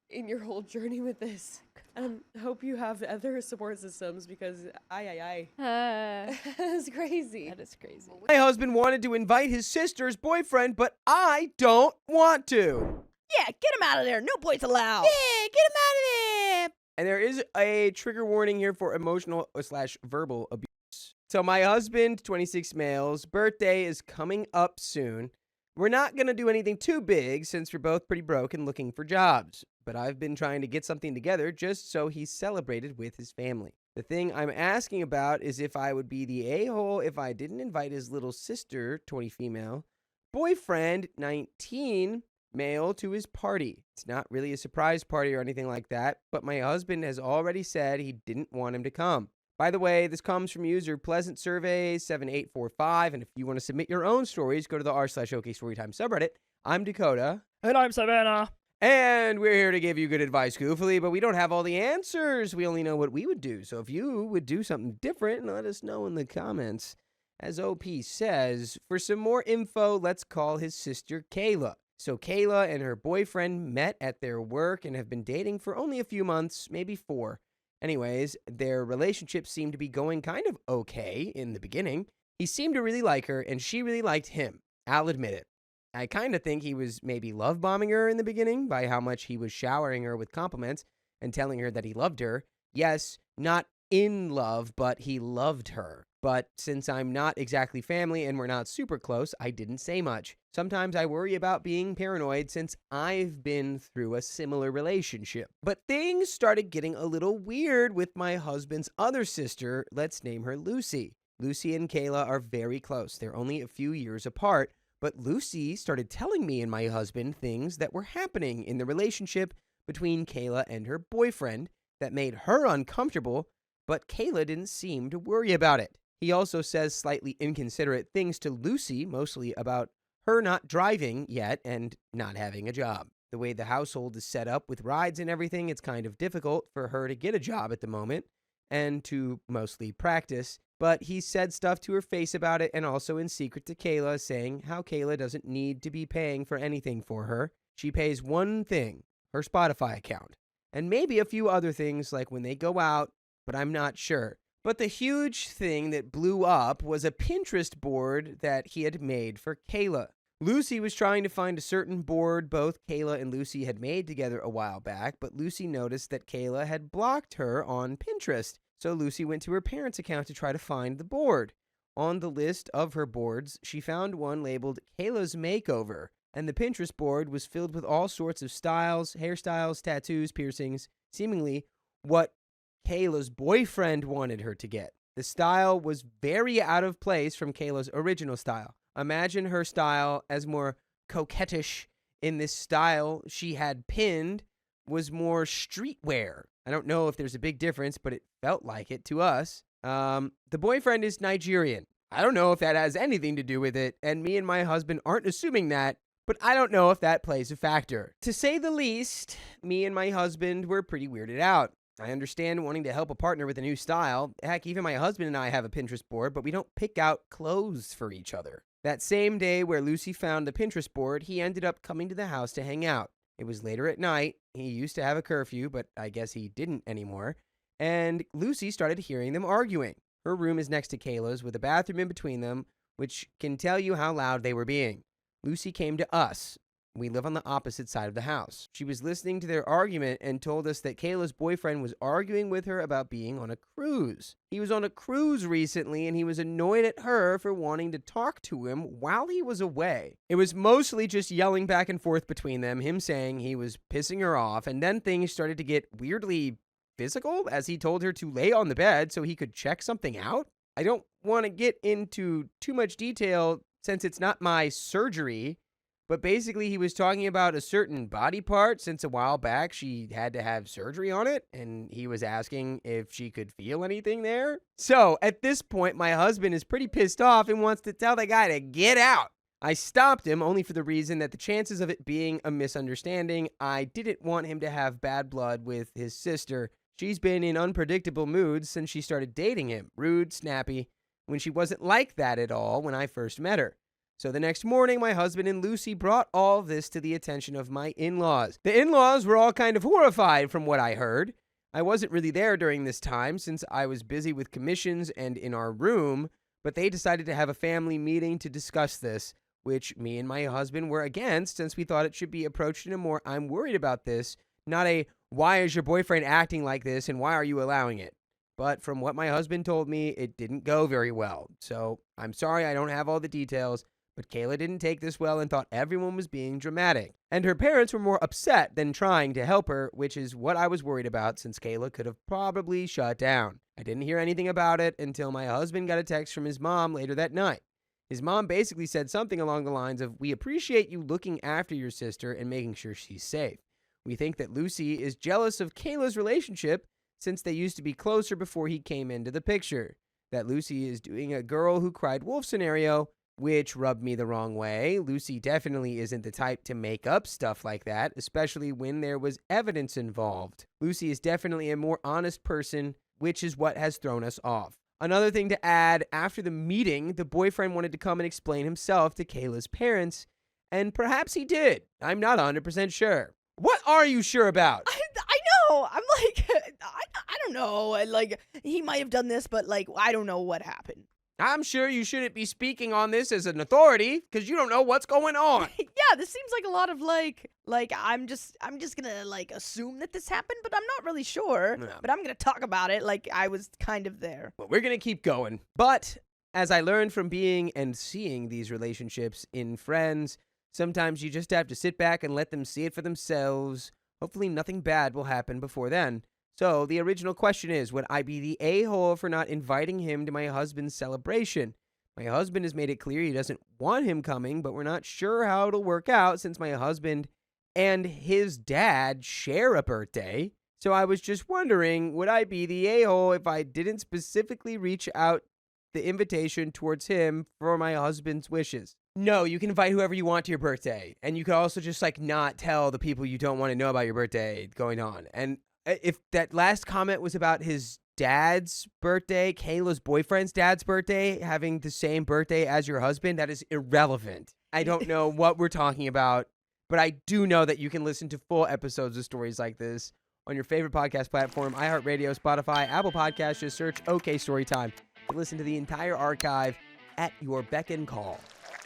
in your whole journey with this. And I hope you have other support systems because that's crazy. That is crazy. My husband wanted to invite his sister's boyfriend, but I don't want to. Yeah, get him out of there. No boys allowed. Yeah, get him out of there. And there is a trigger warning here for emotional/verbal abuse. So my husband, 26 male's birthday is coming up soon. We're not going to do anything too big since we're both pretty broke and looking for jobs. But I've been trying to get something together just so he's celebrated with his family. The thing I'm asking about is if I would be the a-hole if I didn't invite his little sister, 20 female, boyfriend, 19 male, to his party. It's not really a surprise party or anything like that, but my husband has already said he didn't want him to come. By the way, this comes from user Pleasant Survey 7845, and if you want to submit your own stories, go to the r/OK Storytime subreddit. I'm Dakota. And I'm Savannah. And we're here to give you good advice, goofily, but we don't have all the answers. We only know what we would do. So if you would do something different, let us know in the comments. As OP says, for some more info, let's call his sister Kayla. So Kayla and her boyfriend met at their work and have been dating for only a few months, maybe 4. Anyways, their relationship seemed to be going kind of okay in the beginning. He seemed to really like her, and she really liked him. I'll admit it. I kind of think he was maybe love bombing her in the beginning by how much he was showering her with compliments and telling her that he loved her. Yes, not in love, but he loved her. But since I'm not exactly family and we're not super close, I didn't say much. Sometimes I worry about being paranoid since I've been through a similar relationship. But things started getting a little weird with my husband's other sister. Let's name her Lucy. Lucy and Kayla are very close. They're only a few years apart. But Lucy started telling me and my husband things that were happening in the relationship between Kayla and her boyfriend that made her uncomfortable, but Kayla didn't seem to worry about it. He also says slightly inconsiderate things to Lucy, mostly about her not driving yet and not having a job. The way the household is set up with rides and everything, it's kind of difficult for her to get a job at the moment and to mostly practice. But he said stuff to her face about it and also in secret to Kayla, saying how Kayla doesn't need to be paying for anything for her. She pays one thing, her Spotify account, and maybe a few other things like when they go out, but I'm not sure. But the huge thing that blew up was a Pinterest board that he had made for Kayla. Lucy was trying to find a certain board both Kayla and Lucy had made together a while back, but Lucy noticed that Kayla had blocked her on Pinterest. So Lucy went to her parents' account to try to find the board. On the list of her boards, she found one labeled Kayla's Makeover, and the Pinterest board was filled with all sorts of styles, hairstyles, tattoos, piercings, seemingly what Kayla's boyfriend wanted her to get. The style was very out of place from Kayla's original style. Imagine her style as more coquettish. In this style she had pinned was more streetwear. I don't know if there's a big difference, but it felt like it to us. The boyfriend is Nigerian. I don't know if that has anything to do with it, and me and my husband aren't assuming that, but I don't know if that plays a factor. To say the least, me and my husband were pretty weirded out. I understand wanting to help a partner with a new style. Heck, even my husband and I have a Pinterest board, but we don't pick out clothes for each other. That same day where Lucy found the Pinterest board, he ended up coming to the house to hang out. It was later at night. He used to have a curfew, but I guess he didn't anymore. And Lucy started hearing them arguing. Her room is next to Kayla's with a bathroom in between them, which can tell you how loud they were being. Lucy came to us. We live on the opposite side of the house. She was listening to their argument and told us that Kayla's boyfriend was arguing with her about being on a cruise. He was on a cruise recently and he was annoyed at her for wanting to talk to him while he was away. It was mostly just yelling back and forth between them, him saying he was pissing her off, and then things started to get weirdly physical as he told her to lay on the bed so he could check something out. I don't want to get into too much detail since it's not my surgery, but basically he was talking about a certain body part since a while back she had to have surgery on it, and he was asking if she could feel anything there. So at this point, my husband is pretty pissed off and wants to tell the guy to get out. I stopped him only for the reason that the chances of it being a misunderstanding, I didn't want him to have bad blood with his sister. She's been in unpredictable moods since she started dating him. Rude, snappy, when she wasn't like that at all when I first met her. So the next morning, my husband and Lucy brought all this to the attention of my in-laws. The in-laws were all kind of horrified from what I heard. I wasn't really there during this time since I was busy with commissions and in our room, but they decided to have a family meeting to discuss this, which me and my husband were against since we thought it should be approached in a more "I'm worried about this," not a "why is your boyfriend acting like this and why are you allowing it?" But from what my husband told me, it didn't go very well. So I'm sorry I don't have all the details, but Kayla didn't take this well and thought everyone was being dramatic. And her parents were more upset than trying to help her, which is what I was worried about since Kayla could have probably shut down. I didn't hear anything about it until my husband got a text from his mom later that night. His mom basically said something along the lines of, "We appreciate you looking after your sister and making sure she's safe. We think that Lucy is jealous of Kayla's relationship since they used to be closer before he came into the picture. That Lucy is doing a girl who cried wolf scenario," which rubbed me the wrong way. Lucy definitely isn't the type to make up stuff like that, especially when there was evidence involved. Lucy is definitely a more honest person, which is what has thrown us off. Another thing to add, after the meeting, the boyfriend wanted to come and explain himself to Kayla's parents, and perhaps he did. I'm not 100% sure. What are you sure about? I know. I'm like, I don't know. Like, he might have done this, but like, I don't know what happened. I'm sure you shouldn't be speaking on this as an authority because you don't know what's going on. Yeah, this seems like a lot of like I'm just gonna like assume that this happened, but I'm not really sure. No. But I'm gonna talk about it like I was kind of there. Well, we're going to keep going. But as I learned from being and seeing these relationships in friends, sometimes you just have to sit back and let them see it for themselves. Hopefully nothing bad will happen before then. So the original question is, would I be the a-hole for not inviting him to my husband's celebration? My husband has made it clear he doesn't want him coming, but we're not sure how it'll work out since my husband and his dad share a birthday. So I was just wondering, would I be the a-hole if I didn't specifically reach out the invitation towards him for my husband's wishes? No, you can invite whoever you want to your birthday. And you could also just like not tell the people you don't want to know about your birthday going on. And if that last comment was about his dad's birthday, Kayla's boyfriend's dad's birthday, having the same birthday as your husband, that is irrelevant. I don't know what we're talking about, but I do know that you can listen to full episodes of stories like this on your favorite podcast platform, iHeartRadio, Spotify, Apple Podcasts. Just search OK Storytime to listen to the entire archive at your beck and call.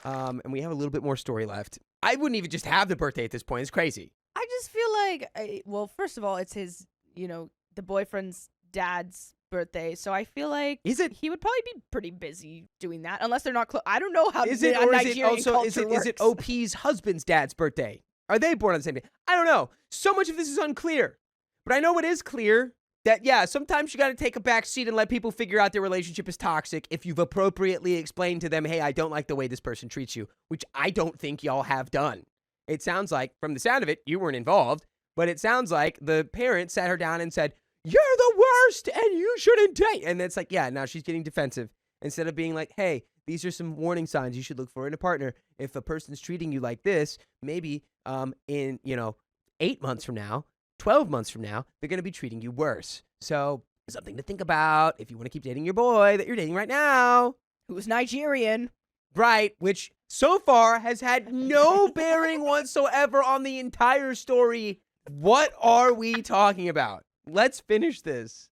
And we have a little bit more story left. I wouldn't even just have the birthday at this point. It's crazy. I just feel like, well, first of all, it's his, the boyfriend's dad's birthday, so I feel like Is it? he would probably be pretty busy doing that, unless they're not close. I don't know how Is it, or is it Nigerian also, is culture it works. OP's husband's dad's birthday? Are they born on the same day? I don't know. So much of this is unclear. But I know it is clear that, yeah, sometimes you got to take a back seat and let people figure out their relationship is toxic if you've appropriately explained to them, hey, I don't like the way this person treats you, which I don't think y'all have done. It sounds like, from the sound of it, you weren't involved, but it sounds like the parent sat her down and said, you're the worst and you shouldn't date. And it's like, yeah, now she's getting defensive. Instead of being like, hey, these are some warning signs you should look for in a partner. If a person's treating you like this, maybe in, 8 months from now, 12 months from now, they're going to be treating you worse. So something to think about if you want to keep dating your boy that you're dating right now. Who's Nigerian? Right, which so far has had no bearing whatsoever on the entire story. What are we talking about? Let's finish this.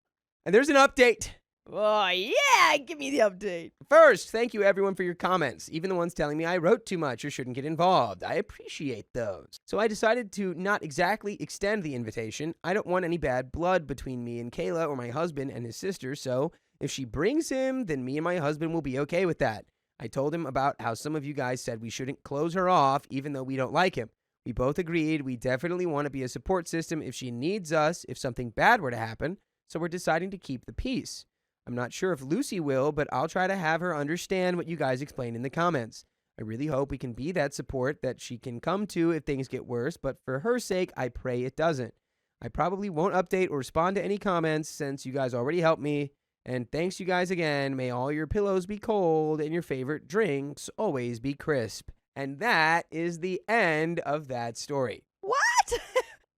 And there's an update. Oh, yeah, give me the update. First, thank you everyone for your comments, even the ones telling me I wrote too much or shouldn't get involved. I appreciate those. So I decided to not exactly extend the invitation. I don't want any bad blood between me and Kayla or my husband and his sister, so if she brings him, then me and my husband will be okay with that. I told him about how some of you guys said we shouldn't close her off even though we don't like him. We both agreed we definitely want to be a support system if she needs us if something bad were to happen, so we're deciding to keep the peace. I'm not sure if Lucy will, but I'll try to have her understand what you guys explained in the comments. I really hope we can be that support that she can come to if things get worse, but for her sake, I pray it doesn't. I probably won't update or respond to any comments since you guys already helped me. And thanks you guys again. May all your pillows be cold and your favorite drinks always be crisp. And that is the end of that story. What?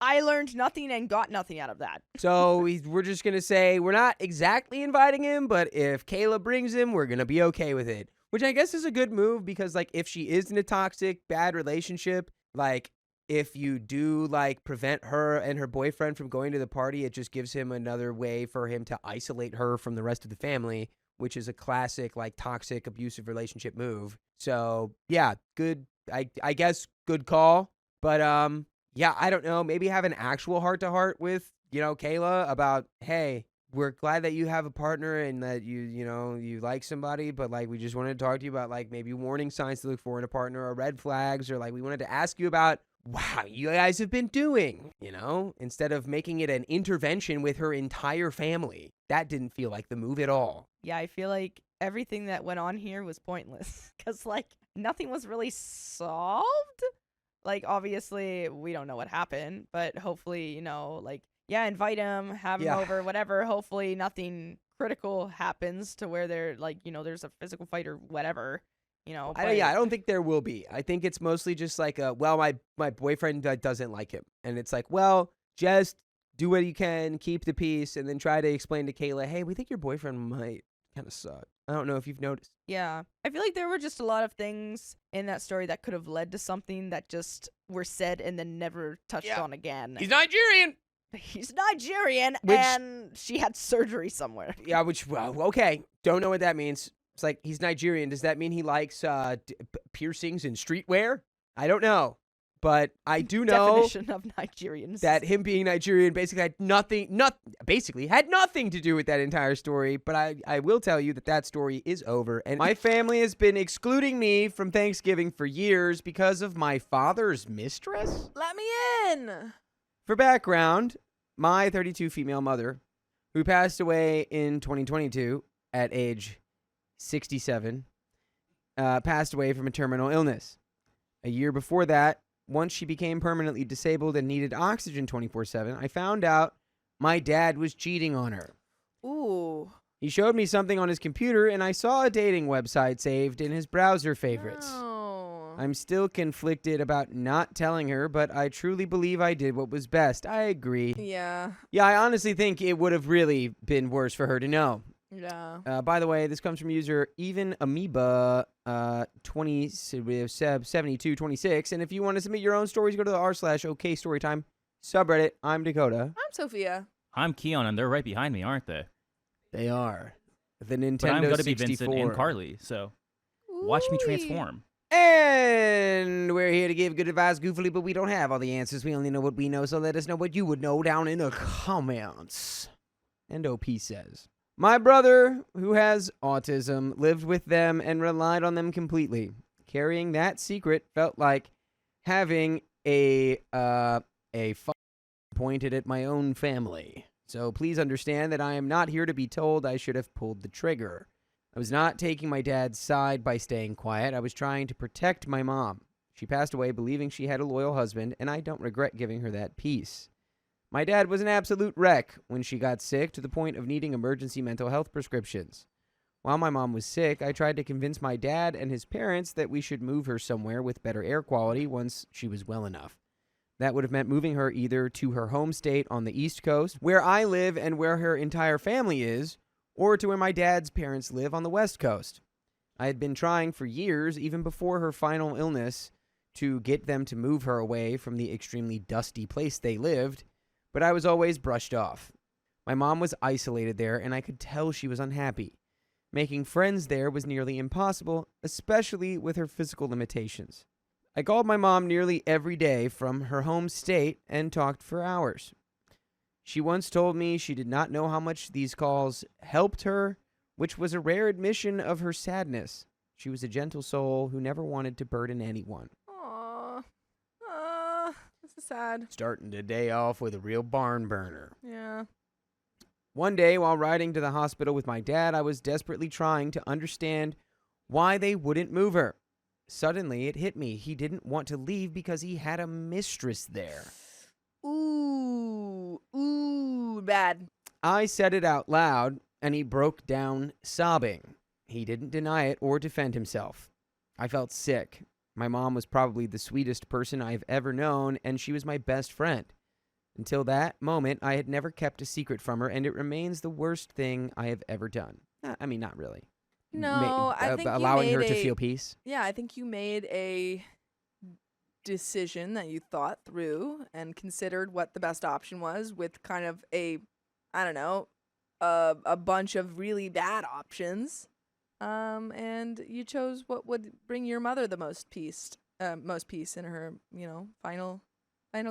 I learned nothing and got nothing out of that. So we're just going to say we're not exactly inviting him, but if Kayla brings him, we're going to be okay with it. Which I guess is a good move because, like, if she is in a toxic, bad relationship, like, if you do, like, prevent her and her boyfriend from going to the party, it just gives him another way for him to isolate her from the rest of the family, which is a classic, like, toxic, abusive relationship move. So, yeah, good, I guess, good call. But, yeah, I don't know. Maybe have an actual heart-to-heart with, Kayla about, hey, we're glad that you have a partner and that you like somebody, but, like, we just wanted to talk to you about, like, maybe warning signs to look for in a partner or red flags, or, like, we wanted to ask you about wow, you guys have been doing, instead of making it an intervention with her entire family. That didn't feel like the move at all. Yeah, I feel like everything that went on here was pointless because, like, nothing was really solved. Like, obviously, we don't know what happened, but hopefully, invite him, have him over, whatever. Hopefully nothing critical happens to where they're, like, there's a physical fight or whatever. I don't think there will be. I think it's mostly just like, my boyfriend doesn't like him. And it's like, well, just do what you can, keep the peace, and then try to explain to Kayla, hey, we think your boyfriend might kind of suck. I don't know if you've noticed. Yeah. I feel like there were just a lot of things in that story that could have led to something that just were said and then never touched on again. He's Nigerian! He's Nigerian, and she had surgery somewhere. Yeah, okay. Don't know what that means. It's like, he's Nigerian. Does that mean he likes piercings and streetwear? I don't know. But I do know Definition of Nigerians. that him being Nigerian basically had nothing to do with that entire story. But I will tell you that story is over. And my family has been excluding me from Thanksgiving for years because of my father's mistress. Let me in. For background, my 32 female mother, who passed away in 2022 at age 67, passed away from a terminal illness. A year before that, once she became permanently disabled and needed oxygen 24/7, I found out my dad was cheating on her. Ooh. He showed me something on his computer, and I saw a dating website saved in his browser favorites. No. I'm still conflicted about not telling her, but I truly believe I did what was best. I agree. Yeah. Yeah, I honestly think it would have really been worse for her to know. Yeah. By the way, this comes from user even amoeba 7226, and if you want to submit your own stories, go to the r/okstorytime subreddit. I'm Dakota. I'm Sophia. I'm Keon, and they're right behind me, aren't they? They are the Nintendo But I'm going to be 64. Vincent and Carly, so watch me transform. And we're here to give good advice goofily, but we don't have all the answers. We only know what we know, so let us know what you would know down in the comments. And OP says, My brother, who has autism, lived with them and relied on them completely. Carrying that secret felt like having a pointed at my own family. So please understand that I am not here to be told I should have pulled the trigger. I was not taking my dad's side by staying quiet. I was trying to protect my mom. She passed away believing she had a loyal husband, and I don't regret giving her that peace. My dad was an absolute wreck when she got sick to the point of needing emergency mental health prescriptions. While my mom was sick, I tried to convince my dad and his parents that we should move her somewhere with better air quality once she was well enough. That would have meant moving her either to her home state on the East Coast, where I live and where her entire family is, or to where my dad's parents live on the West Coast. I had been trying for years, even before her final illness, to get them to move her away from the extremely dusty place they lived, but I was always brushed off. My mom was isolated there, and I could tell she was unhappy. Making friends there was nearly impossible, especially with her physical limitations. I called my mom nearly every day from her home state and talked for hours. She once told me she did not know how much these calls helped her, which was a rare admission of her sadness. She was a gentle soul who never wanted to burden anyone. This is sad. Starting the day off with a real barn burner. Yeah. One day, while riding to the hospital with my dad, I was desperately trying to understand why they wouldn't move her. Suddenly, it hit me. He didn't want to leave because he had a mistress there. Ooh, bad. I said it out loud, and he broke down sobbing. He didn't deny it or defend himself. I felt sick. My mom was probably the sweetest person I've ever known, and she was my best friend. Until that moment, I had never kept a secret from her, and it remains the worst thing I have ever done. I mean, not really. No, I think allowing you her made to feel peace. Yeah, I think you made a decision that you thought through and considered what the best option was with kind of a bunch of really bad options. And you chose what would bring your mother the most peace in her, final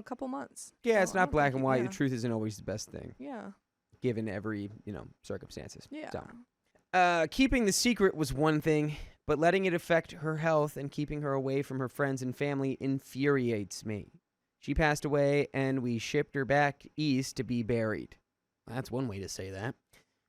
couple months. Yeah, So it's I not don't black think and you- white. yeah. The truth isn't always the best thing, Yeah. given every, circumstances. Yeah. So, keeping the secret was one thing, but letting it affect her health and keeping her away from her friends and family infuriates me. She passed away, and we shipped her back east to be buried. That's one way to say that.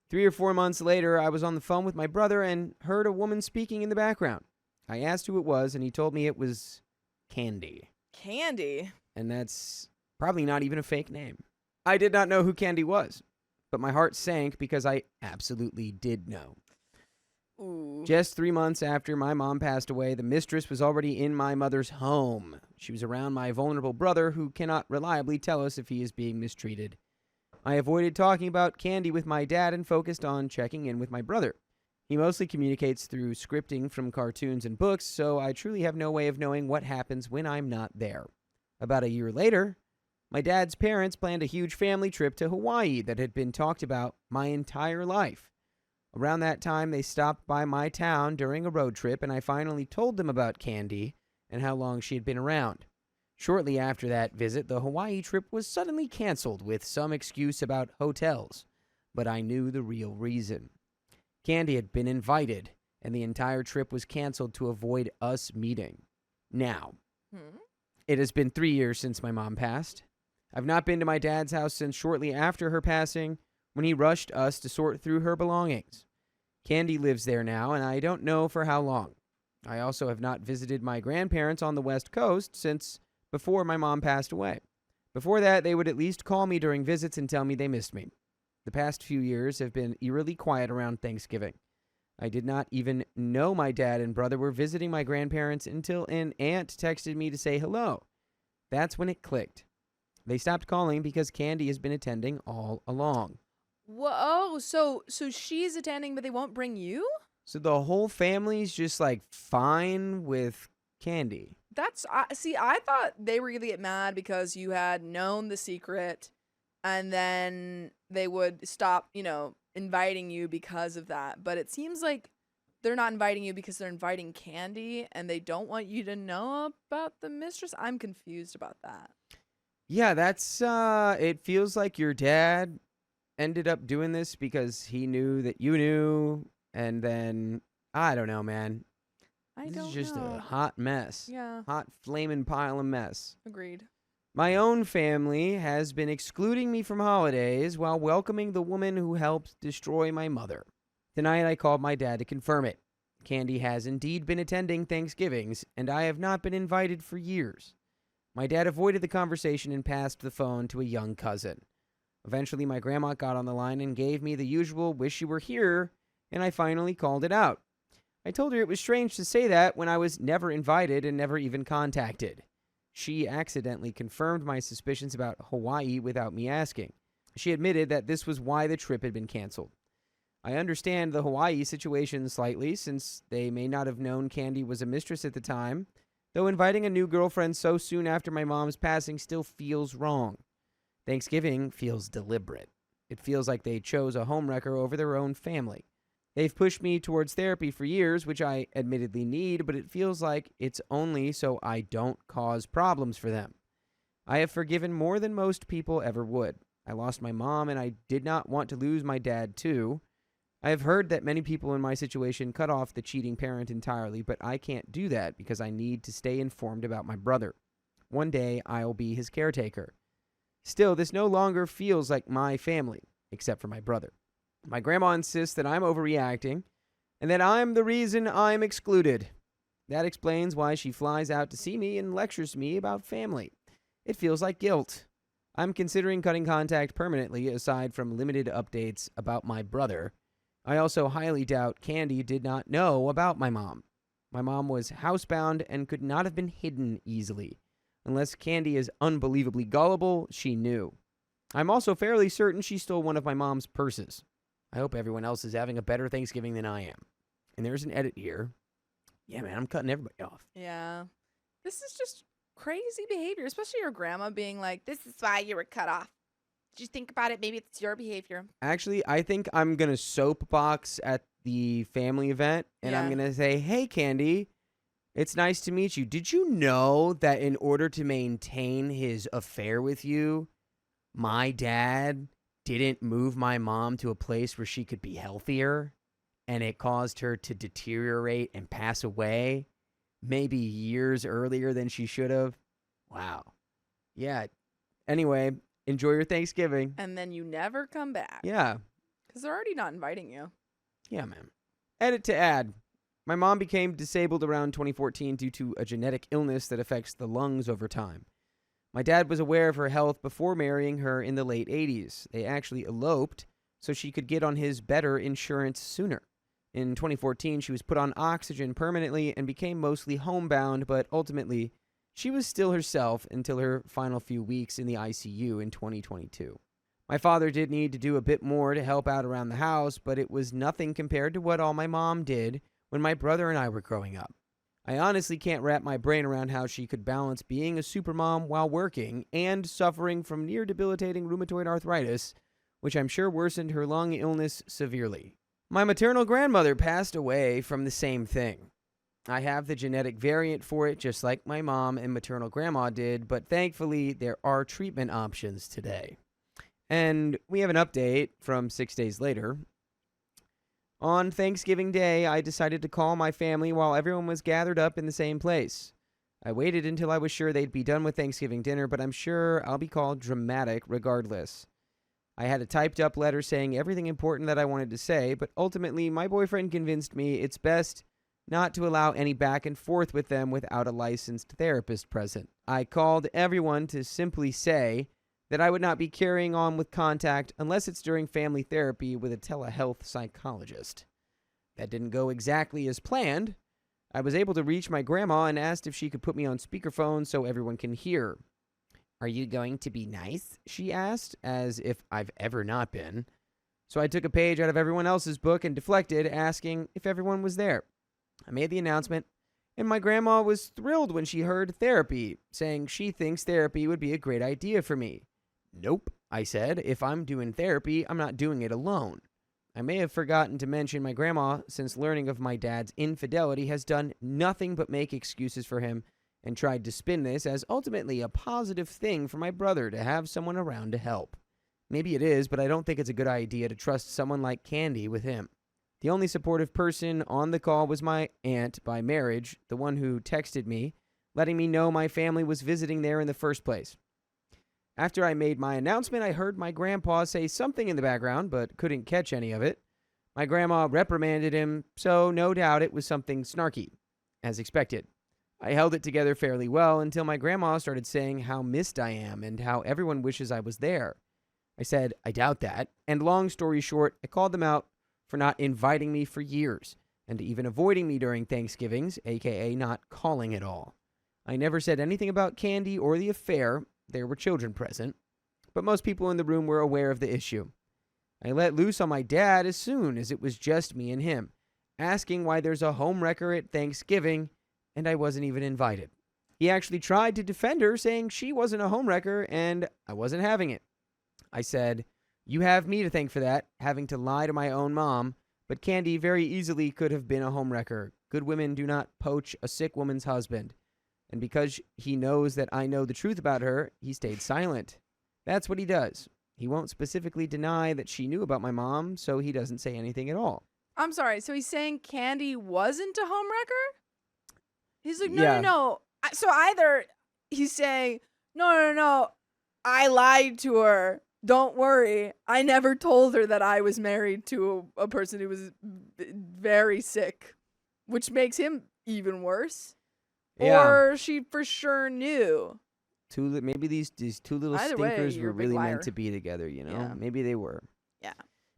3 or 4 months later, I was on the phone with my brother and heard a woman speaking in the background. I asked who it was, and he told me it was Candy. Candy. And that's probably not even a fake name. I did not know who Candy was, but my heart sank because I absolutely did know. Ooh. Just 3 months after my mom passed away, the mistress was already in my mother's home. She was around my vulnerable brother, who cannot reliably tell us if he is being mistreated. I avoided talking about Candy with my dad and focused on checking in with my brother. He mostly communicates through scripting from cartoons and books, so I truly have no way of knowing what happens when I'm not there. About a year later, my dad's parents planned a huge family trip to Hawaii that had been talked about my entire life. Around that time, they stopped by my town during a road trip, and I finally told them about Candy and how long she had been around. Shortly after that visit, the Hawaii trip was suddenly canceled with some excuse about hotels, but I knew the real reason. Candy had been invited, and the entire trip was canceled to avoid us meeting. Now, it has been 3 years since my mom passed. I've not been to my dad's house since shortly after her passing, when he rushed us to sort through her belongings. Candy lives there now, and I don't know for how long. I also have not visited my grandparents on the West Coast since before my mom passed away. Before that, they would at least call me during visits and tell me they missed me. The past few years have been eerily quiet around Thanksgiving. I did not even know my dad and brother were visiting my grandparents until an aunt texted me to say hello. That's when it clicked. They stopped calling because Candy has been attending all along. Whoa, so she's attending, but they won't bring you? So the whole family's just like fine with Candy. That's I thought they were gonna get mad because you had known the secret, and then they would stop, inviting you because of that. But it seems like they're not inviting you because they're inviting Candy, and they don't want you to know about the mistress. I'm confused about that. Yeah, that's it feels like your dad ended up doing this because he knew that you knew, and then I don't know, man. This is just a hot mess. Yeah. Hot flaming pile of mess. Agreed. My own family has been excluding me from holidays while welcoming the woman who helped destroy my mother. Tonight I called my dad to confirm it. Candy has indeed been attending Thanksgivings, and I have not been invited for years. My dad avoided the conversation and passed the phone to a young cousin. Eventually, my grandma got on the line and gave me the usual wish you were here, and I finally called it out. I told her it was strange to say that when I was never invited and never even contacted. She accidentally confirmed my suspicions about Hawaii without me asking. She admitted that this was why the trip had been canceled. I understand the Hawaii situation slightly, since they may not have known Candy was a mistress at the time, though inviting a new girlfriend so soon after my mom's passing still feels wrong. Thanksgiving feels deliberate. It feels like they chose a homewrecker over their own family. They've pushed me towards therapy for years, which I admittedly need, but it feels like it's only so I don't cause problems for them. I have forgiven more than most people ever would. I lost my mom, and I did not want to lose my dad, too. I have heard that many people in my situation cut off the cheating parent entirely, but I can't do that because I need to stay informed about my brother. One day, I'll be his caretaker. Still, this no longer feels like my family, except for my brother. My grandma insists that I'm overreacting, and that I'm the reason I'm excluded. That explains why she flies out to see me and lectures me about family. It feels like guilt. I'm considering cutting contact permanently, aside from limited updates about my brother. I also highly doubt Candy did not know about my mom. My mom was housebound and could not have been hidden easily. Unless Candy is unbelievably gullible, she knew. I'm also fairly certain she stole one of my mom's purses. I hope everyone else is having a better Thanksgiving than I am. And there's an edit here. Yeah, man, I'm cutting everybody off. Yeah. This is just crazy behavior, especially your grandma being like, this is why you were cut off. Did you think about it? Maybe it's your behavior. Actually, I think I'm going to soapbox at the family event, and I'm going to say, hey, Candy, it's nice to meet you. Did you know that in order to maintain his affair with you, my dad didn't move my mom to a place where she could be healthier, and it caused her to deteriorate and pass away maybe years earlier than she should have? Wow. Yeah. Anyway, enjoy your Thanksgiving. And then you never come back. Yeah. Because they're already not inviting you. Yeah, man. Edit to add. My mom became disabled around 2014 due to a genetic illness that affects the lungs over time. My dad was aware of her health before marrying her in the late 80s. They actually eloped so she could get on his better insurance sooner. In 2014, she was put on oxygen permanently and became mostly homebound, but ultimately, she was still herself until her final few weeks in the ICU in 2022. My father did need to do a bit more to help out around the house, but it was nothing compared to what all my mom did when my brother and I were growing up. I honestly can't wrap my brain around how she could balance being a supermom while working and suffering from near debilitating rheumatoid arthritis, which I'm sure worsened her lung illness severely. My maternal grandmother passed away from the same thing. I have the genetic variant for it, just like my mom and maternal grandma did, but thankfully there are treatment options today. And we have an update from 6 days later. On Thanksgiving Day, I decided to call my family while everyone was gathered up in the same place. I waited until I was sure they'd be done with Thanksgiving dinner, but I'm sure I'll be called dramatic regardless. I had a typed up letter saying everything important that I wanted to say, but ultimately my boyfriend convinced me it's best not to allow any back and forth with them without a licensed therapist present. I called everyone to simply say that I would not be carrying on with contact unless it's during family therapy with a telehealth psychologist. That didn't go exactly as planned. I was able to reach my grandma and asked if she could put me on speakerphone so everyone can hear. Are you going to be nice? She asked, as if I've ever not been. So I took a page out of everyone else's book and deflected, asking if everyone was there. I made the announcement, and my grandma was thrilled when she heard therapy, saying she thinks therapy would be a great idea for me. Nope, I said. If I'm doing therapy, I'm not doing it alone. I may have forgotten to mention my grandma, since learning of my dad's infidelity, has done nothing but make excuses for him and tried to spin this as ultimately a positive thing for my brother to have someone around to help. Maybe it is, but I don't think it's a good idea to trust someone like Candy with him. The only supportive person on the call was my aunt by marriage, the one who texted me, letting me know my family was visiting there in the first place. After I made my announcement, I heard my grandpa say something in the background, but couldn't catch any of it. My grandma reprimanded him, so no doubt it was something snarky, as expected. I held it together fairly well until my grandma started saying how missed I am and how everyone wishes I was there. I said, I doubt that, and long story short, I called them out for not inviting me for years, and even avoiding me during Thanksgivings, aka not calling at all. I never said anything about Candy or the affair. There were children present, but most people in the room were aware of the issue. I let loose on my dad as soon as it was just me and him, asking why there's a homewrecker at Thanksgiving, and I wasn't even invited. He actually tried to defend her, saying she wasn't a homewrecker and I wasn't having it. I said, you have me to thank for that, having to lie to my own mom, but Candy very easily could have been a homewrecker. Good women do not poach a sick woman's husband. And because he knows that I know the truth about her, he stayed silent. That's what he does. He won't specifically deny that she knew about my mom, so he doesn't say anything at all. I'm sorry. So he's saying Candy wasn't a homewrecker? He's like, no, Yeah. no. So either he's saying, no. I lied to her. Don't worry. I never told her that I was married to a person who was very sick, which makes him even worse. Yeah. Or she for sure knew. Maybe these two little Either way, stinkers you're were a big really liar. meant to be together, you know? Yeah. Maybe they were. Yeah.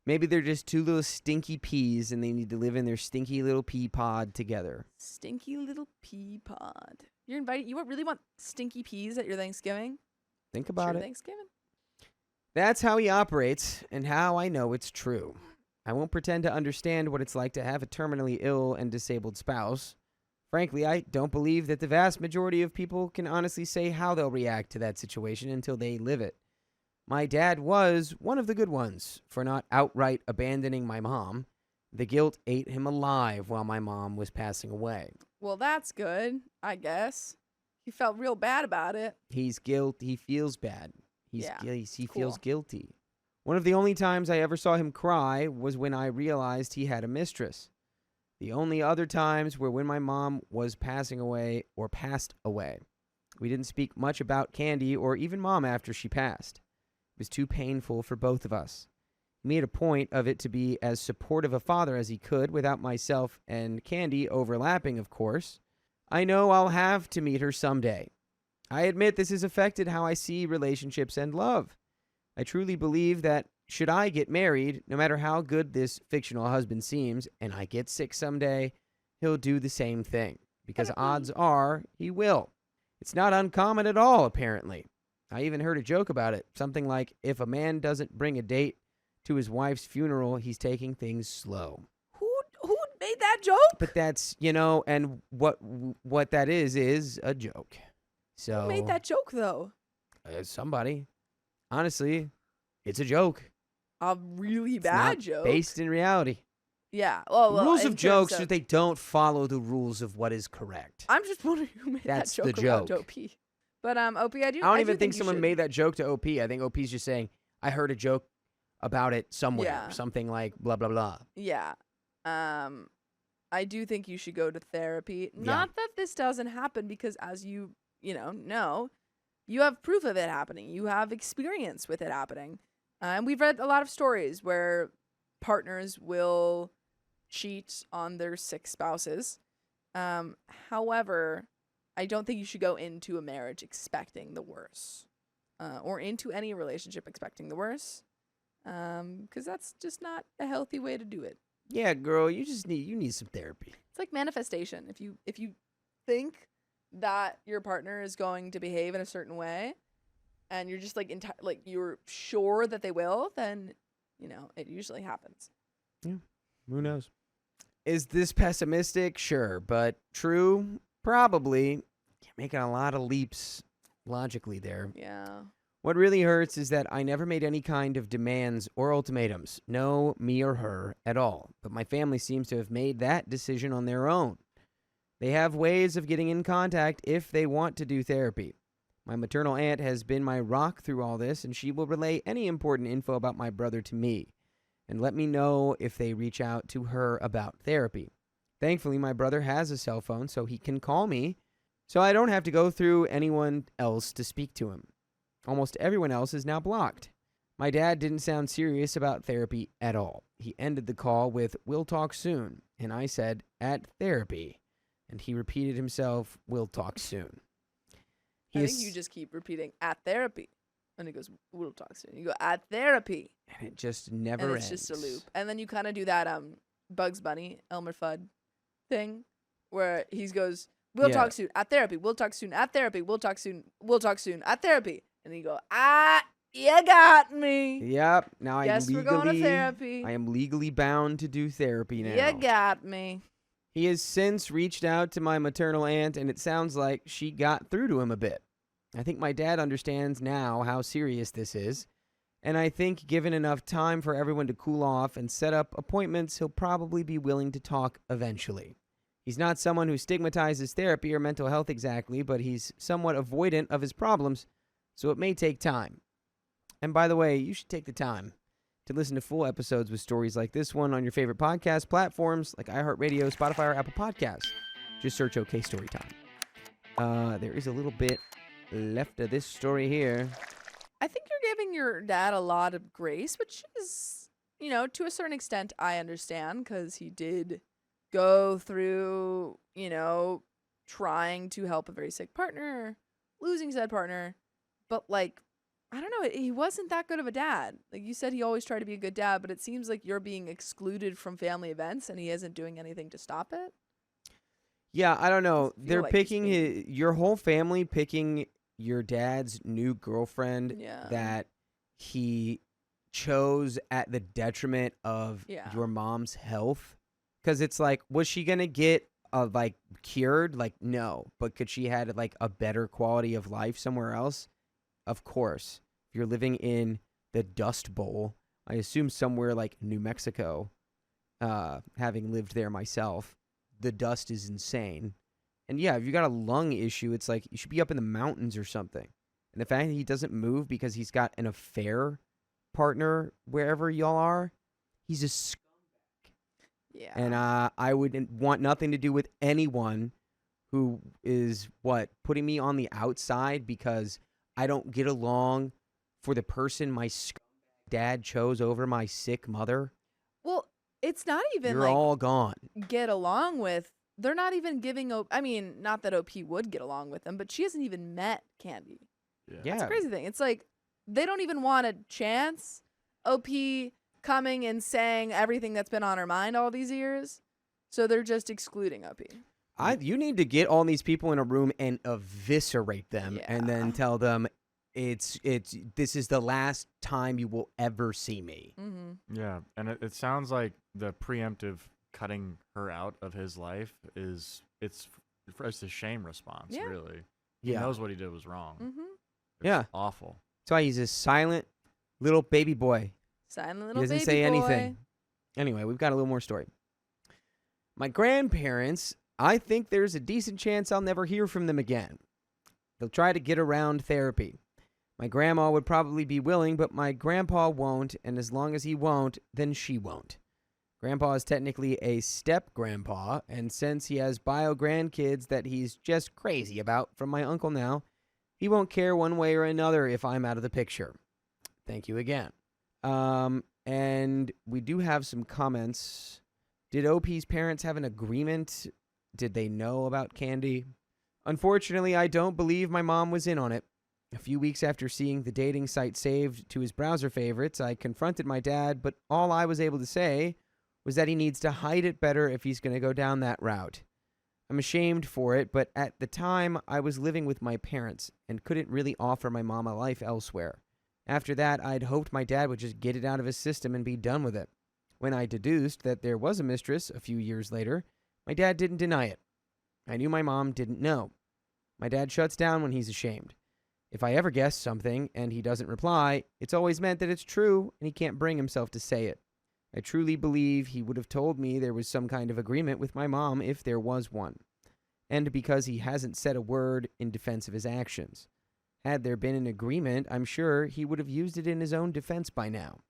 Maybe they're just two little stinky peas and they need to live in their stinky little pea pod together. Stinky little pea pod. You're invited. You really want stinky peas at your Thanksgiving? Think about it. Thanksgiving. That's how he operates and how I know it's true. I won't pretend to understand what it's like to have a terminally ill and disabled spouse. Frankly, I don't believe that the vast majority of people can honestly say how they'll react to that situation until they live it. My dad was one of the good ones for not outright abandoning my mom. The guilt ate him alive while my mom was passing away. Well, that's good, I guess. He felt real bad about it. He feels bad. He cool. feels guilty. One of the only times I ever saw him cry was when I realized he had a mistress. The only other times were when my mom was passing away or passed away. We didn't speak much about Candy or even Mom after she passed. It was too painful for both of us. He made a point of it to be as supportive a father as he could without myself and Candy overlapping, of course. I know I'll have to meet her someday. I admit this has affected how I see relationships and love. I truly believe that should I get married, no matter how good this fictional husband seems, and I get sick someday, he'll do the same thing. Because odds are he will. It's not uncommon at all, apparently. I even heard a joke about it. Something like, if a man doesn't bring a date to his wife's funeral, he's taking things slow. Who made that joke? But that's, and what that is a joke. So Who made that joke, though? Somebody. Honestly, it's a joke. A really It's bad not joke. based in reality. Yeah. Well, Rules in of terms jokes of- are they don't follow the rules of what is correct. I'm just wondering who made That's that the joke about joke. OP. But OP, I do. I don't do even think you someone should- made that joke to OP. I think OP's just saying, I heard a joke about it somewhere. Yeah. Something like blah, blah, blah. Yeah. I do think you should go to therapy. Not that this doesn't happen, because as you know, you have proof of it happening. You have experience with it happening. And we've read a lot of stories where partners will cheat on their sick spouses. However, I don't think you should go into a marriage expecting the worst, or into any relationship expecting the worst, because that's just not a healthy way to do it. Yeah, girl, you need some therapy. It's like manifestation. If you think that your partner is going to behave in a certain way, and you're just like you're sure that they will, then it usually happens. Yeah, who knows? Is this pessimistic? Sure, but true? Probably. You're making a lot of leaps logically there. Yeah. What really hurts is that I never made any kind of demands or ultimatums. No, me or her at all. But my family seems to have made that decision on their own. They have ways of getting in contact if they want to do therapy. My maternal aunt has been my rock through all this, and she will relay any important info about my brother to me and let me know if they reach out to her about therapy. Thankfully, my brother has a cell phone, so he can call me, so I don't have to go through anyone else to speak to him. Almost everyone else is now blocked. My dad didn't sound serious about therapy at all. He ended the call with, "We'll talk soon," and I said, "At therapy," and he repeated himself, "We'll talk soon." I think you just keep repeating "at therapy," and he goes, "We'll talk soon." You go "at therapy," and it just never and ends. it's just a loop. And then you kind of do that Bugs Bunny, Elmer Fudd thing, where he goes, "We'll Yeah. talk soon at therapy. We'll talk soon at therapy. We'll talk soon. We'll talk soon at therapy." And you go, "Ah, you got me. Yep. Now Guess we're going to therapy. I am legally bound to do therapy now. You got me." He has since reached out to my maternal aunt, and it sounds like she got through to him a bit. I think my dad understands now how serious this is, and I think given enough time for everyone to cool off and set up appointments, he'll probably be willing to talk eventually. He's not someone who stigmatizes therapy or mental health exactly, but he's somewhat avoidant of his problems, so it may take time. And by the way, you should take the time to listen to full episodes with stories like this one on your favorite podcast platforms like iHeartRadio, Spotify, or Apple Podcasts. Just search OK Storytime. There is a little bit left of this story here. I think you're giving your dad a lot of grace, which is, to a certain extent, I understand, because he did go through, trying to help a very sick partner, losing said partner. But, I don't know, he wasn't that good of a dad. Like you said, he always tried to be a good dad, but it seems like you're being excluded from family events and he isn't doing anything to stop it. Yeah, I don't know. They're like he's picking your whole family picking your dad's new girlfriend that he chose at the detriment of your mom's health. Because it's like, was she going to get cured? No. But could she had a better quality of life somewhere else? Of course. If you're living in the Dust Bowl, I assume somewhere like New Mexico, having lived there myself, the dust is insane. And yeah, if you got a lung issue, it's like you should be up in the mountains or something. And the fact that he doesn't move because he's got an affair partner wherever y'all are, he's a scumbag. Yeah. And I would want nothing to do with anyone who is, putting me on the outside because I don't get along for the person my scumbag dad chose over my sick mother. Well, it's not even You're all gone. Get along with. They're not even giving I mean, not that OP would get along with them, but she hasn't even met Candy. Yeah. That's a crazy thing. It's like they don't even want a chance. OP coming and saying everything that's been on her mind all these years. So they're just excluding OP. You need to get all these people in a room and eviscerate them and then tell them this is the last time you will ever see me. Mm-hmm. Yeah, and it sounds like the preemptive cutting her out of his life it's a shame response, really. He knows what he did was wrong. Mm-hmm. It's awful. That's why he's a silent little baby boy. Silent little He doesn't baby say boy. anything. Anyway, we've got a little more story. My grandparents, I think there's a decent chance I'll never hear from them again. They'll try to get around therapy. My grandma would probably be willing, but my grandpa won't, and as long as he won't, then she won't. Grandpa is technically a step-grandpa, and since he has bio-grandkids that he's just crazy about from my uncle now, he won't care one way or another if I'm out of the picture. Thank you again. And we do have some comments. Did OP's parents have an agreement? Did they know about Candy? Unfortunately, I don't believe my mom was in on it. A few weeks after seeing the dating site saved to his browser favorites, I confronted my dad, but all I was able to say was that he needs to hide it better if he's going to go down that route. I'm ashamed for it, but at the time, I was living with my parents and couldn't really offer my mom a life elsewhere. After that, I'd hoped my dad would just get it out of his system and be done with it. When I deduced that there was a mistress a few years later, my dad didn't deny it. I knew my mom didn't know. My dad shuts down when he's ashamed. If I ever guess something and he doesn't reply, it's always meant that it's true and he can't bring himself to say it. I truly believe he would have told me there was some kind of agreement with my mom if there was one, and because he hasn't said a word in defense of his actions. Had there been an agreement, I'm sure he would have used it in his own defense by now.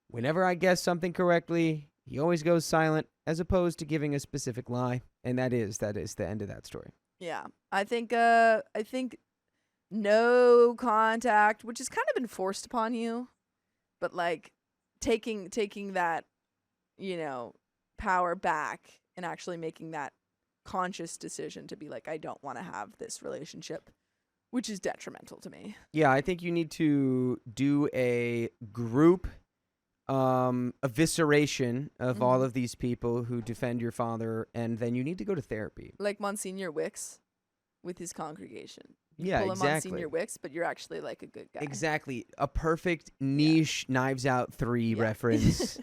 Whenever I guess something correctly, he always goes silent as opposed to giving a specific lie. And that is the end of that story. Yeah. I think no contact, which is kind of enforced upon you, but like taking that, power back and actually making that conscious decision to be like, I don't want to have this relationship, which is detrimental to me. Yeah, I think you need to do a group evisceration of all of these people who defend your father, and then you need to go to therapy. Like Monsignor Wicks with his congregation. Yeah, pull exactly. a Monsignor Wicks, but you're actually like a good guy. Exactly. A perfect niche Knives Out 3 reference.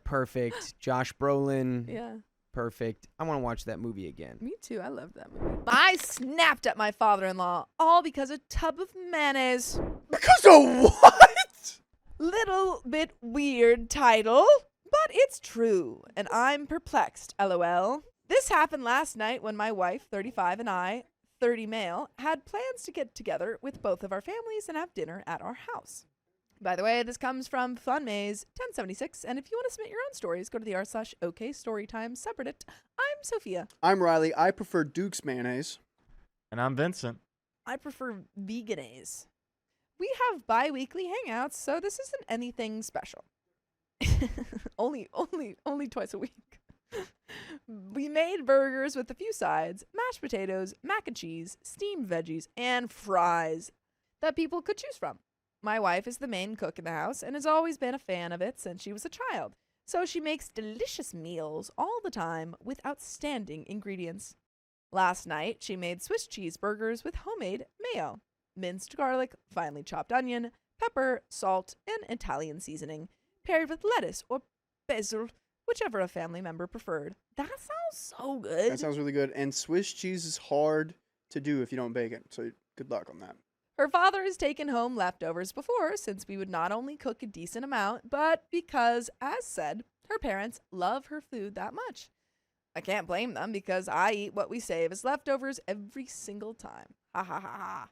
Perfect. Josh Brolin. Yeah. Perfect. I want to watch that movie again. Me too. I love that movie. I snapped at my father-in-law all because a tub of mayonnaise. Because of what? Little bit weird title, but it's true, and I'm perplexed, LOL. This happened last night when my wife, 35, and I, 30 male, had plans to get together with both of our families and have dinner at our house. By the way, this comes from FunMaze 1076, and if you want to submit your own stories, go to the r/OKStorytime subreddit. I'm Sophia. I'm Riley. I prefer Duke's mayonnaise. And I'm Vincent. I prefer veganese. We have bi-weekly hangouts, so this isn't anything special. only twice a week. We made burgers with a few sides, mashed potatoes, mac and cheese, steamed veggies, and fries that people could choose from. My wife is the main cook in the house and has always been a fan of it since she was a child, so she makes delicious meals all the time with outstanding ingredients. Last night, she made Swiss cheese burgers with homemade mayo, minced garlic, finely chopped onion, pepper, salt, and Italian seasoning, paired with lettuce or basil, whichever a family member preferred. That sounds so good. That sounds really good. And Swiss cheese is hard to do if you don't bake it, so good luck on that. Her father has taken home leftovers before, since we would not only cook a decent amount, but because, as said, her parents love her food that much. I can't blame them because I eat what we save as leftovers every single time. Ha ha ha ha.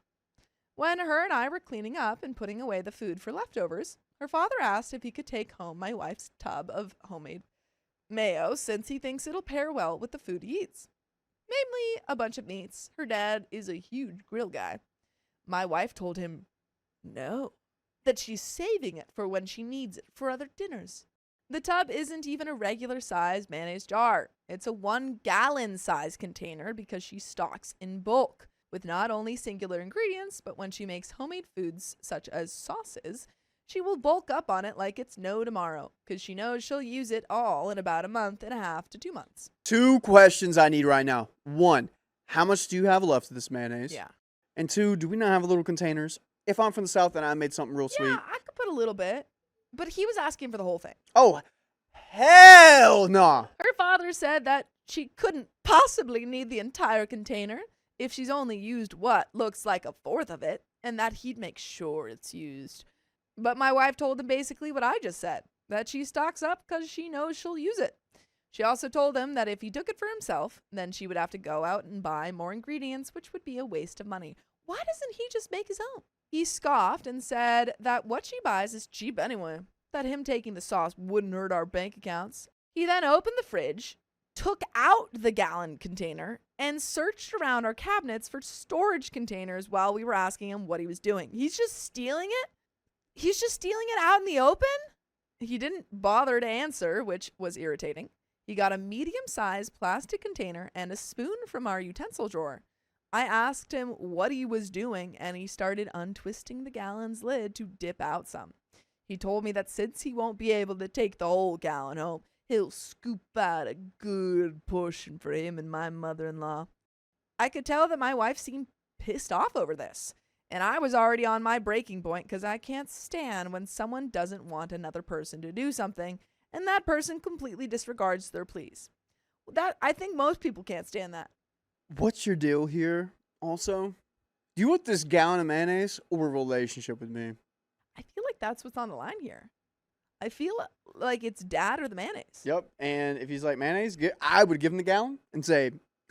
When her and I were cleaning up and putting away the food for leftovers, her father asked if he could take home my wife's tub of homemade mayo since he thinks it'll pair well with the food he eats. Namely, a bunch of meats. Her dad is a huge grill guy. My wife told him no, that she's saving it for when she needs it for other dinners. The tub isn't even a regular size mayonnaise jar. It's a 1-gallon size container because she stocks in bulk with not only singular ingredients, but when she makes homemade foods such as sauces, she will bulk up on it like it's no tomorrow because she knows she'll use it all in about a month and a half to 2 months. 2 questions I need right now. 1, how much do you have left of this mayonnaise? Yeah. And 2, do we not have little containers? If I'm from the South and I made something real sweet. Yeah, I could put a little bit, but he was asking for the whole thing. Oh, hell nah. Her father said that she couldn't possibly need the entire container if she's only used what looks like a fourth of it, and that he'd make sure it's used. But my wife told him basically what I just said, that she stocks up because she knows she'll use it. She also told him that if he took it for himself, then she would have to go out and buy more ingredients, which would be a waste of money. Why doesn't he just make his own? He scoffed and said that what she buys is cheap anyway, that him taking the sauce wouldn't hurt our bank accounts. He then opened the fridge, took out the gallon container, and searched around our cabinets for storage containers while we were asking him what he was doing. He's just stealing it? He's just stealing it out in the open? He didn't bother to answer, which was irritating. He got a medium-sized plastic container and a spoon from our utensil drawer. I asked him what he was doing, and he started untwisting the gallon's lid to dip out some. He told me that since he won't be able to take the whole gallon home, he'll scoop out a good portion for him and my mother-in-law. I could tell that my wife seemed pissed off over this, and I was already on my breaking point because I can't stand when someone doesn't want another person to do something, and that person completely disregards their pleas. I think most people can't stand that. What's your deal here, also? Do you want this gallon of mayonnaise or a relationship with me? I feel like that's what's on the line here. I feel like it's dad or the mayonnaise. Yep, and if he's like mayonnaise, I would give him the gallon and say,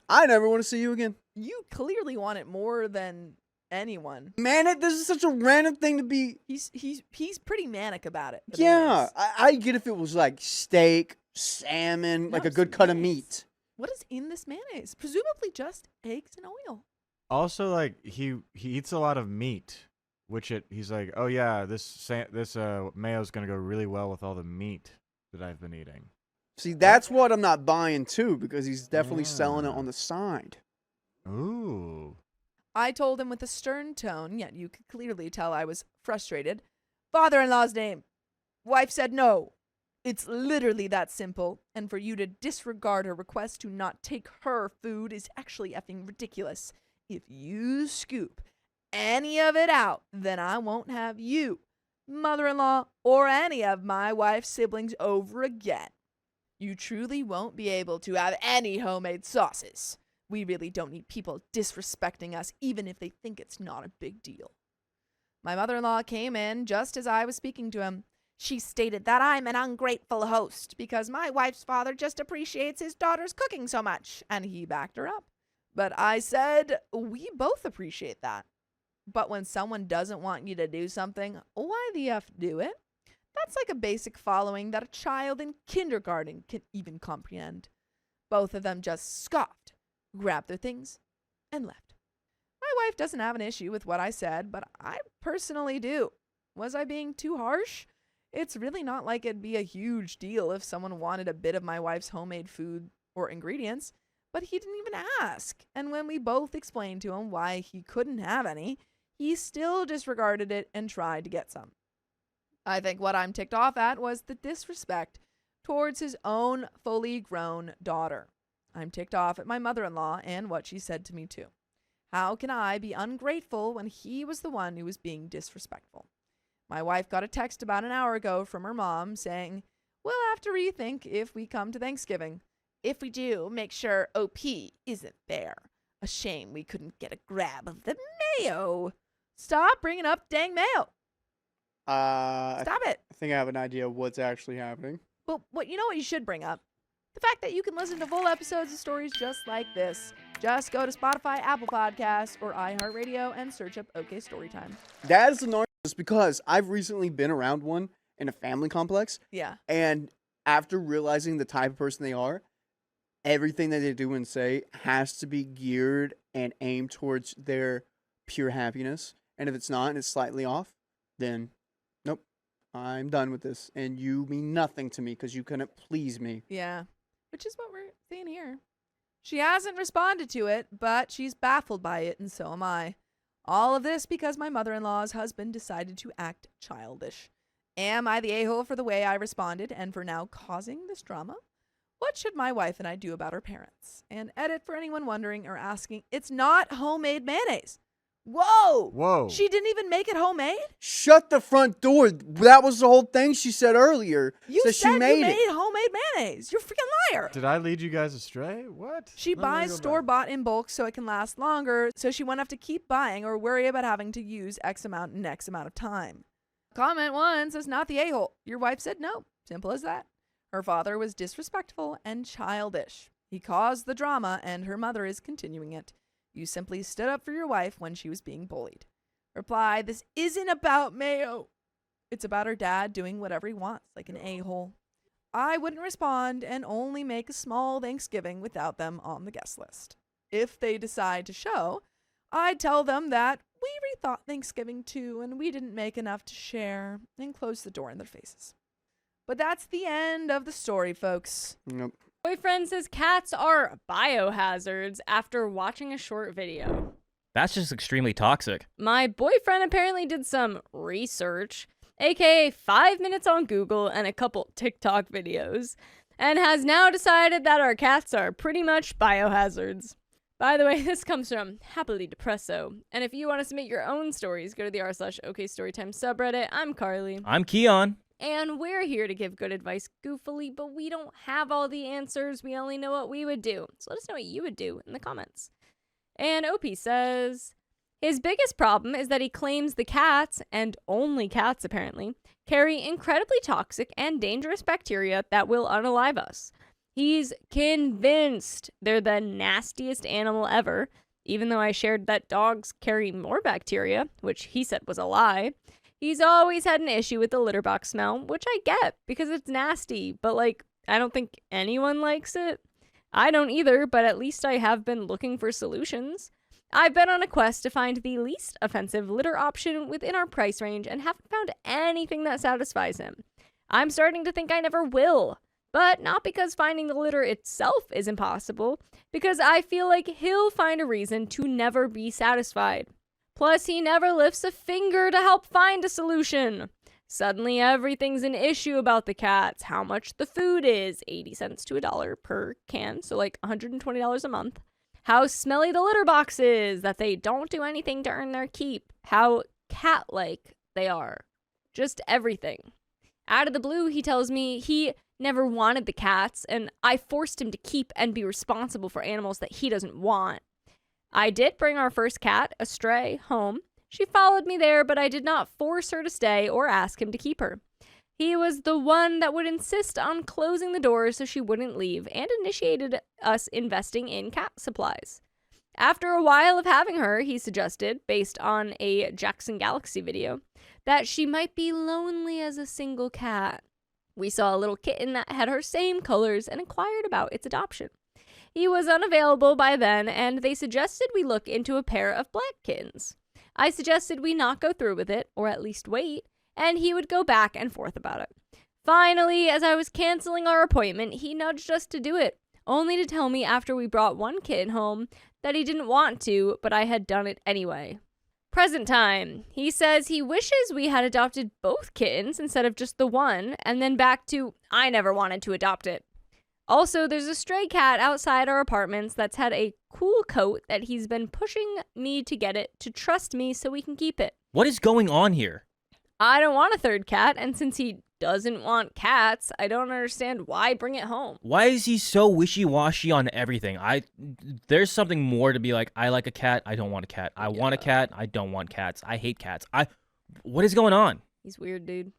I never want to see you again. You clearly want it more than anyone. Man, this is such a random thing to be. He's pretty manic about it. Yeah, I get if it was like steak, salmon, like a good cut of meat. What is in this mayonnaise? Presumably just eggs and oil. Also, like he eats a lot of meat, which he's like, oh yeah, this mayo's gonna go really well with all the meat that I've been eating. See, that's what I'm not buying too, because he's definitely selling it on the side. Ooh. I told him with a stern tone, yet you could clearly tell I was frustrated. Father-in-law's name. Wife said no. It's literally that simple, and for you to disregard her request to not take her food is actually effing ridiculous. If you scoop any of it out, then I won't have you, mother-in-law, or any of my wife's siblings over again. You truly won't be able to have any homemade sauces. We really don't need people disrespecting us, even if they think it's not a big deal. My mother-in-law came in just as I was speaking to him. She stated that I'm an ungrateful host because my wife's father just appreciates his daughter's cooking so much, and he backed her up. But I said, we both appreciate that. But when someone doesn't want you to do something, why the F do it? That's like a basic following that a child in kindergarten can even comprehend. Both of them just scoffed, grabbed their things, and left. My wife doesn't have an issue with what I said, but I personally do. Was I being too harsh? It's really not like it'd be a huge deal if someone wanted a bit of my wife's homemade food or ingredients, but he didn't even ask. And when we both explained to him why he couldn't have any, he still disregarded it and tried to get some. I think what I'm ticked off at was the disrespect towards his own fully grown daughter. I'm ticked off at my mother-in-law and what she said to me too. How can I be ungrateful when he was the one who was being disrespectful? My wife got a text about an hour ago from her mom saying, we'll have to rethink if we come to Thanksgiving. If we do, make sure OP isn't there. A shame we couldn't get a grab of the mayo. Stop bringing up dang mayo. Stop it. I think I have an idea of what's actually happening. Well, you know what you should bring up? The fact that you can listen to full episodes of stories just like this. Just go to Spotify, Apple Podcasts, or iHeartRadio and search up OK Storytime. That is annoying because I've recently been around one in a family complex. Yeah. And after realizing the type of person they are, everything that they do and say has to be geared and aimed towards their pure happiness. And if it's not and it's slightly off, then nope, I'm done with this. And you mean nothing to me because you couldn't please me. Yeah, which is what we're seeing here. She hasn't responded to it, but she's baffled by it, and so am I. All of this because my mother-in-law's husband decided to act childish. Am I the a-hole for the way I responded and for now causing this drama? What should my wife and I do about our parents? And edit for anyone wondering or asking, it's not homemade mayonnaise. Whoa! Whoa. She didn't even make it homemade? Shut the front door. That was the whole thing she said earlier. You said said she made you made it. homemade mayonnaise. You're a freaking liar. Did I lead you guys astray? What? She Let me buys go back. store-bought in bulk so it can last longer, so she won't have to keep buying or worry about having to use X amount in X amount of time. Comment 1 says, not the a-hole. Your wife said no. Simple as that. Her father was disrespectful and childish. He caused the drama, and her mother is continuing it. You simply stood up for your wife when she was being bullied. Reply, this isn't about mayo. It's about her dad doing whatever he wants, like an a-hole. I wouldn't respond and only make a small Thanksgiving without them on the guest list. If they decide to show, I'd tell them that we rethought Thanksgiving too and we didn't make enough to share and close the door in their faces. But that's the end of the story, folks. Nope. Boyfriend says cats are biohazards after watching a short video. That's just extremely toxic. My boyfriend apparently did some research, aka 5 minutes on Google and a couple TikTok videos, and has now decided that our cats are pretty much biohazards. By the way, this comes from Happily Depresso, and if you want to submit your own stories, go to the r/OKStorytime subreddit. I'm Carly. I'm Keon. And we're here to give good advice goofily, but we don't have all the answers. We only know what we would do. So let us know what you would do in the comments. And OP says, his biggest problem is that he claims the cats, and only cats apparently, carry incredibly toxic and dangerous bacteria that will unalive us. He's convinced they're the nastiest animal ever, even though I shared that dogs carry more bacteria, which he said was a lie. He's always had an issue with the litter box smell, which I get because it's nasty, but like, I don't think anyone likes it. I don't either, but at least I have been looking for solutions. I've been on a quest to find the least offensive litter option within our price range and haven't found anything that satisfies him. I'm starting to think I never will, but not because finding the litter itself is impossible, because I feel like he'll find a reason to never be satisfied. Plus, he never lifts a finger to help find a solution. Suddenly, everything's an issue about the cats. How much the food is, 80 cents to $1 per can, so like $120 a month. How smelly the litter box is, that they don't do anything to earn their keep. How cat-like they are. Just everything. Out of the blue, he tells me he never wanted the cats, and I forced him to keep and be responsible for animals that he doesn't want. I did bring our first cat, a stray, home. She followed me there, but I did not force her to stay or ask him to keep her. He was the one that would insist on closing the doors so she wouldn't leave and initiated us investing in cat supplies. After a while of having her, he suggested, based on a Jackson Galaxy video, that she might be lonely as a single cat. We saw a little kitten that had her same colors and inquired about its adoption. He was unavailable by then, and they suggested we look into a pair of black kittens. I suggested we not go through with it, or at least wait, and he would go back and forth about it. Finally, as I was canceling our appointment, he nudged us to do it, only to tell me after we brought one kitten home that he didn't want to, but I had done it anyway. Present time. He says he wishes we had adopted both kittens instead of just the one, and then back to, I never wanted to adopt it. Also, there's a stray cat outside our apartments that's had a cool coat that he's been pushing me to get it to trust me so we can keep it. What is going on here? I don't want a third cat, and since he doesn't want cats, I don't understand why bring it home. Why is he so wishy-washy on everything? There's something more to be like, I like a cat, I don't want a cat. I want a cat, I don't want cats. I hate cats. What is going on? He's weird, dude.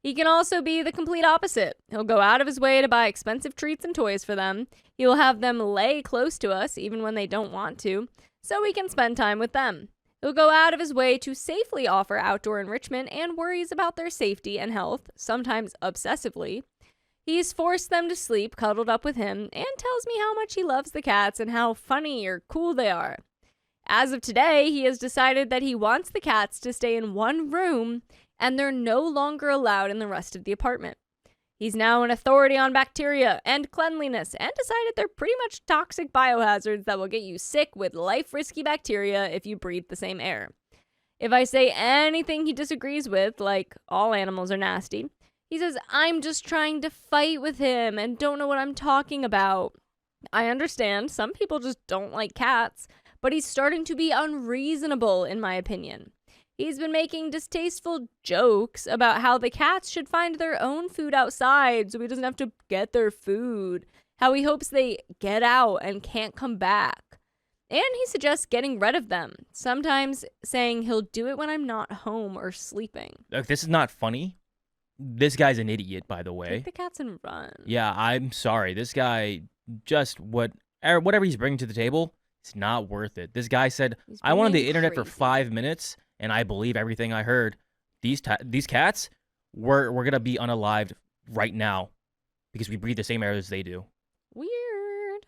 He can also be the complete opposite. He'll go out of his way to buy expensive treats and toys for them. He will have them lay close to us, even when they don't want to, so we can spend time with them. He'll go out of his way to safely offer outdoor enrichment and worries about their safety and health, sometimes obsessively. He's forced them to sleep cuddled up with him and tells me how much he loves the cats and how funny or cool they are. As of today, he has decided that he wants the cats to stay in one room and they're no longer allowed in the rest of the apartment. He's now an authority on bacteria and cleanliness and decided they're pretty much toxic biohazards that will get you sick with life-risky bacteria if you breathe the same air. If I say anything he disagrees with, like all animals are nasty, he says I'm just trying to fight with him and don't know what I'm talking about. I understand, some people just don't like cats, but he's starting to be unreasonable in my opinion. He's been making distasteful jokes about how the cats should find their own food outside so he doesn't have to get their food. How he hopes they get out and can't come back. And he suggests getting rid of them, sometimes saying he'll do it when I'm not home or sleeping. Look, this is not funny. This guy's an idiot, by the way. Take the cats and run. Yeah, I'm sorry. This guy, just whatever he's bringing to the table, it's not worth it. This guy said, I went on the internet for 5 minutes, and I believe everything I heard. These cats, we're going to be unalived right now because we breathe the same air as they do. Weird.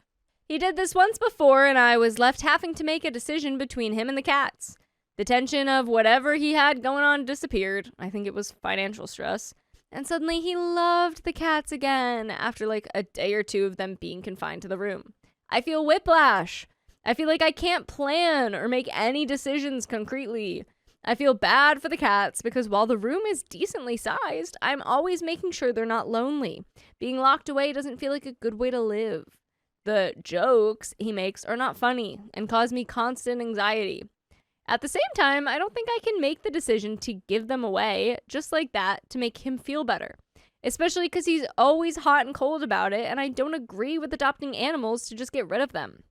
He did this once before, and I was left having to make a decision between him and the cats. The tension of whatever he had going on disappeared. I think it was financial stress. And suddenly he loved the cats again after like a day or two of them being confined to the room. I feel whiplash. I feel like I can't plan or make any decisions concretely. I feel bad for the cats because while the room is decently sized, I'm always making sure they're not lonely. Being locked away doesn't feel like a good way to live. The jokes he makes are not funny and cause me constant anxiety. At the same time, I don't think I can make the decision to give them away just like that to make him feel better. Especially because he's always hot and cold about it and I don't agree with adopting animals to just get rid of them.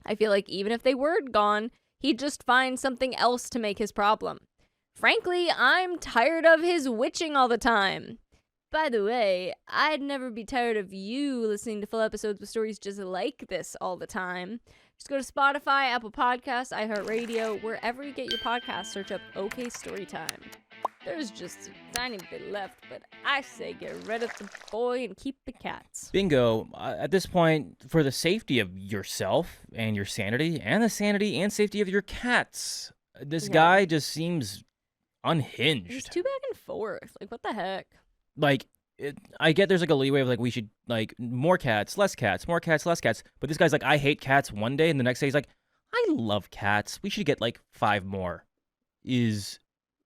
I feel like even if they were gone, he'd just find something else to make his problem. Frankly, I'm tired of his witching all the time. By the way, I'd never be tired of you listening to full episodes with stories just like this all the time. Just go to Spotify, Apple Podcasts, iHeartRadio, wherever you get your podcasts, search up OK Storytime. There's just a tiny bit left, but I say get rid of the boy and keep the cats. Bingo. At this point, for the safety of yourself and your sanity, and the sanity and safety of your cats, this guy just seems unhinged. He's too back and forth. Like, what the heck? Like, I get there's like a leeway of like we should like more cats, less cats, more cats, less cats. But this guy's like, I hate cats one day, and the next day he's like, I love cats. We should get like 5 more. Is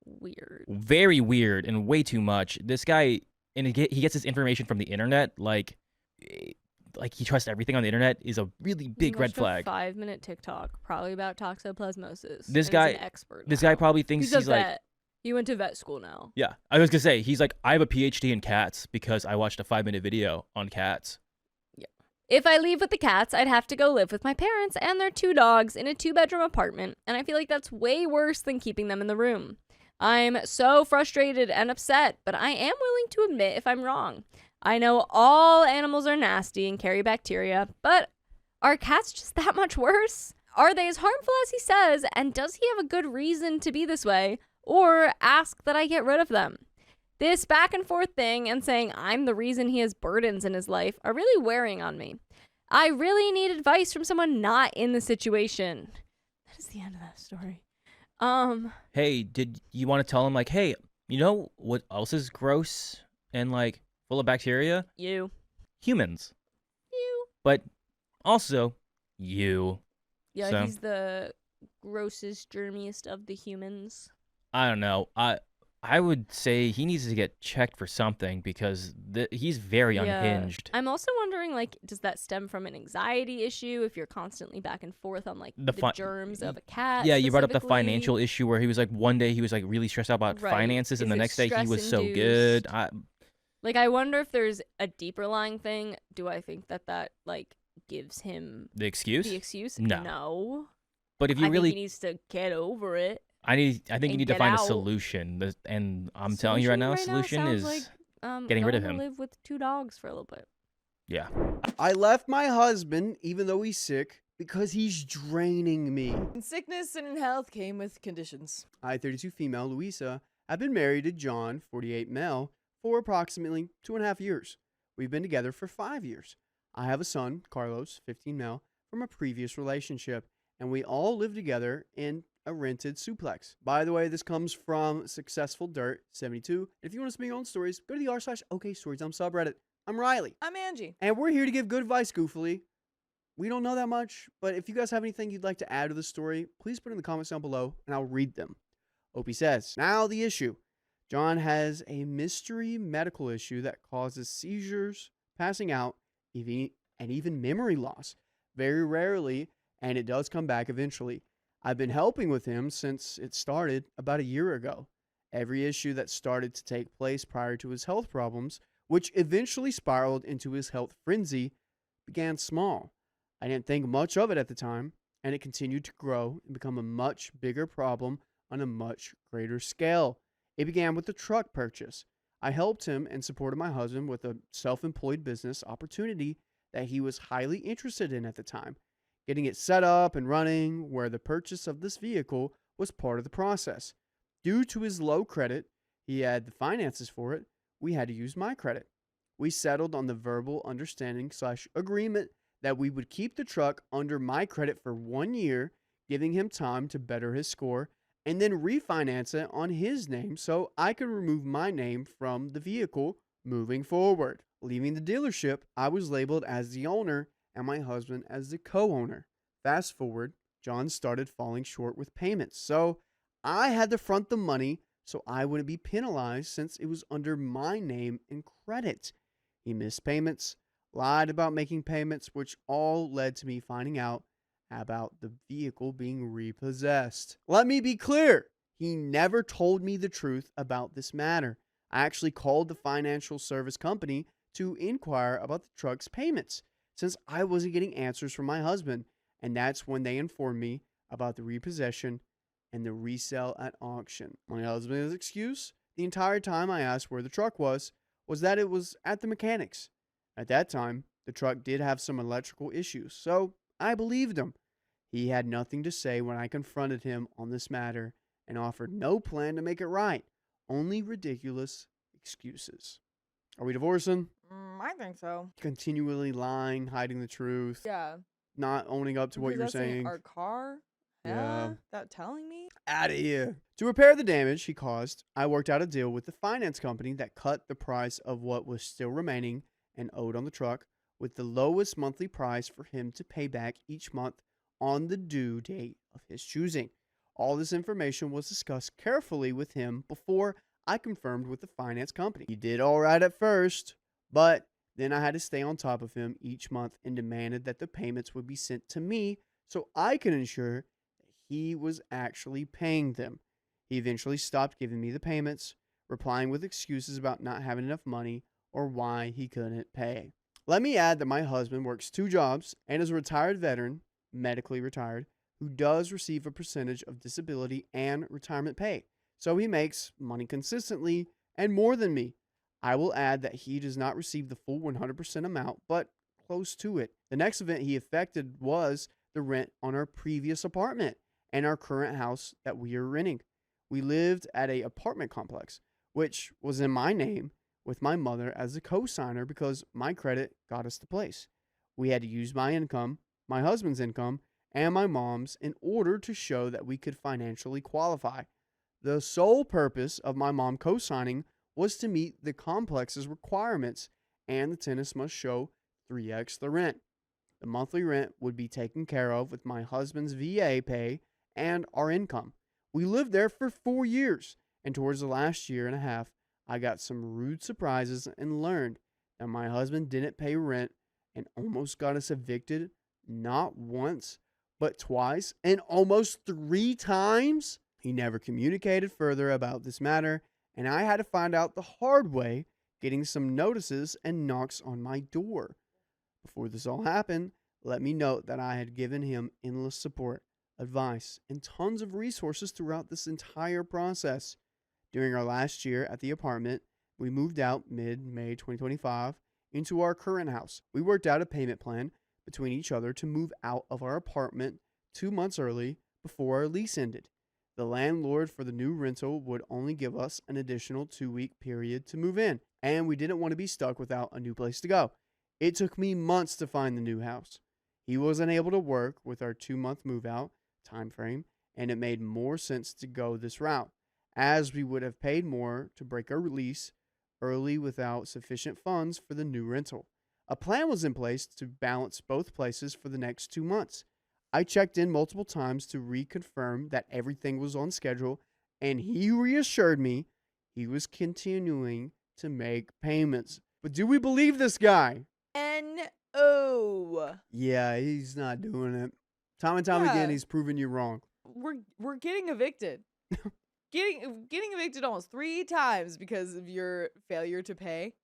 weird. Very weird and way too much. This guy, and he gets his information from the internet. Like he trusts everything on the internet is a really big red flag. 5-minute TikTok, probably about toxoplasmosis. This guy, an expert. This guy probably thinks he's like. Vet. He went to vet school now. Yeah, I was gonna say he's like, I have a PhD in cats because I watched a 5-minute video on cats. Yeah. If I leave with the cats, I'd have to go live with my parents and their 2 dogs in a 2-bedroom apartment, and I feel like that's way worse than keeping them in the room. I'm so frustrated and upset, but I am willing to admit if I'm wrong. I know all animals are nasty and carry bacteria, but are cats just that much worse? Are they as harmful as he says, and does he have a good reason to be this way? Or ask that I get rid of them. This back and forth thing and saying I'm the reason he has burdens in his life are really wearing on me. I really need advice from someone not in the situation. That is the end of that story. Hey, did you want to tell him like, hey, you know what else is gross and like full of bacteria? You. Humans. You. But also you. Yeah, so, he's the grossest, germiest of the humans. I don't know. I would say he needs to get checked for something because he's very unhinged. I'm also wondering, like, does that stem from an anxiety issue if you're constantly back and forth on, like, the germs of a cat? Yeah, you brought up the financial issue where he was like, one day he was like really stressed out about finances, and the next day he was so good. I wonder if there's a deeper lying thing. Do I think that like gives him the excuse? The excuse? No. But if you think he needs to get over it. I think you need to find a solution, and I'm telling you right now, solution is like, getting rid of him. Live with 2 dogs for a little bit. Yeah. I left my husband, even though he's sick, because he's draining me. In sickness and in health came with conditions. I, 32 female, Louisa, have been married to John, 48 male, for approximately 2.5 years. We've been together for 5 years. I have a son, Carlos, 15 male, from a previous relationship, and we all live together in a rented suplex. By the way, this comes from Successful Dirt 72. If you want to submit your own stories, go to the r/OKStories subreddit. I'm Riley. I'm Angie. And we're here to give good advice, goofily. We don't know that much, but if you guys have anything you'd like to add to the story, please put it in the comments down below, and I'll read them. Opie says, now the issue. John has a mystery medical issue that causes seizures, passing out, and even memory loss. Very rarely, and it does come back eventually. I've been helping with him since it started about a year ago. Every issue that started to take place prior to his health problems, which eventually spiraled into his health frenzy, began small. I didn't think much of it at the time, and it continued to grow and become a much bigger problem on a much greater scale. It began with the truck purchase. I helped him and supported my husband with a self-employed business opportunity that he was highly interested in at the time. Getting it set up and running, where the purchase of this vehicle was part of the process. Due to his low credit, he had the finances for it, we had to use my credit. We settled on the verbal understanding/agreement that we would keep the truck under my credit for 1 year, giving him time to better his score, and then refinance it on his name so I could remove my name from the vehicle moving forward. Leaving the dealership, I was labeled as the owner and my husband as the co-owner. Fast forward, John started falling short with payments, so I had to front the money so I wouldn't be penalized since it was under my name and credit. He missed payments, lied about making payments, which all led to me finding out about the vehicle being repossessed. Let me be clear, he never told me the truth about this matter. I actually called the financial service company to inquire about the truck's payments, since I wasn't getting answers from my husband, and that's when they informed me about the repossession and the resale at auction. My husband's excuse, the entire time I asked where the truck was was that it was at the mechanics. At that time, the truck did have some electrical issues, so I believed him. He had nothing to say when I confronted him on this matter and offered no plan to make it right, only ridiculous excuses. Are we divorcing? I think so. Continually lying, hiding the truth, Yeah. not owning up to what you're saying. Our car? Yeah. Without telling me? Out of here. To repair the damage he caused, I worked out a deal with the finance company that cut the price of what was still remaining and owed on the truck with the lowest monthly price for him to pay back each month on the due date of his choosing. All this information was discussed carefully with him before I confirmed with the finance company. He did all right at first, but then I had to stay on top of him each month and demanded that the payments would be sent to me so I could ensure that he was actually paying them. He eventually stopped giving me the payments, replying with excuses about not having enough money or why he couldn't pay. Let me add that my husband works 2 jobs and is a retired veteran, medically retired, who does receive a percentage of disability and retirement pay. So he makes money consistently and more than me. I will add that he does not receive the full 100% amount, but close to it. The next event he affected was the rent on our previous apartment and our current house that we are renting. We lived at an apartment complex, which was in my name with my mother as a co-signer because my credit got us the place. We had to use my income, my husband's income, and my mom's in order to show that we could financially qualify. The sole purpose of my mom co-signing was to meet the complex's requirements, and the tenants must show 3x the rent. The monthly rent would be taken care of with my husband's VA pay and our income. We lived there for 4 years, and towards the last year and a half, I got some rude surprises and learned that my husband didn't pay rent and almost got us evicted, not once, but twice, and almost 3 times. He never communicated further about this matter, and I had to find out the hard way, getting some notices and knocks on my door. Before this all happened, let me note that I had given him endless support, advice, and tons of resources throughout this entire process. During our last year at the apartment, we moved out mid-May 2025 into our current house. We worked out a payment plan between each other to move out of our apartment 2 months early before our lease ended. The landlord for the new rental would only give us an additional 2-week period to move in, and we didn't want to be stuck without a new place to go. It took me months to find the new house. He wasn't able to work with our 2-month move-out time frame, and it made more sense to go this route, as we would have paid more to break our lease early without sufficient funds for the new rental. A plan was in place to balance both places for the next 2 months. I checked in multiple times to reconfirm that everything was on schedule, and he reassured me he was continuing to make payments. But do we believe this guy? N-O. Yeah, he's not doing it. Time and time again, he's proven you wrong. We're getting evicted. getting evicted almost 3 times because of your failure to pay.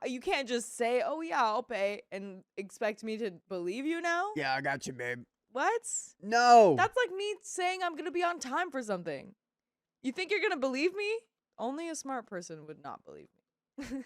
You can't just say, "Oh yeah, I'll pay," and expect me to believe you now. Yeah, I got you, babe. What? No. That's like me saying I'm gonna be on time for something. You think you're gonna believe me? Only a smart person would not believe me.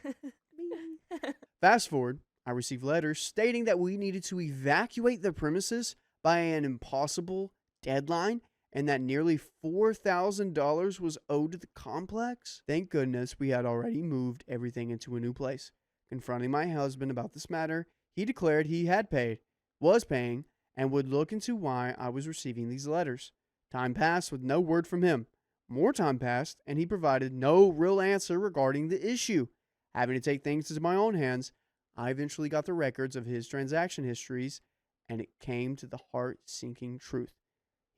Fast forward, I received letters stating that we needed to evacuate the premises by an impossible deadline and that nearly $4,000 was owed to the complex. Thank goodness we had already moved everything into a new place. Confronting my husband about this matter, he declared he had paid, was paying, and would look into why I was receiving these letters. Time passed with no word from him. More time passed, and he provided no real answer regarding the issue. Having to take things into my own hands, I eventually got the records of his transaction histories, and it came to the heart-sinking truth.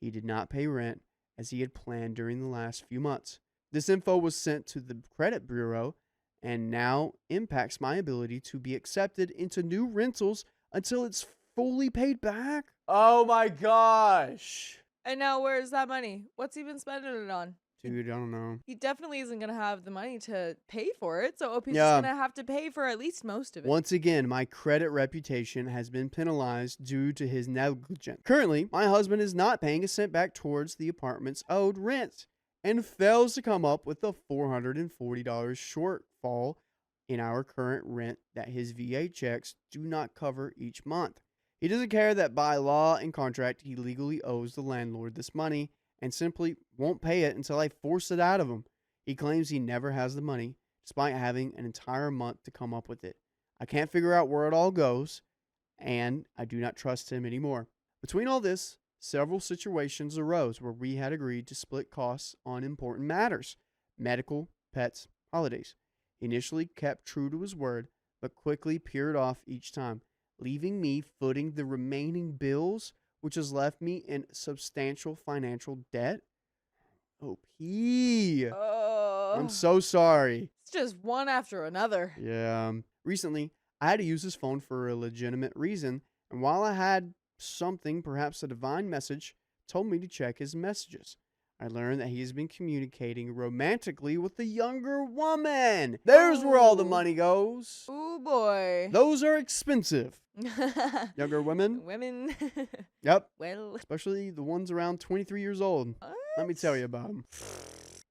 He did not pay rent as he had planned during the last few months. This info was sent to the credit bureau and now impacts my ability to be accepted into new rentals until it's fully paid back. Oh my gosh. And now where's that money? What's he been spending it on? Dude, I don't know. He definitely isn't going to have the money to pay for it, so OP's Yeah. going to have to pay for at least most of it. Once again, my credit reputation has been penalized due to his negligence. Currently, my husband is not paying a cent back towards the apartment's owed rent and fails to come up with the $440 shortfall in our current rent that his VA checks do not cover each month. He doesn't care that by law and contract he legally owes the landlord this money and simply won't pay it until I force it out of him. He claims he never has the money, despite having an entire month to come up with it. I can't figure out where it all goes, and I do not trust him anymore. Between all this, several situations arose where we had agreed to split costs on important matters: medical, pets, holidays. He initially kept true to his word, but quickly peered off each time, leaving me footing the remaining bills, which has left me in substantial financial debt. OP. I'm so sorry. It's just one after another. Yeah. Recently, I had to use his phone for a legitimate reason, and while I had something, perhaps a divine message, told me to check his messages, I learned that he has been communicating romantically with a younger woman. There's where all the money goes. Oh boy. Those are expensive. Younger women. Women. Yep. Well. Especially the ones around 23 years old. What? Let me tell you about them.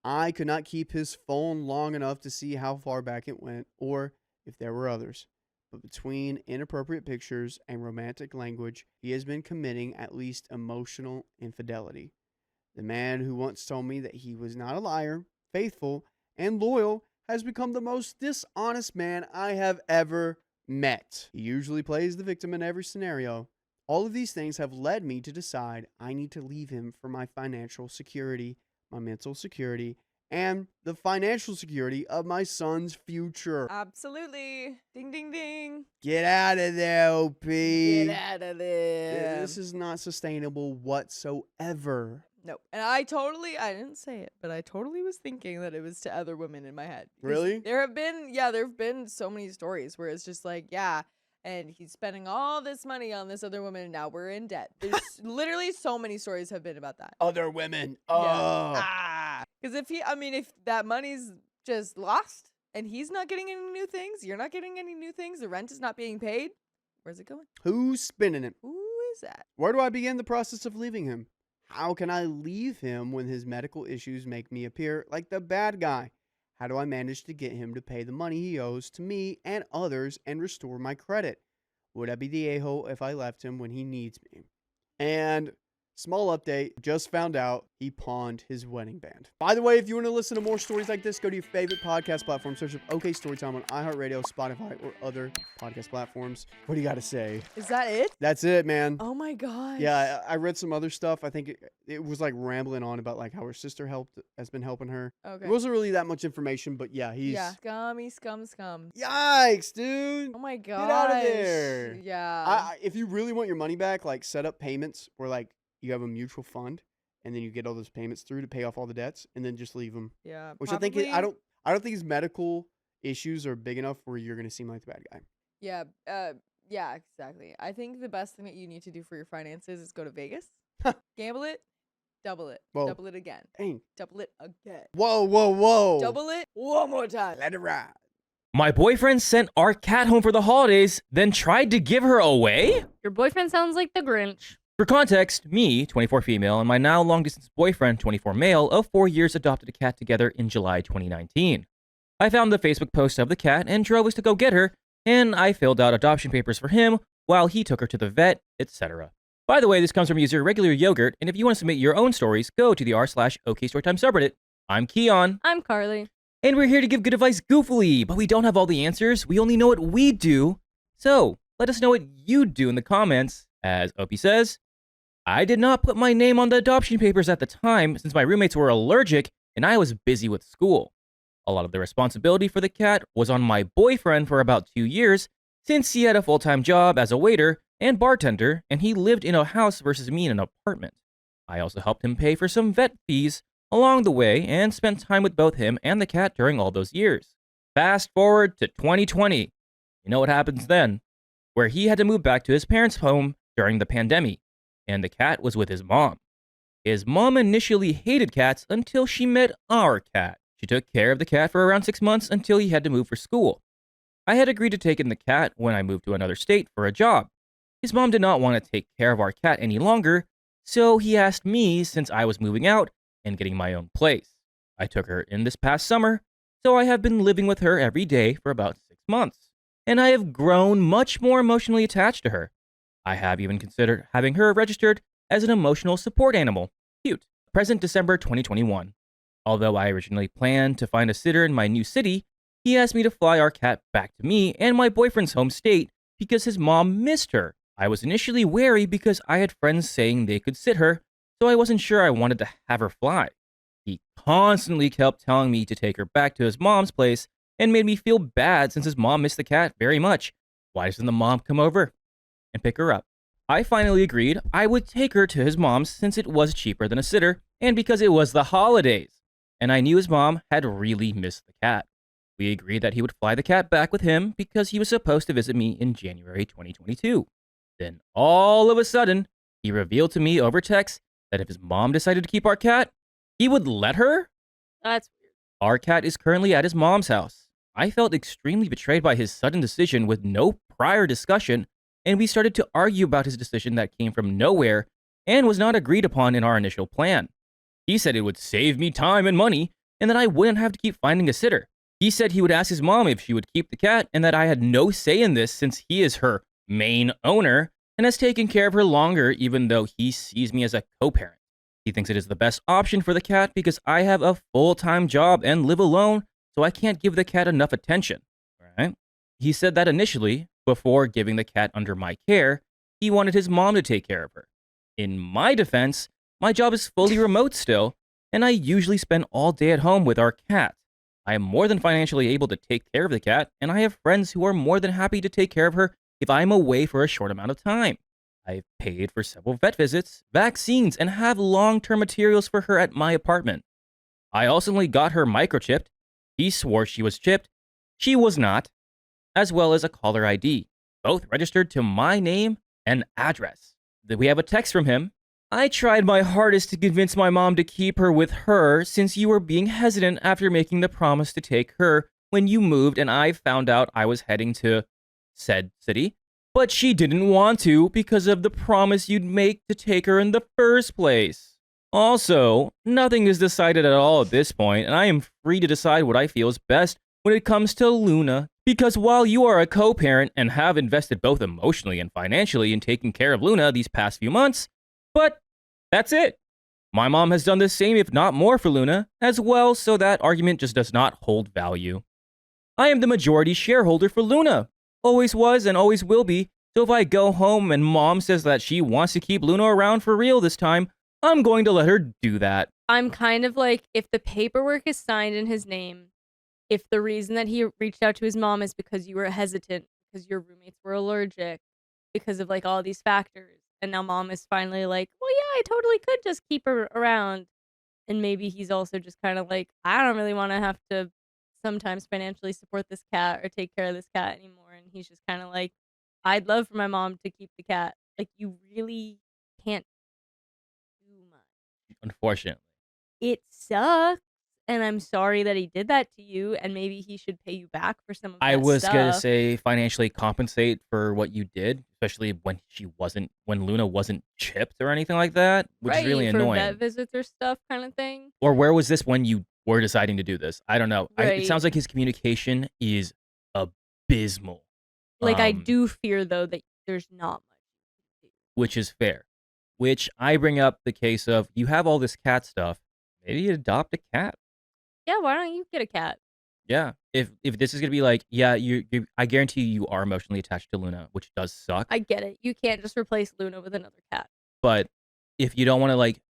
I could not keep his phone long enough to see how far back it went or if there were others. But between inappropriate pictures and romantic language, he has been committing at least emotional infidelity. The man who once told me that he was not a liar, faithful, and loyal has become the most dishonest man I have ever met. He usually plays the victim in every scenario. All of these things have led me to decide I need to leave him for my financial security, my mental security, and the financial security of my son's future. Absolutely. Ding, ding, ding. Get out of there, OP. Get out of there. This is not sustainable whatsoever. No. And I didn't say it, but I totally was thinking that it was to other women in my head. 'Cause Really? there have been so many stories where it's just like, yeah, and he's spending all this money on this other woman, and now we're in debt. There's literally so many stories have been about that. Other women. Yeah. Because if that money's just lost and he's not getting any new things, you're not getting any new things, the rent is not being paid, where's it going? Who's spinning it? Who is that? Where do I begin the process of leaving him? How can I leave him when his medical issues make me appear like the bad guy? How do I manage to get him to pay the money he owes to me and others and restore my credit? Would I be the a-hole if I left him when he needs me? And small update, just found out he pawned his wedding band. By the way, if you want to listen to more stories like this, go to your favorite podcast platform, search up OK Storytime on iHeartRadio, Spotify, or other podcast platforms. What do you got to say? Is that it? That's it, man. Oh my gosh. Yeah, I read some other stuff. I think it was like rambling on about like how her sister has been helping her. Okay. It wasn't really that much information, but yeah, he's... Yeah. Scummy scum. Yikes, dude. Oh my gosh. Get out of there. Yeah. If you really want your money back, like set up payments where like you have a mutual fund and then you get all those payments through to pay off all the debts and then just leave them. Yeah. Which I don't think his medical issues are big enough where you're going to seem like the bad guy. Yeah. Yeah, exactly. I think the best thing that you need to do for your finances is go to Vegas, gamble it, double it, Whoa. double it again, Dang. double it again. Whoa. Double it one more time. Let it ride. My boyfriend sent our cat home for the holidays, then tried to give her away? Your boyfriend sounds like the Grinch. For context, me, 24 female, and my now long-distance boyfriend, 24 male, of 4 years adopted a cat together in July 2019. I found the Facebook post of the cat and drove us to go get her, and I filled out adoption papers for him while he took her to the vet, etc. By the way, this comes from user Regular Yogurt, and if you want to submit your own stories, go to the r/OKStorytime subreddit. I'm Keon. I'm Carly. And we're here to give good advice goofily, but we don't have all the answers. We only know what we do. So, let us know what you do in the comments. As Opie says, I did not put my name on the adoption papers at the time since my roommates were allergic and I was busy with school. A lot of the responsibility for the cat was on my boyfriend for about 2 years since he had a full-time job as a waiter and bartender and he lived in a house versus me in an apartment. I also helped him pay for some vet fees along the way and spent time with both him and the cat during all those years. Fast forward to 2020. You know what happens then? Where he had to move back to his parents' home during the pandemic, and the cat was with his mom. His mom initially hated cats until she met our cat. She took care of the cat for around 6 months until he had to move for school. I had agreed to take in the cat when I moved to another state for a job. His mom did not want to take care of our cat any longer, so he asked me since I was moving out and getting my own place. I took her in this past summer, so I have been living with her every day for about months, and I have grown much more emotionally attached to her. I have even considered having her registered as an emotional support animal. Cute. Present December 2021. Although I originally planned to find a sitter in my new city, he asked me to fly our cat back to me and my boyfriend's home state because his mom missed her. I was initially wary because I had friends saying they could sit her, so I wasn't sure I wanted to have her fly. He constantly kept telling me to take her back to his mom's place and made me feel bad since his mom missed the cat very much. Why doesn't the mom come over and pick her up? I finally agreed I would take her to his mom's since it was cheaper than a sitter and because it was the holidays. And I knew his mom had really missed the cat. We agreed that he would fly the cat back with him because he was supposed to visit me in January 2022. Then all of a sudden, he revealed to me over text that if his mom decided to keep our cat, he would let her? That's weird. Our cat is currently at his mom's house. I felt extremely betrayed by his sudden decision with no prior discussion, and we started to argue about his decision that came from nowhere and was not agreed upon in our initial plan. He said it would save me time and money, and that I wouldn't have to keep finding a sitter. He said he would ask his mom if she would keep the cat, and that I had no say in this since he is her main owner and has taken care of her longer even though he sees me as a co-parent. He thinks it is the best option for the cat because I have a full-time job and live alone, so I can't give the cat enough attention. Right? He said that initially, before giving the cat under my care, he wanted his mom to take care of her. In my defense, my job is fully remote still, and I usually spend all day at home with our cat. I am more than financially able to take care of the cat, and I have friends who are more than happy to take care of her if I am away for a short amount of time. I've paid for several vet visits, vaccines, and have long-term materials for her at my apartment. I also got her microchipped. He swore she was chipped. She was not. As well as a caller ID, both registered to my name and address. We have a text from him. I tried my hardest to convince my mom to keep her with her since you were being hesitant after making the promise to take her when you moved and I found out I was heading to said city. But she didn't want to because of the promise you'd make to take her in the first place. Also, nothing is decided at all at this point, and I am free to decide what I feel is best when it comes to Luna. Because while you are a co-parent and have invested both emotionally and financially in taking care of Luna these past few months, but that's it. My mom has done the same, if not more, for Luna as well, so that argument just does not hold value. I am the majority shareholder for Luna. Always was and always will be, so if I go home and mom says that she wants to keep Luna around for real this time, I'm going to let her do that. I'm kind of like, if the paperwork is signed in his name, if the reason that he reached out to his mom is because you were hesitant, because your roommates were allergic, because of like all these factors, and now mom is finally like, well, yeah, I totally could just keep her around. And maybe he's also just kind of like, I don't really want to have to sometimes financially support this cat or take care of this cat anymore. And he's just kind of like, I'd love for my mom to keep the cat. Like, you really can't do much. Unfortunately. It sucks. And I'm sorry that he did that to you, and maybe he should pay you back for some of that I was stuff. gonna say financially compensate for what you did, especially when Luna wasn't chipped or anything like that, which is really for annoying. vet visits or stuff kind of thing. Or where was this when you were deciding to do this? I don't know. It Right. sounds like his communication is abysmal. Like, I do fear, though, that there's not much. Which is fair. Which I bring up the case of, you have all this cat stuff, maybe adopt a cat. Yeah, why don't you get a cat? Yeah. If this is gonna be like, yeah, I guarantee you are emotionally attached to Luna, which does suck. I get it. You can't just replace Luna with another cat. But if you don't want to, like,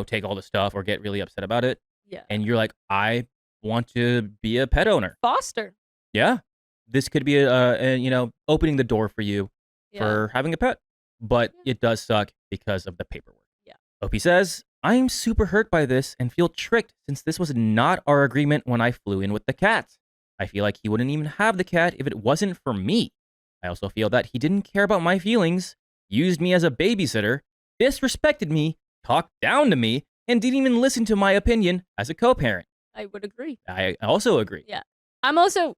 take all the stuff or get really upset about it, Yeah. and you're like, I want to be a pet owner. Foster. Yeah. This could be opening the door for you for having a pet. But it does suck because of the paperwork. Yeah. OP says, I'm super hurt by this and feel tricked since this was not our agreement when I flew in with the cat. I feel like he wouldn't even have the cat if it wasn't for me. I also feel that he didn't care about my feelings, used me as a babysitter, disrespected me, talked down to me, and didn't even listen to my opinion as a co-parent. I would agree. I also agree. Yeah. I'm also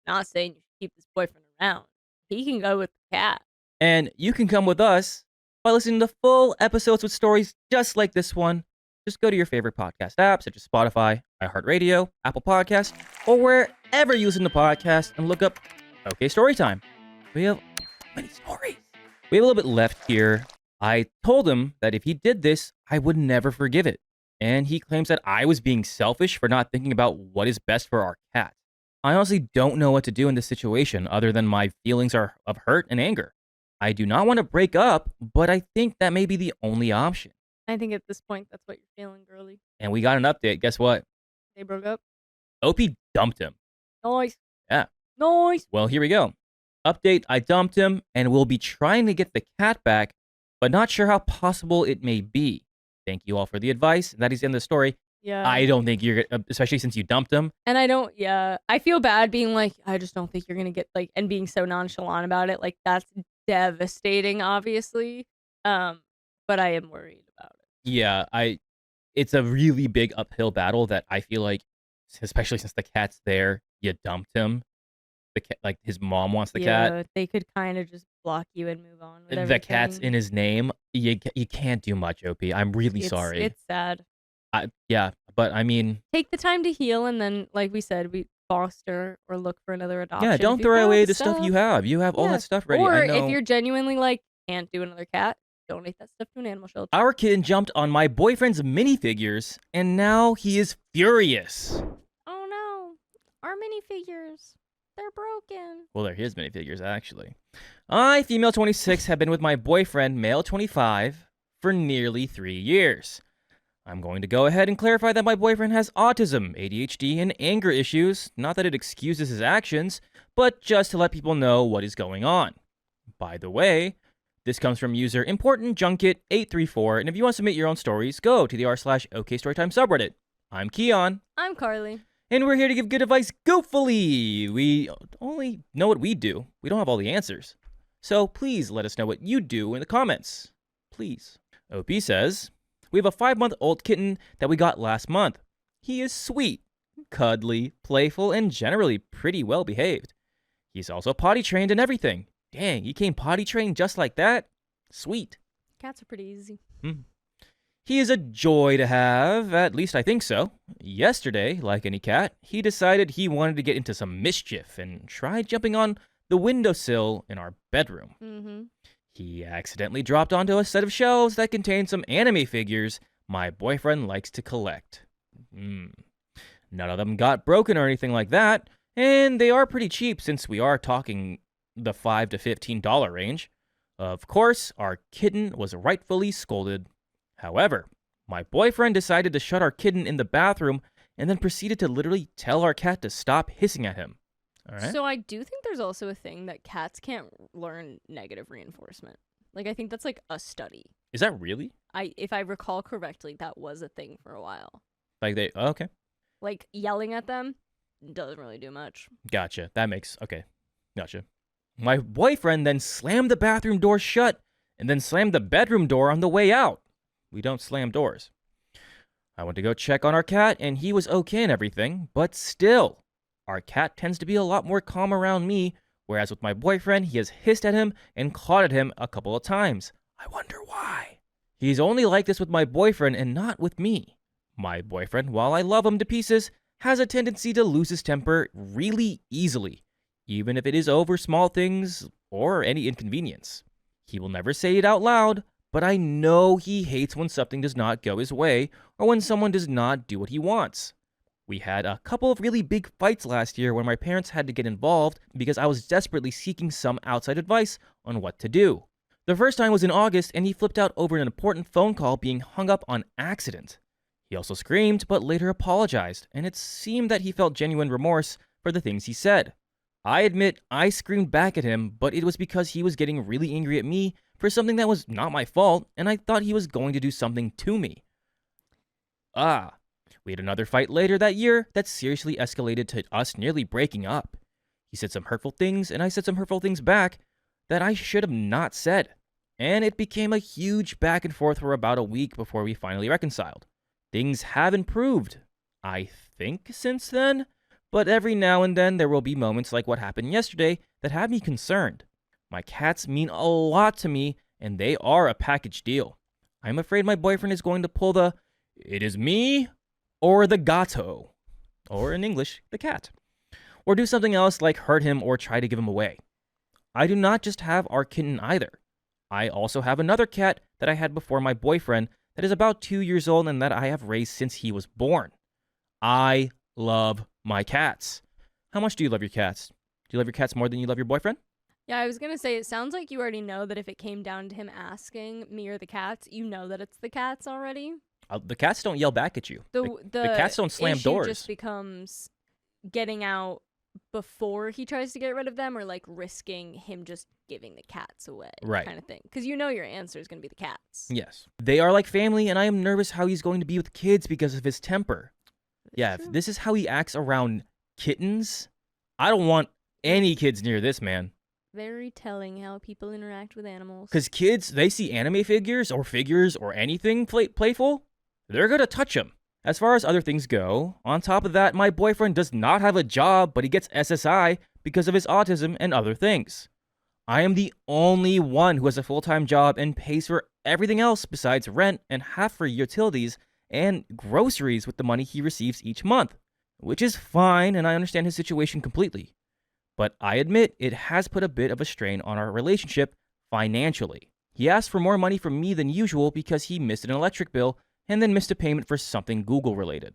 not saying you should keep this boyfriend around. He can go with the cat. And you can come with us by listening to full episodes with stories just like this one. Just go to your favorite podcast app, such as Spotify, iHeartRadio, Apple Podcasts, or wherever you listen to podcasts, and look up Okay, story time. We have many stories. We have a little bit left here. I told him that if he did this, I would never forgive it. And he claims that I was being selfish for not thinking about what is best for our cat. I honestly don't know what to do in this situation other than my feelings are of hurt and anger. I do not want to break up, but I think that may be the only option. I think at this point, that's what you're feeling, girly. And we got an update. Guess what? They broke up. OP dumped him. Nice. Yeah. Nice. Well, here we go. Update, I dumped him and will be trying to get the cat back, but not sure how possible it may be. Thank you all for the advice. That is in the story. Yeah. I don't think you're, especially since you dumped him. And I feel bad being like, I just don't think you're going to get, like, and being so nonchalant about it. Like, that's devastating, obviously. But I am worried about it. Yeah, it's a really big uphill battle that I feel like, especially since the cat's there, you dumped him. The cat, like his mom wants the cat. They could kind of just block you and move on with The cat's everything. in his name. You can't do much, OP. I'm really sorry. It's sad. Yeah, but I mean, Take the time to heal, and then, like we said, we foster or look for another adoption. yeah, don't if you throw have away the stuff you have. You have all Yeah. that stuff ready. Or I know. if you're genuinely like, can't do another cat, donate that stuff to an animal shelter. Our kitten jumped on my boyfriend's minifigures, and now he is furious. Oh no, our minifigures. They're broken. Well, they're his minifigures, actually. I, female 26, have been with my boyfriend, male 25, for nearly 3 years. I'm going to go ahead and clarify that my boyfriend has autism, ADHD, and anger issues. Not that it excuses his actions, but just to let people know what is going on. By the way, this comes from user ImportantJunket834, and if you want to submit your own stories, go to the r/OKStorytime subreddit. I'm Keon. I'm Carly. And we're here to give good advice goofily. We only know what we do. We don't have all the answers. So please let us know what you do in the comments. Please. OP says, we have a 5-month-old kitten that we got last month. He is sweet, cuddly, playful, and generally pretty well behaved. He's also potty trained and everything. Dang, he came potty trained just like that? Sweet. Cats are pretty easy. He is a joy to have, at least I think so. Yesterday, like any cat, he decided he wanted to get into some mischief and tried jumping on the windowsill in our bedroom. Mm-hmm. He accidentally dropped onto a set of shelves that contained some anime figures my boyfriend likes to collect. None of them got broken or anything like that, and they are pretty cheap since we are talking the $5 to $15 range. Of course, our kitten was rightfully scolded. However, my boyfriend decided to shut our kitten in the bathroom and then proceeded to literally tell our cat to stop hissing at him. All right? So I do think there's also a thing that cats can't learn negative reinforcement. Like, I think that's like a study. Is that really? If I recall correctly, that was a thing for a while. Like okay. Like, yelling at them doesn't really do much. Gotcha. Okay. Gotcha. My boyfriend then slammed the bathroom door shut and then slammed the bedroom door on the way out. We don't slam doors. I went to go check on our cat, and he was okay and everything, but still, our cat tends to be a lot more calm around me, whereas with my boyfriend, he has hissed at him and clawed at him a couple of times. I wonder why. He's only like this with my boyfriend and not with me. My boyfriend, while I love him to pieces, has a tendency to lose his temper really easily, even if it is over small things or any inconvenience. He will never say it out loud, but I know he hates when something does not go his way or when someone does not do what he wants. We had a couple of really big fights last year when my parents had to get involved because I was desperately seeking some outside advice on what to do. The first time was in August, and he flipped out over an important phone call being hung up on accident. He also screamed, but later apologized, and it seemed that he felt genuine remorse for the things he said. I admit I screamed back at him, but it was because he was getting really angry at me for something that was not my fault, and I thought he was going to do something to me. We had another fight later that year that seriously escalated to us nearly breaking up. He said some hurtful things, and I said some hurtful things back that I should have not said. And it became a huge back and forth for about a week before we finally reconciled. Things have improved, I think, since then, but every now and then there will be moments like what happened yesterday that have me concerned. My cats mean a lot to me, and they are a package deal. I'm afraid my boyfriend is going to pull the, "It is me," or the gato, or in English, the cat. or do something else like hurt him or try to give him away. I do not just have our kitten either. I also have another cat that I had before my boyfriend that is about 2 years old and that I have raised since he was born. I love my cats. How much do you love your cats? Do you love your cats more than you love your boyfriend? Yeah, I was going to say, it sounds like you already know that if it came down to him asking me or the cats, you know that it's the cats already. The cats don't yell back at you. The cats don't slam issue doors. Just becomes getting out before he tries to get rid of them, or like risking him just giving the cats away, right, kind of thing. Because you know your answer is going to be the cats. Yes. They are like family, and I am nervous how he's going to be with kids because of his temper. Yeah, if this is how he acts around kittens, I don't want any kids near this man. Very telling how people interact with animals. Because kids, they see anime figures or anything playful, they're going to touch them. As far as other things go, on top of that, my boyfriend does not have a job, but he gets SSI because of his autism and other things. I am the only one who has a full-time job and pays for everything else besides rent and half for utilities and groceries with the money he receives each month, which is fine, and I understand his situation completely. But I admit it has put a bit of a strain on our relationship financially. He asked for more money from me than usual because he missed an electric bill and then missed a payment for something Google related.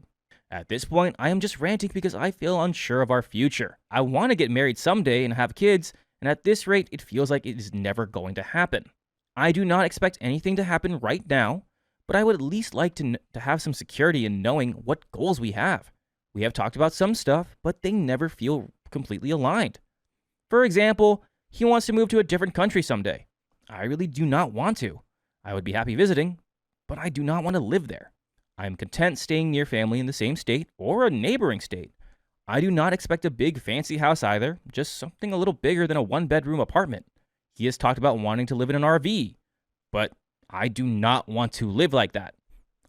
At this point, I am just ranting because I feel unsure of our future. I want to get married someday and have kids, and at this rate, it feels like it is never going to happen. I do not expect anything to happen right now, but I would at least like to have some security in knowing what goals we have. We have talked about some stuff, but they never feel completely aligned. For example, he wants to move to a different country someday. I really do not want to. I would be happy visiting, but I do not want to live there. I am content staying near family in the same state or a neighboring state. I do not expect a big fancy house either, just something a little bigger than a one-bedroom apartment. He has talked about wanting to live in an RV, but I do not want to live like that.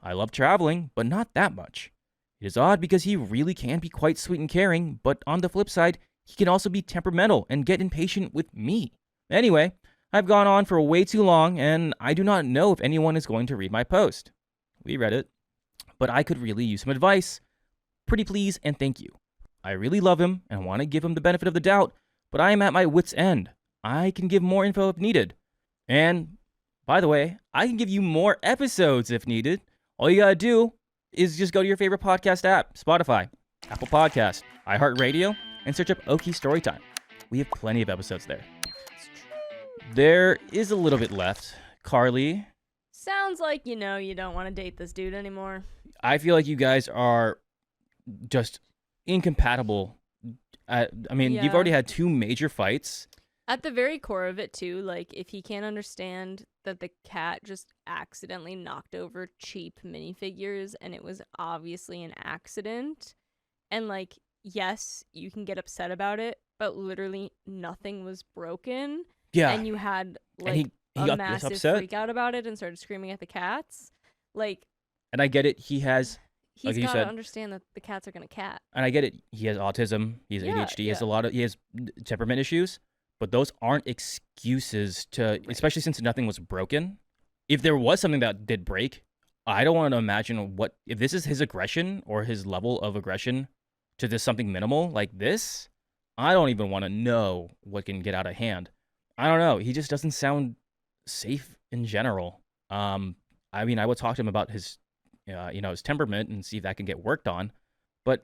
I love traveling, but not that much. It is odd because he really can be quite sweet and caring, but on the flip side, he can also be temperamental and get impatient with me. Anyway, I've gone on for way too long, and I do not know if anyone is going to read my post. We read it, but I could really use some advice. Pretty please and thank you. I really love him and want to give him the benefit of the doubt, but I am at my wit's end. I can give more info if needed. And, by the way, I can give you more episodes if needed. All you gotta do is just go to your favorite podcast app, Spotify, Apple Podcast, iHeartRadio, and search up Okie Storytime. We have plenty of episodes there. There is a little bit left. Carly. Sounds like you know you don't want to date this dude anymore. I feel like you guys are just incompatible. You've already had 2 major fights. At the very core of it, too, like, if he can't understand that the cat just accidentally knocked over cheap minifigures and it was obviously an accident, and, like, yes, you can get upset about it, but literally nothing was broken. Yeah. And you had, like, he a massive freak out about it and started screaming at the cats. Like... And I get it. He's got to to understand that the cats are going to cat. And I get it. He has autism. He has ADHD. He has temperament issues. But those aren't excuses to, especially since nothing was broken. If there was something that did break, I don't want to imagine if this is his aggression or his level of aggression to just something minimal like this. I don't even want to know what can get out of hand. I don't know. He just doesn't sound safe in general. I would talk to him about his temperament and see if that can get worked on. But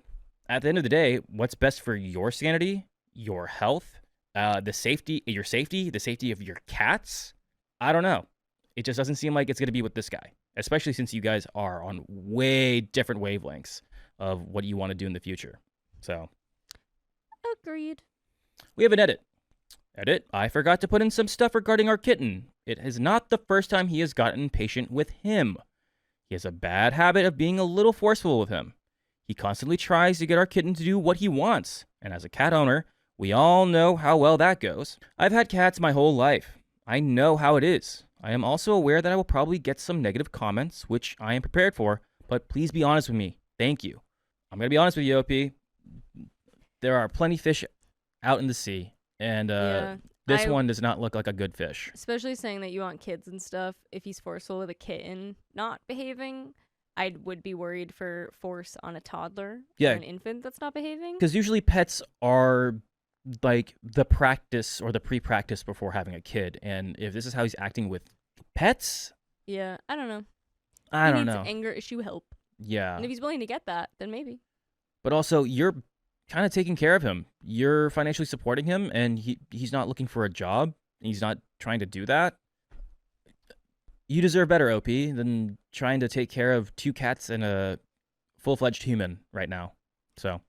at the end of the day, what's best for your sanity, your health, the safety of your cats? I don't know. It just doesn't seem like it's going to be with this guy, especially since you guys are on way different wavelengths of what you want to do in the future. So. Agreed. We have an edit. I forgot to put in some stuff regarding our kitten. It is not the first time he has gotten impatient with him. He has a bad habit of being a little forceful with him. He constantly tries to get our kitten to do what he wants, and as a cat owner, we all know how well that goes. I've had cats my whole life. I know how it is. I am also aware that I will probably get some negative comments, which I am prepared for, but please be honest with me. Thank you. I'm going to be honest with you, OP. There are plenty fish out in the sea, and this one does not look like a good fish. Especially saying that you want kids and stuff. If he's forceful with a kitten not behaving, I would be worried for force on a toddler Yeah. or an infant that's not behaving. Because usually pets are like the practice or the pre-practice before having a kid. And if this is how he's acting with pets, Yeah, I don't know. I He don't needs know. anger issue help. Yeah. And if he's willing to get that, then maybe. But also, you're kind of taking care of him. You're financially supporting him, and he's not looking for a job. He's not trying to do that. You deserve better, OP, than trying to take care of 2 cats and a full-fledged human right now. So,